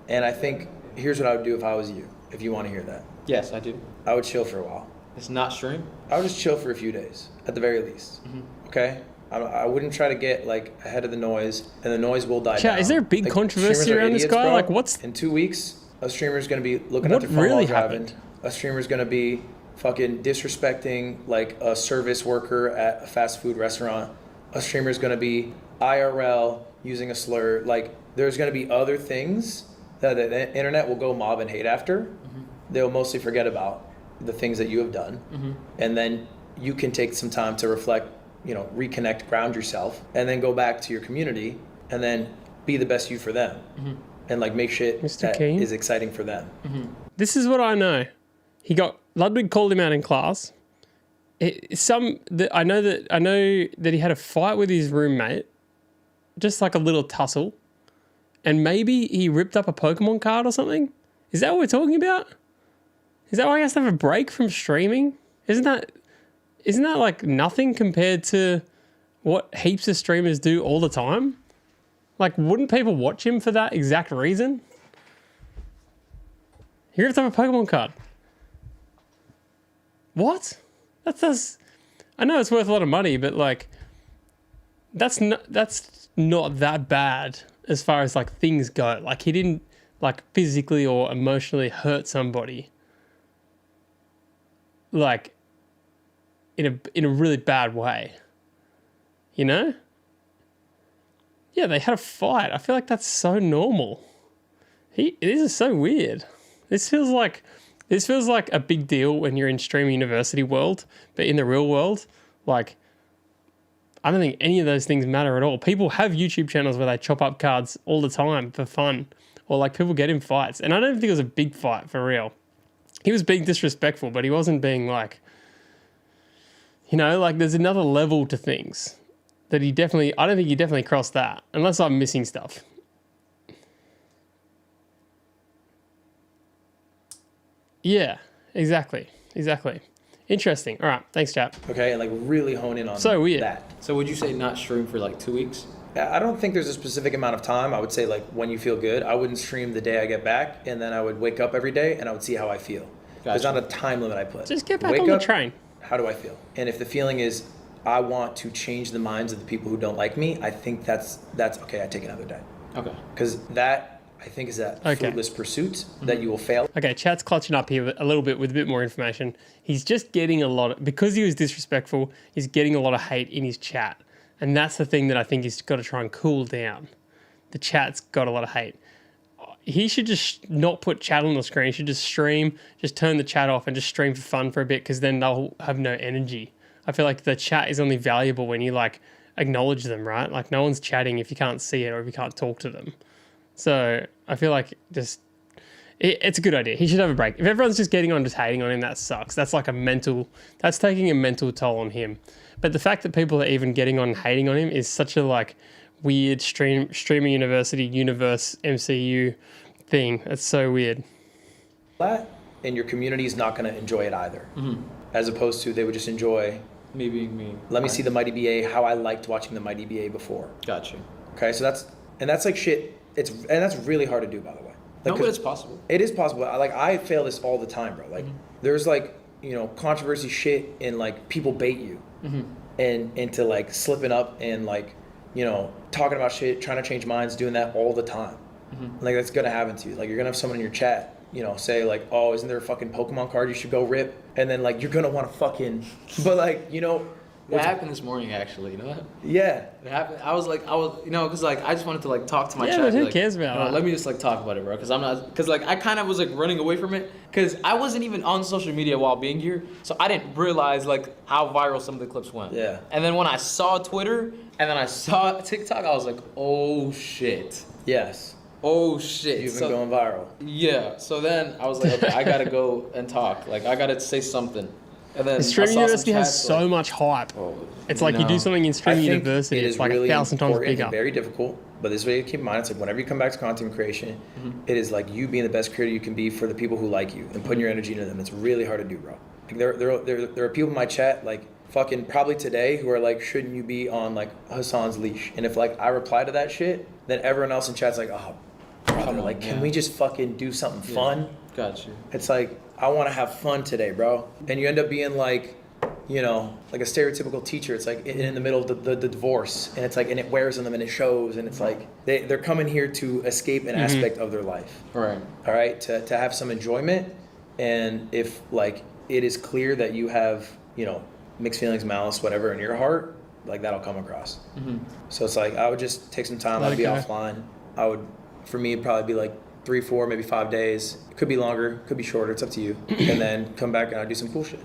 And I think here's what I would do if I was you, if you want to hear that. Yes, I do. I would chill for a while. It's not stream? I would just chill for a few days, at the very least. Okay? I wouldn't try to get like ahead of the noise, and the noise will die down. Is there a big controversy around this guy? Bro. Like, what's in 2 weeks? A streamer's gonna be looking at their phone while driving. A streamer's gonna be fucking disrespecting like a service worker at a fast food restaurant. A streamer's gonna be IRL using a slur. Like, there's gonna be other things that the internet will go mob and hate after. They'll mostly forget about the things that you have done, and then you can take some time to reflect, reconnect, ground yourself, and then go back to your community, and then be the best you for them, and like make shit that is exciting for them. This is what I know. Ludwig called him out in class. I know that he had a fight with his roommate, just like a little tussle, and maybe he ripped up a Pokemon card or something. Is that what we're talking about? Is that why he has to have a break from streaming? Isn't that like nothing compared to what heaps of streamers do all the time? Like, wouldn't people watch him for that exact reason? He ripped up a Pokemon card. What? I know it's worth a lot of money, but like, that's not that bad as far as like things go. Like, he didn't like physically or emotionally hurt somebody. Like, in a really bad way. Yeah, they had a fight. I feel like that's so normal. This is so weird. This feels like a big deal when you're in streaming university world, but in the real world, like, I don't think any of those things matter at all. People have YouTube channels where they chop up cards all the time for fun, or like people get in fights. And I don't think it was a big fight for real. He was being disrespectful, but he wasn't being like, like there's another level to things that I don't think he definitely crossed that, unless I'm missing stuff. Yeah, exactly. Interesting. All right, thanks, chap. Okay, and like really hone in on weird. that. So would you say not stream for like 2 weeks? I don't think there's a specific amount of time. I would say like when you feel good. I wouldn't stream the day I get back, and then I would wake up every day and I would see how I feel. There's not a time limit I put. Just get back on the train. How do I feel? And if the feeling is I want to change the minds of the people who don't like me, I think that's okay. I take another day. Okay. Because that, I think, is that fruitless pursuit that you will fail. Okay, chat's clutching up here a little bit with a bit more information. He's just getting because he was disrespectful, he's getting a lot of hate in his chat. And that's the thing that I think he's got to try and cool down. The chat's got a lot of hate. He should just not put chat on the screen. He should just stream, just turn the chat off and just stream for fun for a bit, because then they'll have no energy. I feel like the chat is only valuable when you like acknowledge them, right? Like, no one's chatting if you can't see it or if you can't talk to them. So I feel like it's a good idea. He should have a break. If everyone's just getting on, just hating on him, that sucks. That's like that's taking a mental toll on him. But the fact that people are even getting on and hating on him is such a like weird streaming university universe MCU thing. It's so weird. That, and your community is not going to enjoy it either. As opposed to they would just enjoy me being me. Let me see the Mighty BA, how I liked watching the Mighty BA before. Gotcha. Okay, so that's like shit. That's really hard to do, by the way. Like, no, but it's possible. It is possible. I fail this all the time, bro. Like, there's like, controversy shit, and like people bait you and into like slipping up and like, talking about shit, trying to change minds, doing that all the time. Like, that's gonna happen to you. Like, you're gonna have someone in your chat, say like, oh, isn't there a fucking Pokemon card you should go rip? And then like, you're gonna want to fucking, but like, That happened this morning, actually. You know that? Yeah. It happened. I was, you know, because like I just wanted to like talk to my Yeah, chat. but who like, cares about that? Let me just like talk about it, bro. Because I kind of was like running away from it. Because I wasn't even on social media while being here, so I didn't realize like how viral some of the clips went. Yeah. And then when I saw Twitter and then I saw TikTok, I was like, oh shit. Yes. Oh shit. You've been going viral. Yeah. So then I was like, okay, I gotta go and talk. Like I gotta say something. And then The Stream I saw some University has chats, so much hype. It's like you do something in Stream University, it's like 1,000 times bigger. And very difficult, but this way you keep in mind, it's like whenever you come back to content creation, it is like you being the best creator you can be for the people who like you and putting your energy into them. It's really hard to do, bro. Like there are people in my chat like fucking probably today who are like, shouldn't you be on like Hassan's leash? And if like I reply to that shit, then everyone else in chat's like, oh, brother, like can we just fucking do something fun? Got you. It's like, I want to have fun today, bro. And you end up being like, you know, like a stereotypical teacher. It's like in the middle of the divorce, and it's like, and it wears on them and it shows, and it's like they're coming here to escape an aspect of their life. Right. All right, to have some enjoyment, and if like it is clear that you have, you know, mixed feelings, malice, whatever in your heart, like that'll come across. So it's like I would just take some time. I'd be offline. For me, it'd probably be like 3, 4, maybe 5 days. It could be longer, could be shorter. It's up to you. And then come back and I do some cool shit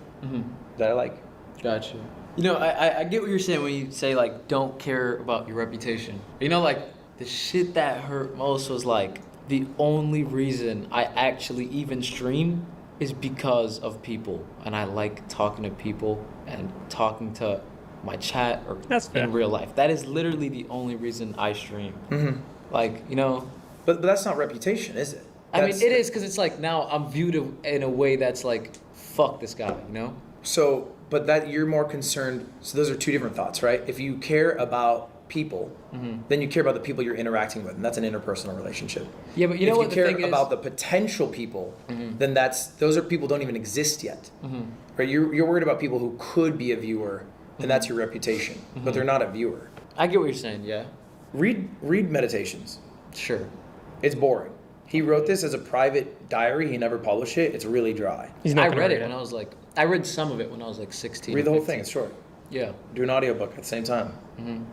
that I like. Gotcha. You know, I get what you're saying when you say like don't care about your reputation. You know, like the shit that hurt most was like the only reason I actually even stream is because of people, and I like talking to people and talking to my chat or in real life. That is literally the only reason I stream. Like, you know. But that's not reputation, is it? I mean, it is, because it's like now I'm viewed in a way that's like, fuck this guy, you know? So, but that you're more concerned, so those are two different thoughts, right? If you care about people, then you care about the people you're interacting with, and that's an interpersonal relationship. Yeah, but you know what the thing is? If you care about the potential people, then those are people don't even exist yet. Right? You're worried about people who could be a viewer, and that's your reputation, but they're not a viewer. I get what you're saying, yeah. Read Meditations. Sure. It's boring. He wrote this as a private diary. He never published it. It's really dry. I read it when I was like, I read some of it when I was like 16. Read the whole thing. It's short. Yeah. Do an audiobook at the same time.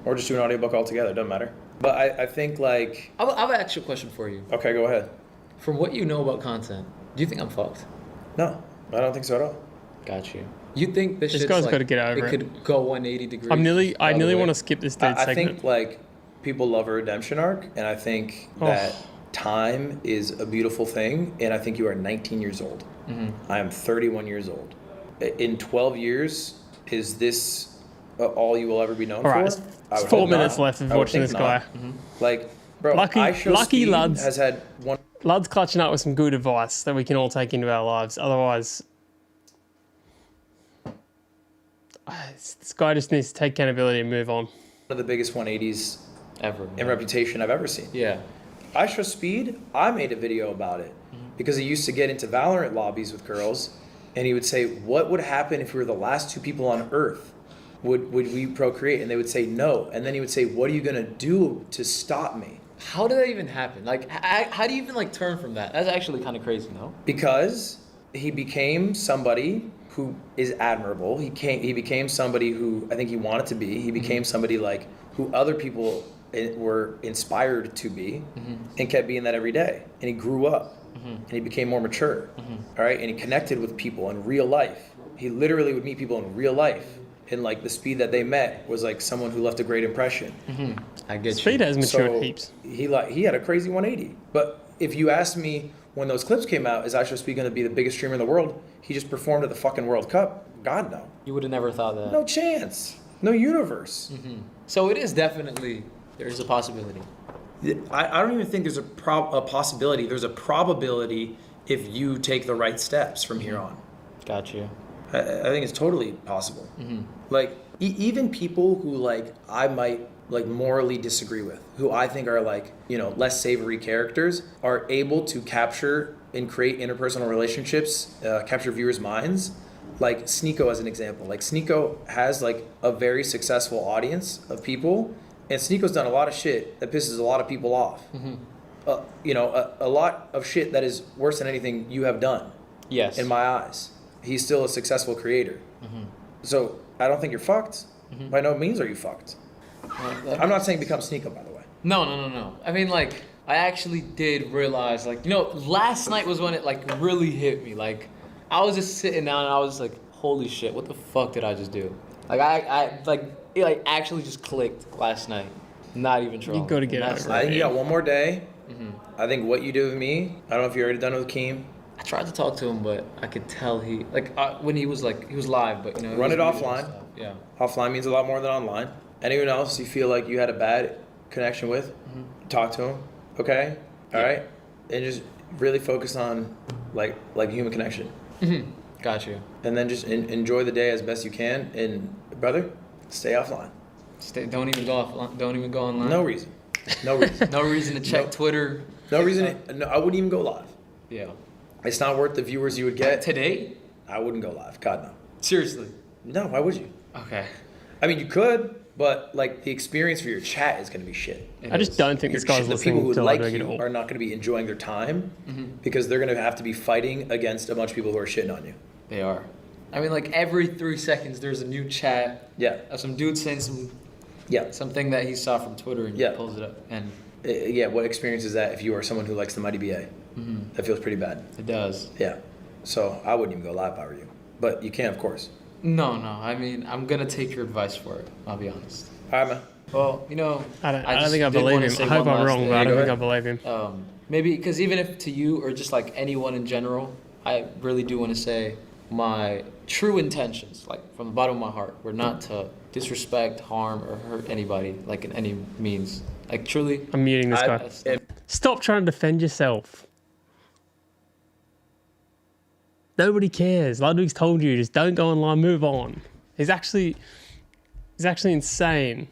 Or just do an audiobook altogether. Doesn't matter. But I think like... I have an actual question for you. Okay, go ahead. From what you know about content, do you think I'm fucked? No, I don't think so at all. Got you. You think this guy's got to get over it could go 180 degrees? I nearly want to skip this dude's segment. I think like people love a redemption arc, and I think that time is a beautiful thing, and I think you are 19 years old. I am 31 years old. In 12 years, is this all you will ever be known for? It's 4 minutes left of watching this guy. Like, bro, lucky Luds has had one. Lud's clutching up with some good advice that we can all take into our lives. Otherwise, this guy just needs to take accountability and move on. One of the biggest 180s ever in reputation I've ever seen. Yeah. I Trust Speed, I made a video about it because he used to get into Valorant lobbies with girls, and he would say, what would happen if we were the last 2 people on Earth? Would we procreate? And they would say no. And then he would say, what are you going to do to stop me? How did that even happen? Like, how do you even like turn from that? That's actually kind of crazy, no? Because he became somebody who is admirable. He became somebody who I think he wanted to be. He became somebody like who other people were inspired to be, and kept being that every day. And he grew up, and he became more mature, all right? And he connected with people in real life. He literally would meet people in real life, and like the speed that they met was like someone who left a great impression. I get you. Speed has matured heaps. He had a crazy 180. But if you asked me when those clips came out, is I Trust Speed going to be the biggest streamer in the world? He just performed at the fucking World Cup. God, no. You would have never thought that. No chance. No universe. So it is definitely, there's a possibility. I don't even think there's a possibility. There's a probability if you take the right steps from here on. Got you. I think it's totally possible. Like, even people who, like, I might, like, morally disagree with, who I think are, like, you know, less savory characters, are able to capture and create interpersonal relationships, capture viewers' minds. Like, Sneeko as an example. Like, Sneeko has, like, a very successful audience of people, and Sneeko's done a lot of shit that pisses a lot of people off. You know, a lot of shit that is worse than anything you have done. Yes. In my eyes. He's still a successful creator. So I don't think you're fucked. By no means are you fucked. I'm not saying become Sneeko, by the way. No. I mean, like, I actually did realize, like, you know, last night was when it, like, really hit me. Like, I was just sitting down and I was like, holy shit, what the fuck did I just do? Like, it, like, actually just clicked last night. Not even trolling. You got to get over it. I think you got one more day. I think what you do with me, I don't know if you're already done with Keem. I tried to talk to him, but I could tell he, like, when he was live, but, you know. Run it offline. Yeah. Offline means a lot more than online. Anyone else you feel like you had a bad connection with, talk to him, okay? All right? And just really focus on, like human connection. Got you. And then just enjoy the day as best you can. And, brother, stay offline. Don't even go online. No reason. No reason. No reason to check Twitter. No reason. No, I wouldn't even go live. Yeah. It's not worth the viewers you would get. Today? I wouldn't go live. God, no. Seriously? No, why would you? Okay. I mean, you could, but, like, the experience for your chat is going to be shit. I just don't think this guy's The listening people who to like Ludwig at you all. are not going to be enjoying their time because they're going to have to be fighting against a bunch of people who are shitting on you. They are. I mean, like, every 3 seconds there's a new chat. Yeah. Of some dude saying something that he saw from Twitter and he pulls it up. And what experience is that if you are someone who likes the Mighty BA? That feels pretty bad. It does. Yeah. So I wouldn't even go live if I were you. But you can, of course. No. I mean, I'm going to take your advice for it. I'll be honest. All right, man. Well, you know, I don't think I believe him. I hope I'm wrong, but I don't think I believe him. Maybe because even if to you or just like anyone in general, I really do want to say my true intentions, like from the bottom of my heart, were not to disrespect, harm, or hurt anybody, like in any means. Like truly. I'm muting this guy. Stop trying to defend yourself. Nobody cares. Ludwig's told you, just don't go online, move on. He's actually insane.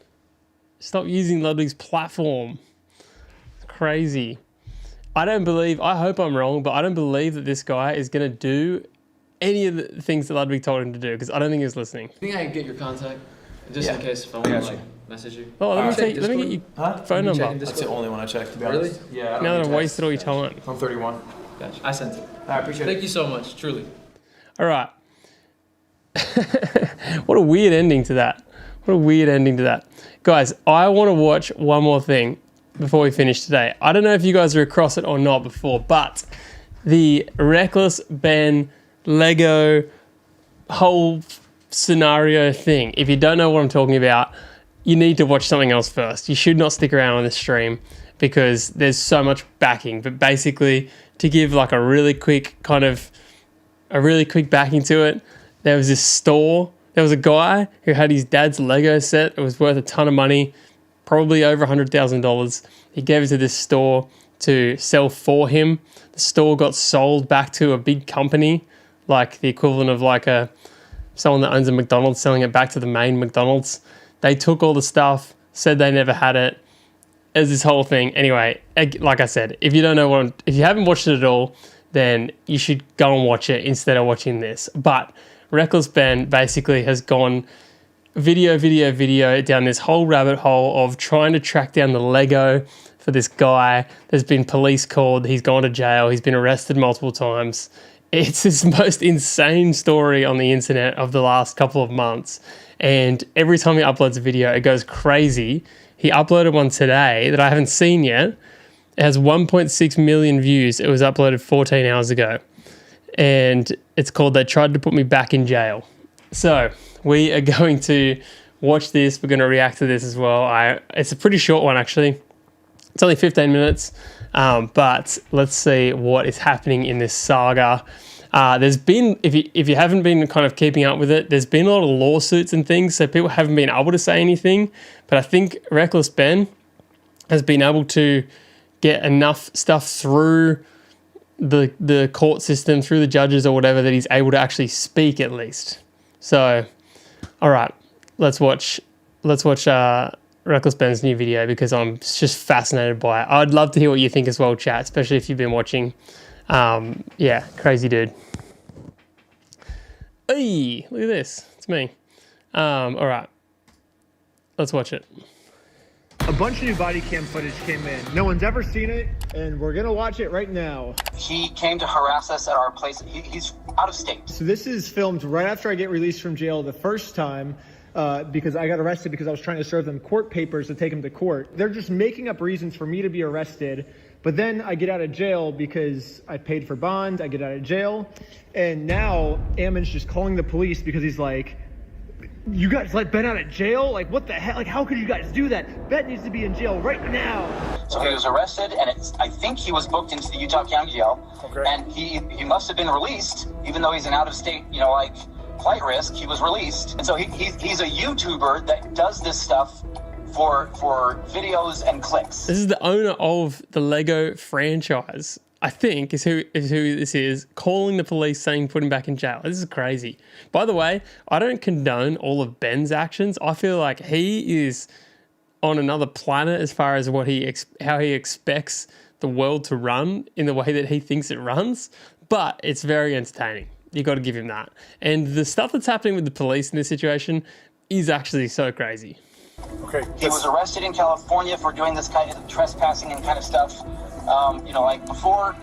Stop using Ludwig's platform. It's crazy. I hope I'm wrong, but I don't believe that this guy is going to do any of the things that Ludwig told him to do, because I don't think he's listening. I think I can get your contact, just in case if I want to like message you. Oh, let me get your phone number. That's the only one I checked, to be Really? honest. Yeah. Now that I've wasted all your time. I'm 31. Gotcha. I sent it. I appreciate it. Thank you so much, truly. All right. What a weird ending to that. Guys, I want to watch one more thing before we finish today. I don't know if you guys are across it or not before, but the Reckless Ben Lego whole scenario thing. If you don't know what I'm talking about, you need to watch something else first. You should not stick around on this stream because there's so much backing. But basically, to give like a really quick backing to it, there was this store. There was a guy who had his dad's Lego set. It was worth a ton of money, probably over $100,000. He gave it to this store to sell for him. The store got sold back to a big company, like the equivalent of like someone that owns a McDonald's selling it back to the main McDonald's. They took all the stuff, said they never had it. There's this whole thing. Anyway, like I said, if you haven't watched it at all, then you should go and watch it instead of watching this. But Reckless Ben basically has gone video down this whole rabbit hole of trying to track down the Lego for this guy. There's been police called. He's gone to jail. He's been arrested multiple times. It's this most insane story on the internet of the last couple of months. And every time he uploads a video, it goes crazy. He uploaded one today that I haven't seen yet. It has 1.6 million views. It was uploaded 14 hours ago. And it's called They Tried to Put Me Back in Jail. So we are going to watch this. We're going to react to this as well. It's a pretty short one, actually. It's only 15 minutes. But let's see what is happening in this saga. There's been, if you haven't been kind of keeping up with it, there's been a lot of lawsuits and things, so people haven't been able to say anything. But I think Reckless Ben has been able to get enough stuff through the court system, through the judges or whatever, that he's able to actually speak at least. So, all right, let's watch Reckless Ben's new video because I'm just fascinated by it. I'd love to hear what you think as well, chat, especially if you've been watching. Yeah, crazy dude. Hey, look at this. It's me. All right, let's watch it. A bunch of new body cam footage came in. No one's ever seen it, and we're gonna watch it right now. He came to harass us at our place. He's out of state. So this is filmed right after I get released from jail the first time, because I got arrested because I was trying to serve them court papers to take them to court. They're just making up reasons for me to be arrested. But then I get out of jail because I paid for bond. I get out of jail. And now Ammon's just calling the police because he's like, you guys let Ben out of jail? Like, what the hell? Like, how could you guys do that? Ben needs to be in jail right now. So he was arrested, and I think he was booked into the Utah County Jail. Okay. And he must have been released, even though he's an out-of-state, flight risk. He was released. And so he's a YouTuber that does this stuff for videos and clicks. This is the owner of the Lego franchise, I think, is who this is, calling the police saying put him back in jail. This is crazy. By the way, I don't condone all of Ben's actions. I feel like he is on another planet as far as how he expects the world to run in the way that he thinks it runs, but it's very entertaining. You got to give him that. And the stuff that's happening with the police in this situation is actually so crazy. Okay. He was arrested in California for doing this kind of trespassing and kind of stuff. Before,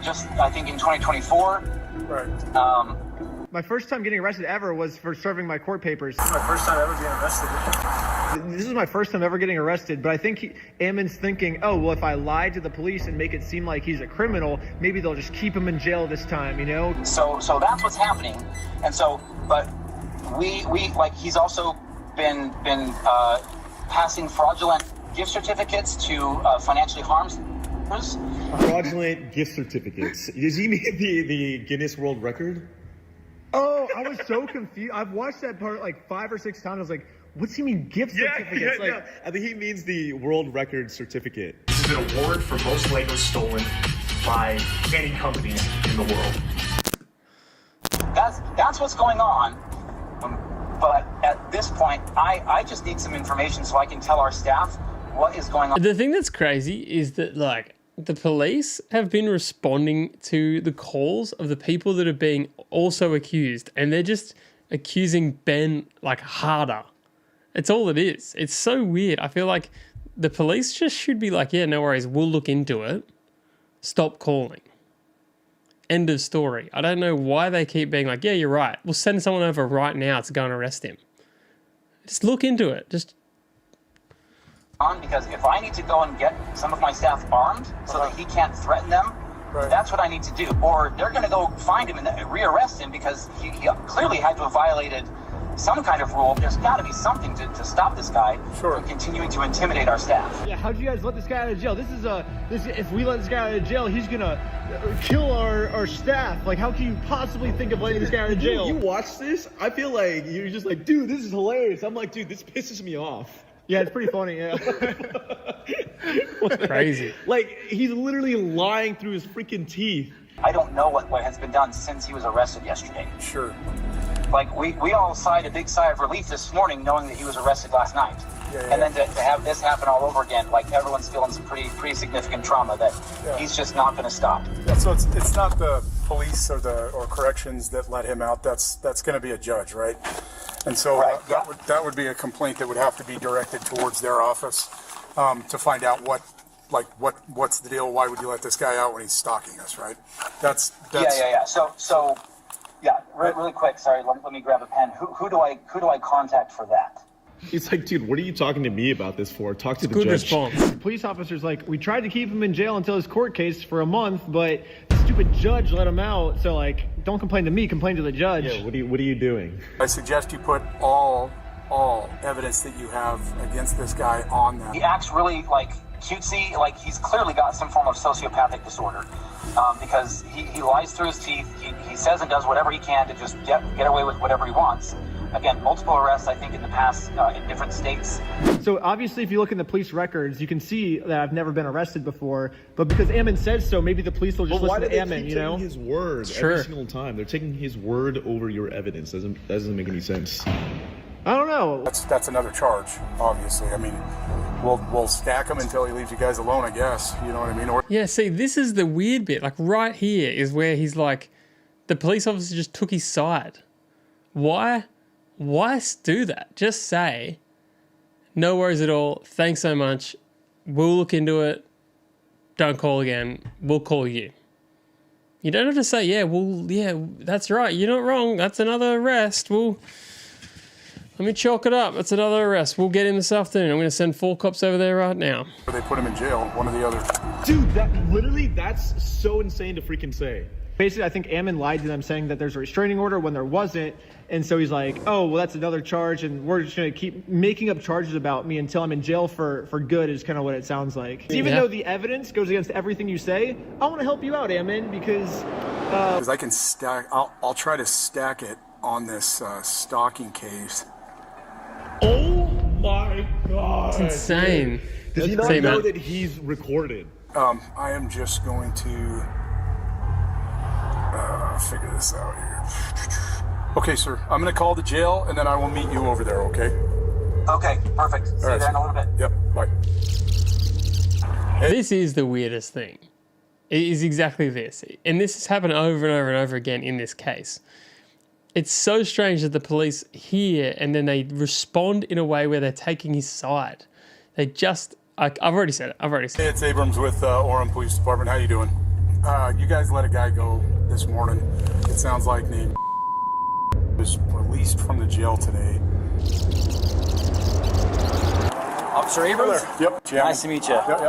just I think in 2024. Right. My first time getting arrested ever was for serving my court papers. This is my first time ever getting arrested. This is my first time ever getting arrested, but I think Ammon's thinking, oh, well, if I lie to the police and make it seem like he's a criminal, maybe they'll just keep him in jail this time, So that's what's happening. And so, but we he's also been passing fraudulent gift certificates to financially harmed. Fraudulent gift certificates. Does he mean the Guinness World Record? Oh, I was so confused. I've watched that part like 5 or 6 times. I was like, what's he mean gift certificates? Yeah. I think he means the world record certificate. This is an award for most Legos stolen by any company in the world. That's what's going on. But at this point, I just need some information so I can tell our staff what is going on. The thing that's crazy is that, the police have been responding to the calls of the people that are being also accused, and they're just accusing Ben, harder. It's all it is. It's so weird. I feel like the police just should be like, yeah, no worries, we'll look into it. Stop calling. End of story. I don't know why they keep being like, yeah, you're right. We'll send someone over right now to go and arrest him. Just look into it. Because if I need to go and get some of my staff armed so that he can't threaten them, that's what I need to do. Or they're going to go find him and rearrest him because he clearly had to have violated some kind of rule. There's got to be something to stop this guy from continuing to intimidate our staff. Yeah, how'd you guys let this guy out of jail? If we let this guy out of jail, he's gonna kill our staff. How can you possibly think of letting this guy out of jail? You watch this, I feel like you're just like, dude, this is hilarious. I'm like, dude, this pisses me off. Yeah, it's pretty funny, yeah. Crazy. He's literally lying through his freaking teeth. I don't know what has been done since he was arrested yesterday. Sure. We all sighed a big sigh of relief this morning knowing that he was arrested last night. Yeah. And then to have this happen all over again, everyone's feeling some pretty significant trauma that he's just not going to stop. Yeah, so it's not the police or corrections that let him out. That's going to be a judge, right? And so that would be a complaint that would have to be directed towards their office to find out what's the deal. Why would you let this guy out when he's stalking us, right? That's yeah. So really quick. Sorry, let me grab a pen. Who do I contact for that? He's like, dude, what are you talking to me about this for? Talk to the Good judge. response. The police officer's like, we tried to keep him in jail until his court case for a month, but the stupid judge let him out. So don't complain to me, complain to the judge. Yeah, what are you doing? I suggest you put all evidence that you have against this guy on that. He acts really cutesy, he's clearly got some form of sociopathic disorder, because he lies through his teeth. He says and does whatever he can to just get away with whatever he wants. Again, multiple arrests, I think, in the past in different states. So obviously, if you look in the police records, you can see that I've never been arrested before. But because Ammon says so, maybe the police will just listen to Ammon. Why do they keep taking his word every single time? They're taking his word over your evidence. Doesn't make any sense. I don't know. That's another charge, obviously. I mean, we'll stack him until he leaves you guys alone, I guess. You know what I mean? Yeah. See, this is the weird bit. Right here is where he's like, the police officer just took his side. Why do that? Just say, No worries at all. Thanks so much. We'll look into it. Don't call again. We'll call you. You don't have to say, yeah, that's right. You're not wrong. That's another arrest. Let me chalk it up. That's another arrest. We'll get him this afternoon. I'm going to send 4 cops over there right now. They put him in jail, one or the other. Dude, that's so insane to freaking say. Basically, I think Ammon lied to them saying that there's a restraining order when there wasn't. And so he's like, oh, well, that's another charge. And we're just going to keep making up charges about me until I'm in jail for good is kind of what it sounds like. Even though the evidence goes against everything you say, I want to help you out, Ammon, because... I can stack, I'll try to stack it on this stalking case. Oh my God. It's insane. Does he not know that he's recorded? I am just going to figure this out here. Okay, sir. I'm going to call the jail, and then I will meet you over there, okay? Okay, perfect. See you there in a little bit. Yep, bye. This is the weirdest thing. It is exactly this. And this has happened over and over and over again in this case. It's so strange that the police hear and then they respond in a way where they're taking his side. They just... I've already said it. Hey, it's Abrams with Orem Police Department. How you doing? You guys let a guy go this morning. It sounds like he was released from the jail today. Officer Abrams? Yep. Nice to meet you. Yep.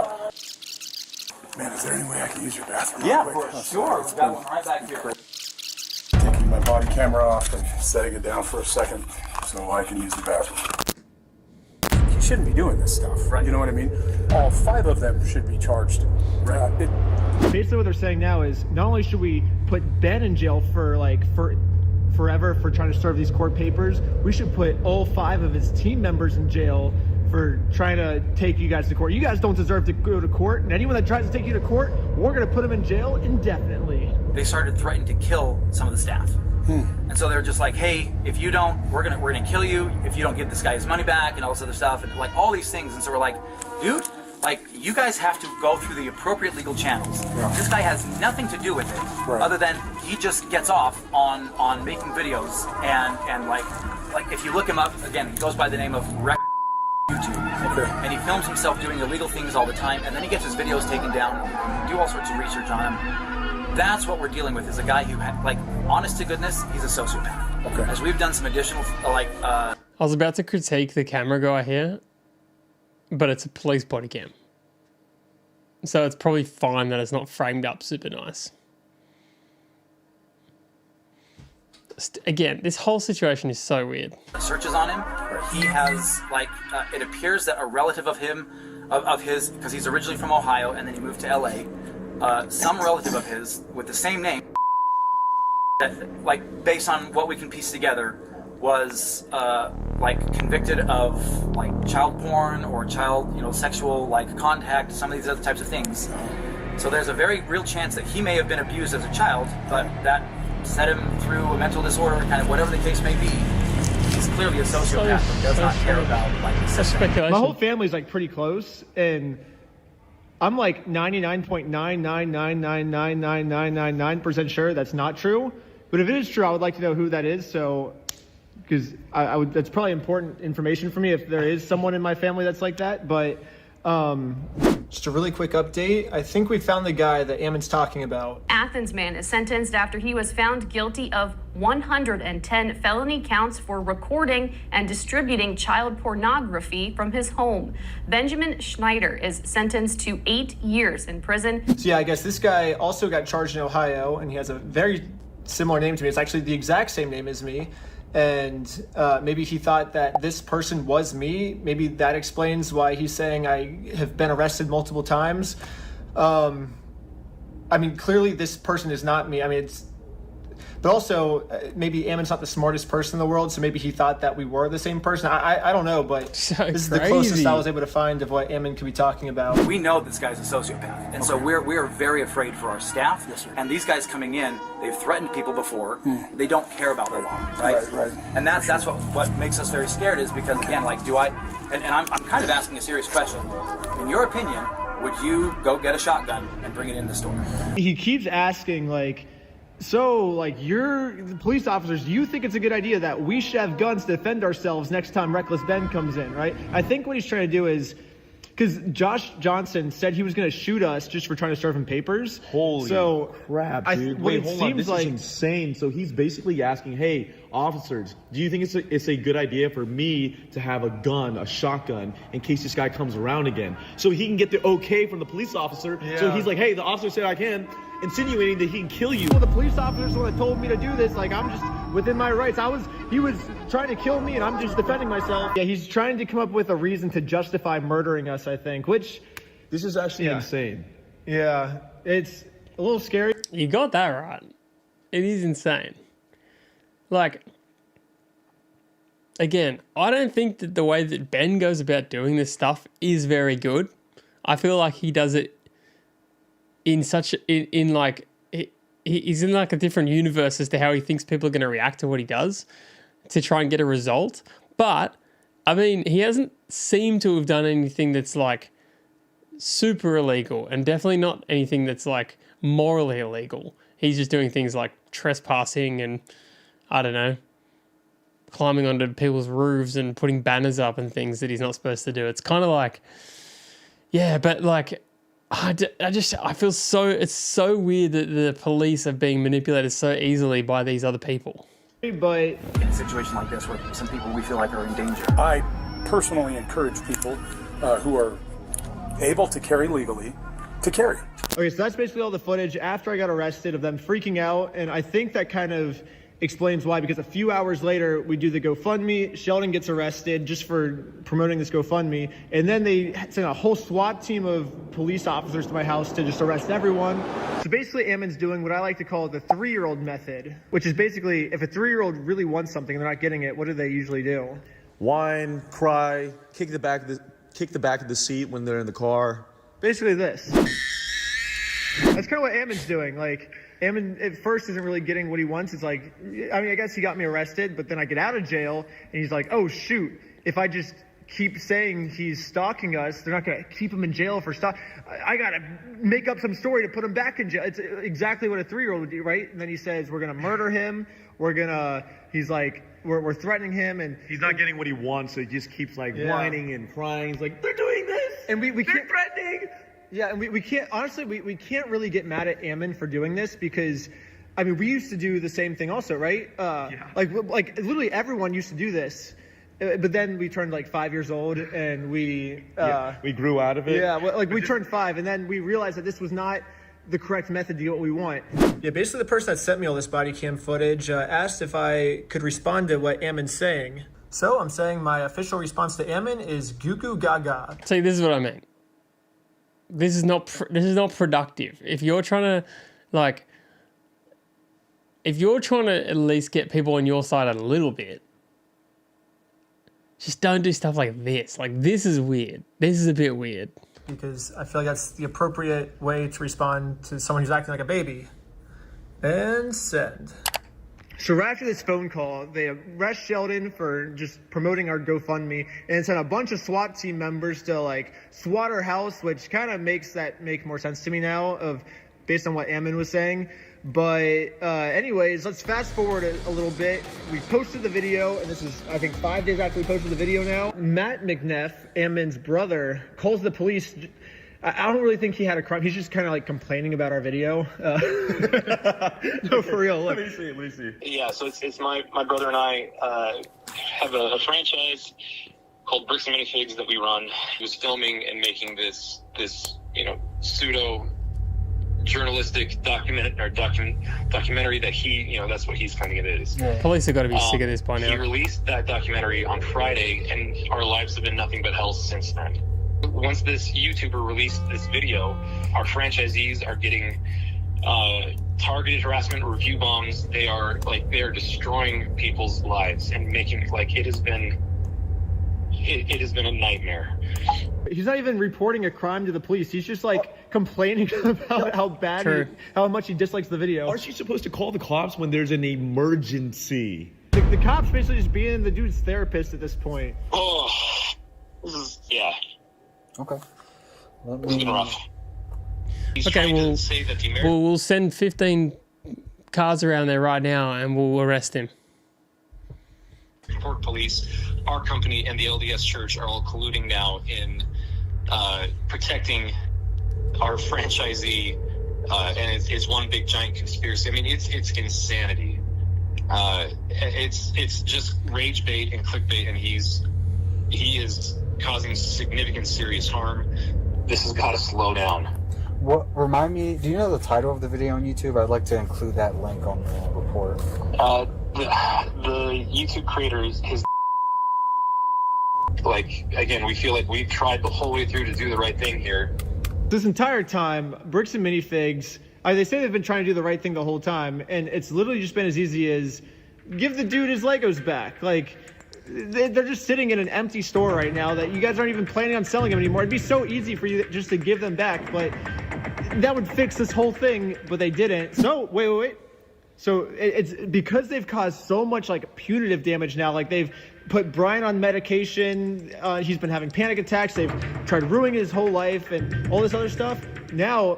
Man, is there any way I can use your bathroom? Yeah, real quick? for sure. We've got one right back here. Taking my body camera off and setting it down for a second so I can use the bathroom. You shouldn't be doing this stuff, right? You know what I mean? All 5 of them should be charged. Right. Basically what they're saying now is not only should we put Ben in jail for forever for trying to serve these court papers, we should put all 5 of his team members in jail for trying to take you guys to court. You guys don't deserve to go to court, and anyone that tries to take you to court, we're going to put them in jail indefinitely. They started threatening to kill some of the staff. And so they're just like, hey, if you don't, we're gonna kill you if you don't give this guy his money back and all this other stuff and like all these things. And so we're like, dude, like you guys have to go through the appropriate legal channels. Yeah. This guy has nothing to do with it, other than he just gets off on making videos and like if you look him up again, he goes by the name of YouTube. Okay. And he films himself doing illegal things all the time, and then he gets his videos taken down, do all sorts of research on him. That's what we're dealing with, is a guy who, like, honest to goodness, he's a sociopath. Okay. As we've done some additional, I was about to critique the camera guy here, but it's a police body cam. So it's probably fine that it's not framed up super nice. Again, this whole situation is so weird. Searches on him. He has, it appears that a relative of him, of his, because he's originally from Ohio and then he moved to LA, some relative of his with the same name, that, based on what we can piece together, was convicted of child porn or child sexual contact, some of these other types of things. So there's a very real chance that he may have been abused as a child, but that set him through a mental disorder, kind of whatever the case may be. He's clearly a sociopath who does not care about the system. My whole family's pretty close, and I'm 99.999999999% sure that's not true. But if it is true, I would like to know who that is. So, because that's probably important information for me if there is someone in my family that's like that. But just a really quick update. I think we found the guy that Ammon's talking about. Athens man is sentenced after he was found guilty of 110 felony counts for recording and distributing child pornography from his home. Benjamin Schneider is sentenced to 8 years in prison. So yeah, I guess this guy also got charged in Ohio, and he has a very similar name to me. It's actually the exact same name as me. And maybe he thought that this person was me. Maybe that explains why he's saying I have been arrested multiple times. I mean, clearly this person is not me. I mean, but also maybe Ammon's not the smartest person in the world, so maybe he thought that we were the same person. I don't know, but this is the closest I was able to find of what Ammon could be talking about. We know this guy's a sociopath, and so we are very afraid for our staff. Yes, sir. And these guys coming in, they've threatened people before. They don't care about the law, right? Right. And that's what makes us very scared, is because again, and I'm kind of asking a serious question. In your opinion, would you go get a shotgun and bring it in the store? He keeps asking So, like, you're the police officers, you think it's a good idea that we should have guns to defend ourselves next time Reckless Ben comes in, right? I think what he's trying to do is, because Josh Johnson said he was going to shoot us just for trying to serve him papers. Holy crap, dude. Wait, hold on. This is insane. So he's basically asking, hey, officers, do you think it's a good idea for me to have a gun, a shotgun, in case this guy comes around again? So he can get the okay from the police officer. Yeah. So he's like, hey, the officer said I can, insinuating that he can kill you. Well, the police officers were that told me to do this. Like, I'm just within my rights. He was trying to kill me, and I'm just defending myself. Yeah, he's trying to come up with a reason to justify murdering us, I think, which... This is actually insane. Yeah, it's a little scary. You got that right. It is insane. Like, again, I don't think that the way that Ben goes about doing this stuff is very good. I feel like he does it in such in like he's in like a different universe as to how he thinks people are going to react to what he does to try and get a result. But I mean, he hasn't seemed to have done anything that's like super illegal, and definitely not anything that's like morally illegal. He's just doing things like trespassing and, I don't know, climbing onto people's roofs and putting banners up and things that he's not supposed to do. It's kind of like, yeah, but like, I feel so, it's so weird that the police are being manipulated so easily by these other people. But in a situation like this where some people we feel like are in danger. I personally encourage people who are able to carry legally to carry. Okay, so that's basically all the footage after I got arrested of them freaking out, and I think that kind of explains why, because a few hours later we do the GoFundMe. Sheldon gets arrested just for promoting this GoFundMe, and then they send a whole SWAT team of police officers to my house to just arrest everyone. So basically Ammon's doing what I like to call the 3-year-old method, which is basically if a 3-year-old really wants something and they're not getting it, what do they usually do? Whine, cry, kick the back of the seat when they're in the car. Basically this. That's kind of what Ammon's doing. Like, Ammon at first isn't really getting what he wants. It's like, I mean, I guess he got me arrested, but then I get out of jail and he's like, oh shoot, if I just keep saying he's stalking us, they're not going to keep him in jail for I got to make up some story to put him back in jail. It's exactly what a 3-year-old would do, right? And then he says, we're going to murder him. He's like, we're threatening him, and he's not getting what he wants, so he just keeps like whining and crying. He's like, they're doing this, and they're threatening. Yeah, and we can't, honestly, we can't really get mad at Ammon for doing this because, I mean, we used to do the same thing also, right? Like literally everyone used to do this. But then we turned like 5 years old and we grew out of it. Yeah, well, like we turned 5 and then we realized that this was not the correct method to get what we want. Yeah, basically the person that sent me all this body cam footage asked if I could respond to what Ammon's saying. So I'm saying my official response to Ammon is goo goo gaga. See, this is what I mean. This is not productive. If you're trying to at least get people on your side a little bit, just don't do stuff like this. Like, this is weird. This is a bit weird. Because I feel like that's the appropriate way to respond to someone who's acting like a baby. And send. So right after this phone call, they arrest Sheldon for just promoting our GoFundMe and sent a bunch of SWAT team members to like SWAT our house, which kind of makes that make more sense to me now based on what Ammon was saying. But anyways, let's fast forward a little bit. We posted the video, and this is, I think, 5 days after we posted the video now. Matt McNeff, Ammon's brother, calls the police. I don't really think he had a crime. He's just kind of like complaining about our video. No, for real. Look. Let me see. Yeah, so it's my brother and I have a franchise called Bricks and Minifigs that we run. He was filming and making this pseudo journalistic documentary that he, that's what he's claiming it is. Yeah. Police have got to be sick of this by now. He released that documentary on Friday, and our lives have been nothing but hell since then. Once this YouTuber released this video, our franchisees are getting targeted harassment, review bombs. They are destroying people's lives and making it has been a nightmare. He's not even reporting a crime to the police. He's just complaining about how much he dislikes the video. Aren't you supposed to call the cops when there's an emergency? The cops basically just being the dude's therapist at this point. Oh, this is, yeah. Okay. It's been rough. Okay, we'll send 15 cars around there right now and we'll arrest him. Port Police, our company, and the LDS Church are all colluding now in protecting our franchisee, and it's one big giant conspiracy. I mean, it's insanity. It's just rage bait and clickbait, and he is causing significant serious harm. This has got to slow down. What, remind me, do you know the title of the video on YouTube? I'd like to include that link on the report. The YouTube creator is his. Like, again, we feel like we've tried the whole way through to do the right thing here. This entire time, Bricks and Minifigs, they say they've been trying to do the right thing the whole time, and it's literally just been as easy as give the dude his Legos back. Like, they're just sitting in an empty store right now that you guys aren't even planning on selling them anymore. It'd be so easy for you just to give them back, but that would fix this whole thing, but they didn't. So, wait. So it's because they've caused so much like punitive damage now. Like they've put Brian on medication. He's been having panic attacks. They've tried ruining his whole life and all this other stuff. Now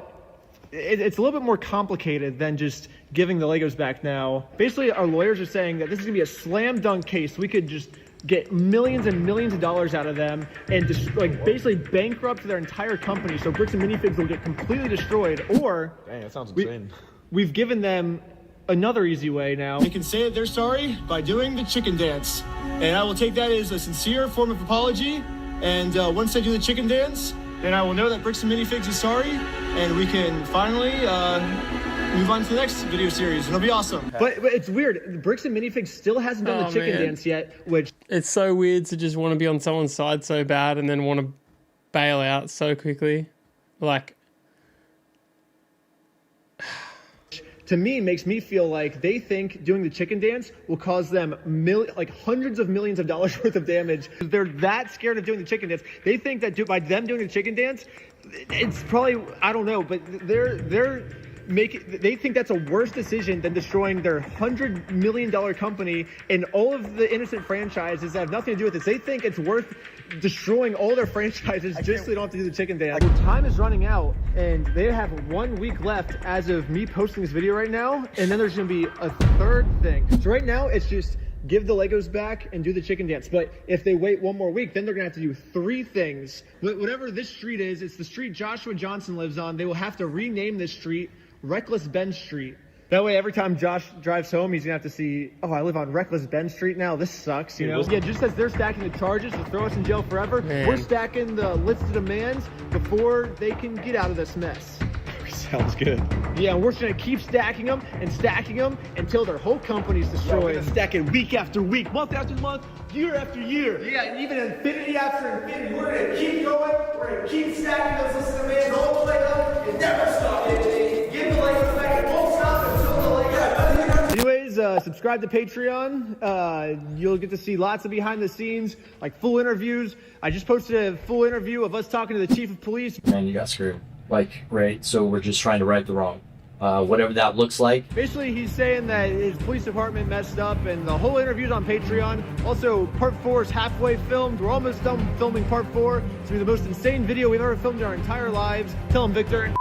it's a little bit more complicated than just giving the Legos back now. Basically, our lawyers are saying that this is gonna be a slam dunk case. We could just get millions and millions of dollars out of them and just like basically bankrupt their entire company. So Bricks and Minifigs will get completely destroyed. Or dang, that sounds insane. We've given them another easy way now. They can say that they're sorry by doing the chicken dance. And I will take that as a sincere form of apology. And once they do the chicken dance, then I will know that Bricks and Minifigs is sorry. And we can finally move on to the next video series. It'll be awesome. But it's weird. Bricks and Minifigs still hasn't done the chicken dance yet, which... It's so weird to just want to be on someone's side so bad and then want to bail out so quickly. Like... to me, makes me feel like they think doing the chicken dance will cause them hundreds of millions of dollars worth of damage. They're that scared of doing the chicken dance. They think that by them doing the chicken dance, it's probably, I don't know, but they think that's a worse decision than destroying their $100 million company and all of the innocent franchises that have nothing to do with this. They think it's worth destroying all their franchises just so they don't have to do the chicken dance. Their time is running out and they have 1 week left as of me posting this video right now, and then there's going to be a third thing. So right now it's just give the Legos back and do the chicken dance. But if they wait 1 more week, then they're gonna have to do 3 things. But whatever this street is, it's the street Joshua Johnson lives on. They will have to rename this street Reckless Ben Street. That way, every time Josh drives home, he's gonna have to see, oh, I live on Reckless Ben Street now. This sucks, you know? Yeah, just as they're stacking the charges to throw us in jail forever, we're stacking the list of demands before they can get out of this mess. Sounds good. Yeah, and we're just gonna keep stacking them until their whole company's destroyed. We're gonna stack it week after week, month after month, year after year. Yeah, and even infinity after infinity. We're gonna keep going. We're gonna keep stacking those lists of demands all the way up and never stop it. Give the Legos back. It won't stop until the Legos. Anyways, subscribe to Patreon. You'll get to see lots of behind the scenes, like full interviews. I just posted a full interview of us talking to the chief of police. Man, you got screwed. Like, right? So we're just trying to right the wrong. Whatever that looks like. Basically, he's saying that his police department messed up, and the whole interview's on Patreon. Also, part 4 is halfway filmed. We're almost done filming part 4. It's gonna be the most insane video we've ever filmed in our entire lives. Tell him, Victor.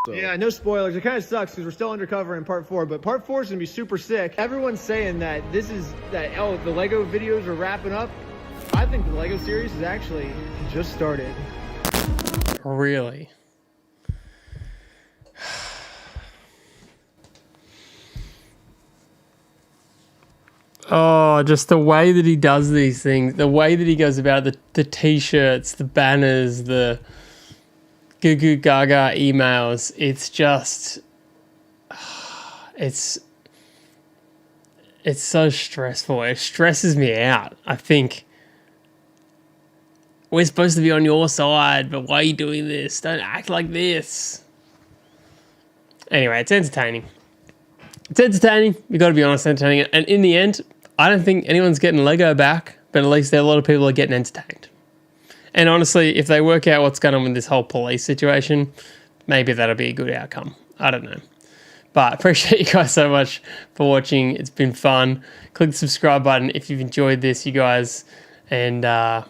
Yeah, no spoilers. It kind of sucks because we're still undercover in part 4, but part 4 is gonna be super sick. Everyone's saying that the Lego videos are wrapping up. I think the Lego series is actually just started. Really? Oh, just the way that he does these things, the way that he goes about the t-shirts, the banners, the goo goo gaga emails, it's just, it's so stressful. It stresses me out. I think we're supposed to be on your side, but why are you doing this? Don't act like this. Anyway, it's entertaining. It's entertaining. You got to be honest, entertaining. And in the end, I don't think anyone's getting Lego back, but at least a lot of people are getting entertained. And honestly, if they work out what's going on with this whole police situation, maybe that'll be a good outcome. I don't know. But appreciate you guys so much for watching. It's been fun. Click the subscribe button if you've enjoyed this, you guys. And I'll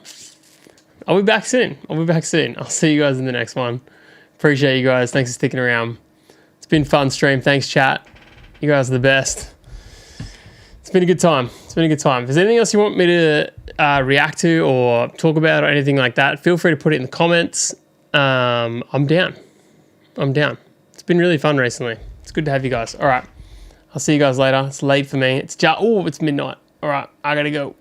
be back soon. I'll see you guys in the next one. Appreciate you guys. Thanks for sticking around. It's been a fun stream. Thanks, chat. You guys are the best. It's been a good time. It's been a good time. If there's anything else you want me to react to or talk about or anything like that, feel free to put it in the comments. I'm down. I'm down. It's been really fun recently. It's good to have you guys. All right. I'll see you guys later. It's late for me. It's midnight. All right. I got to go.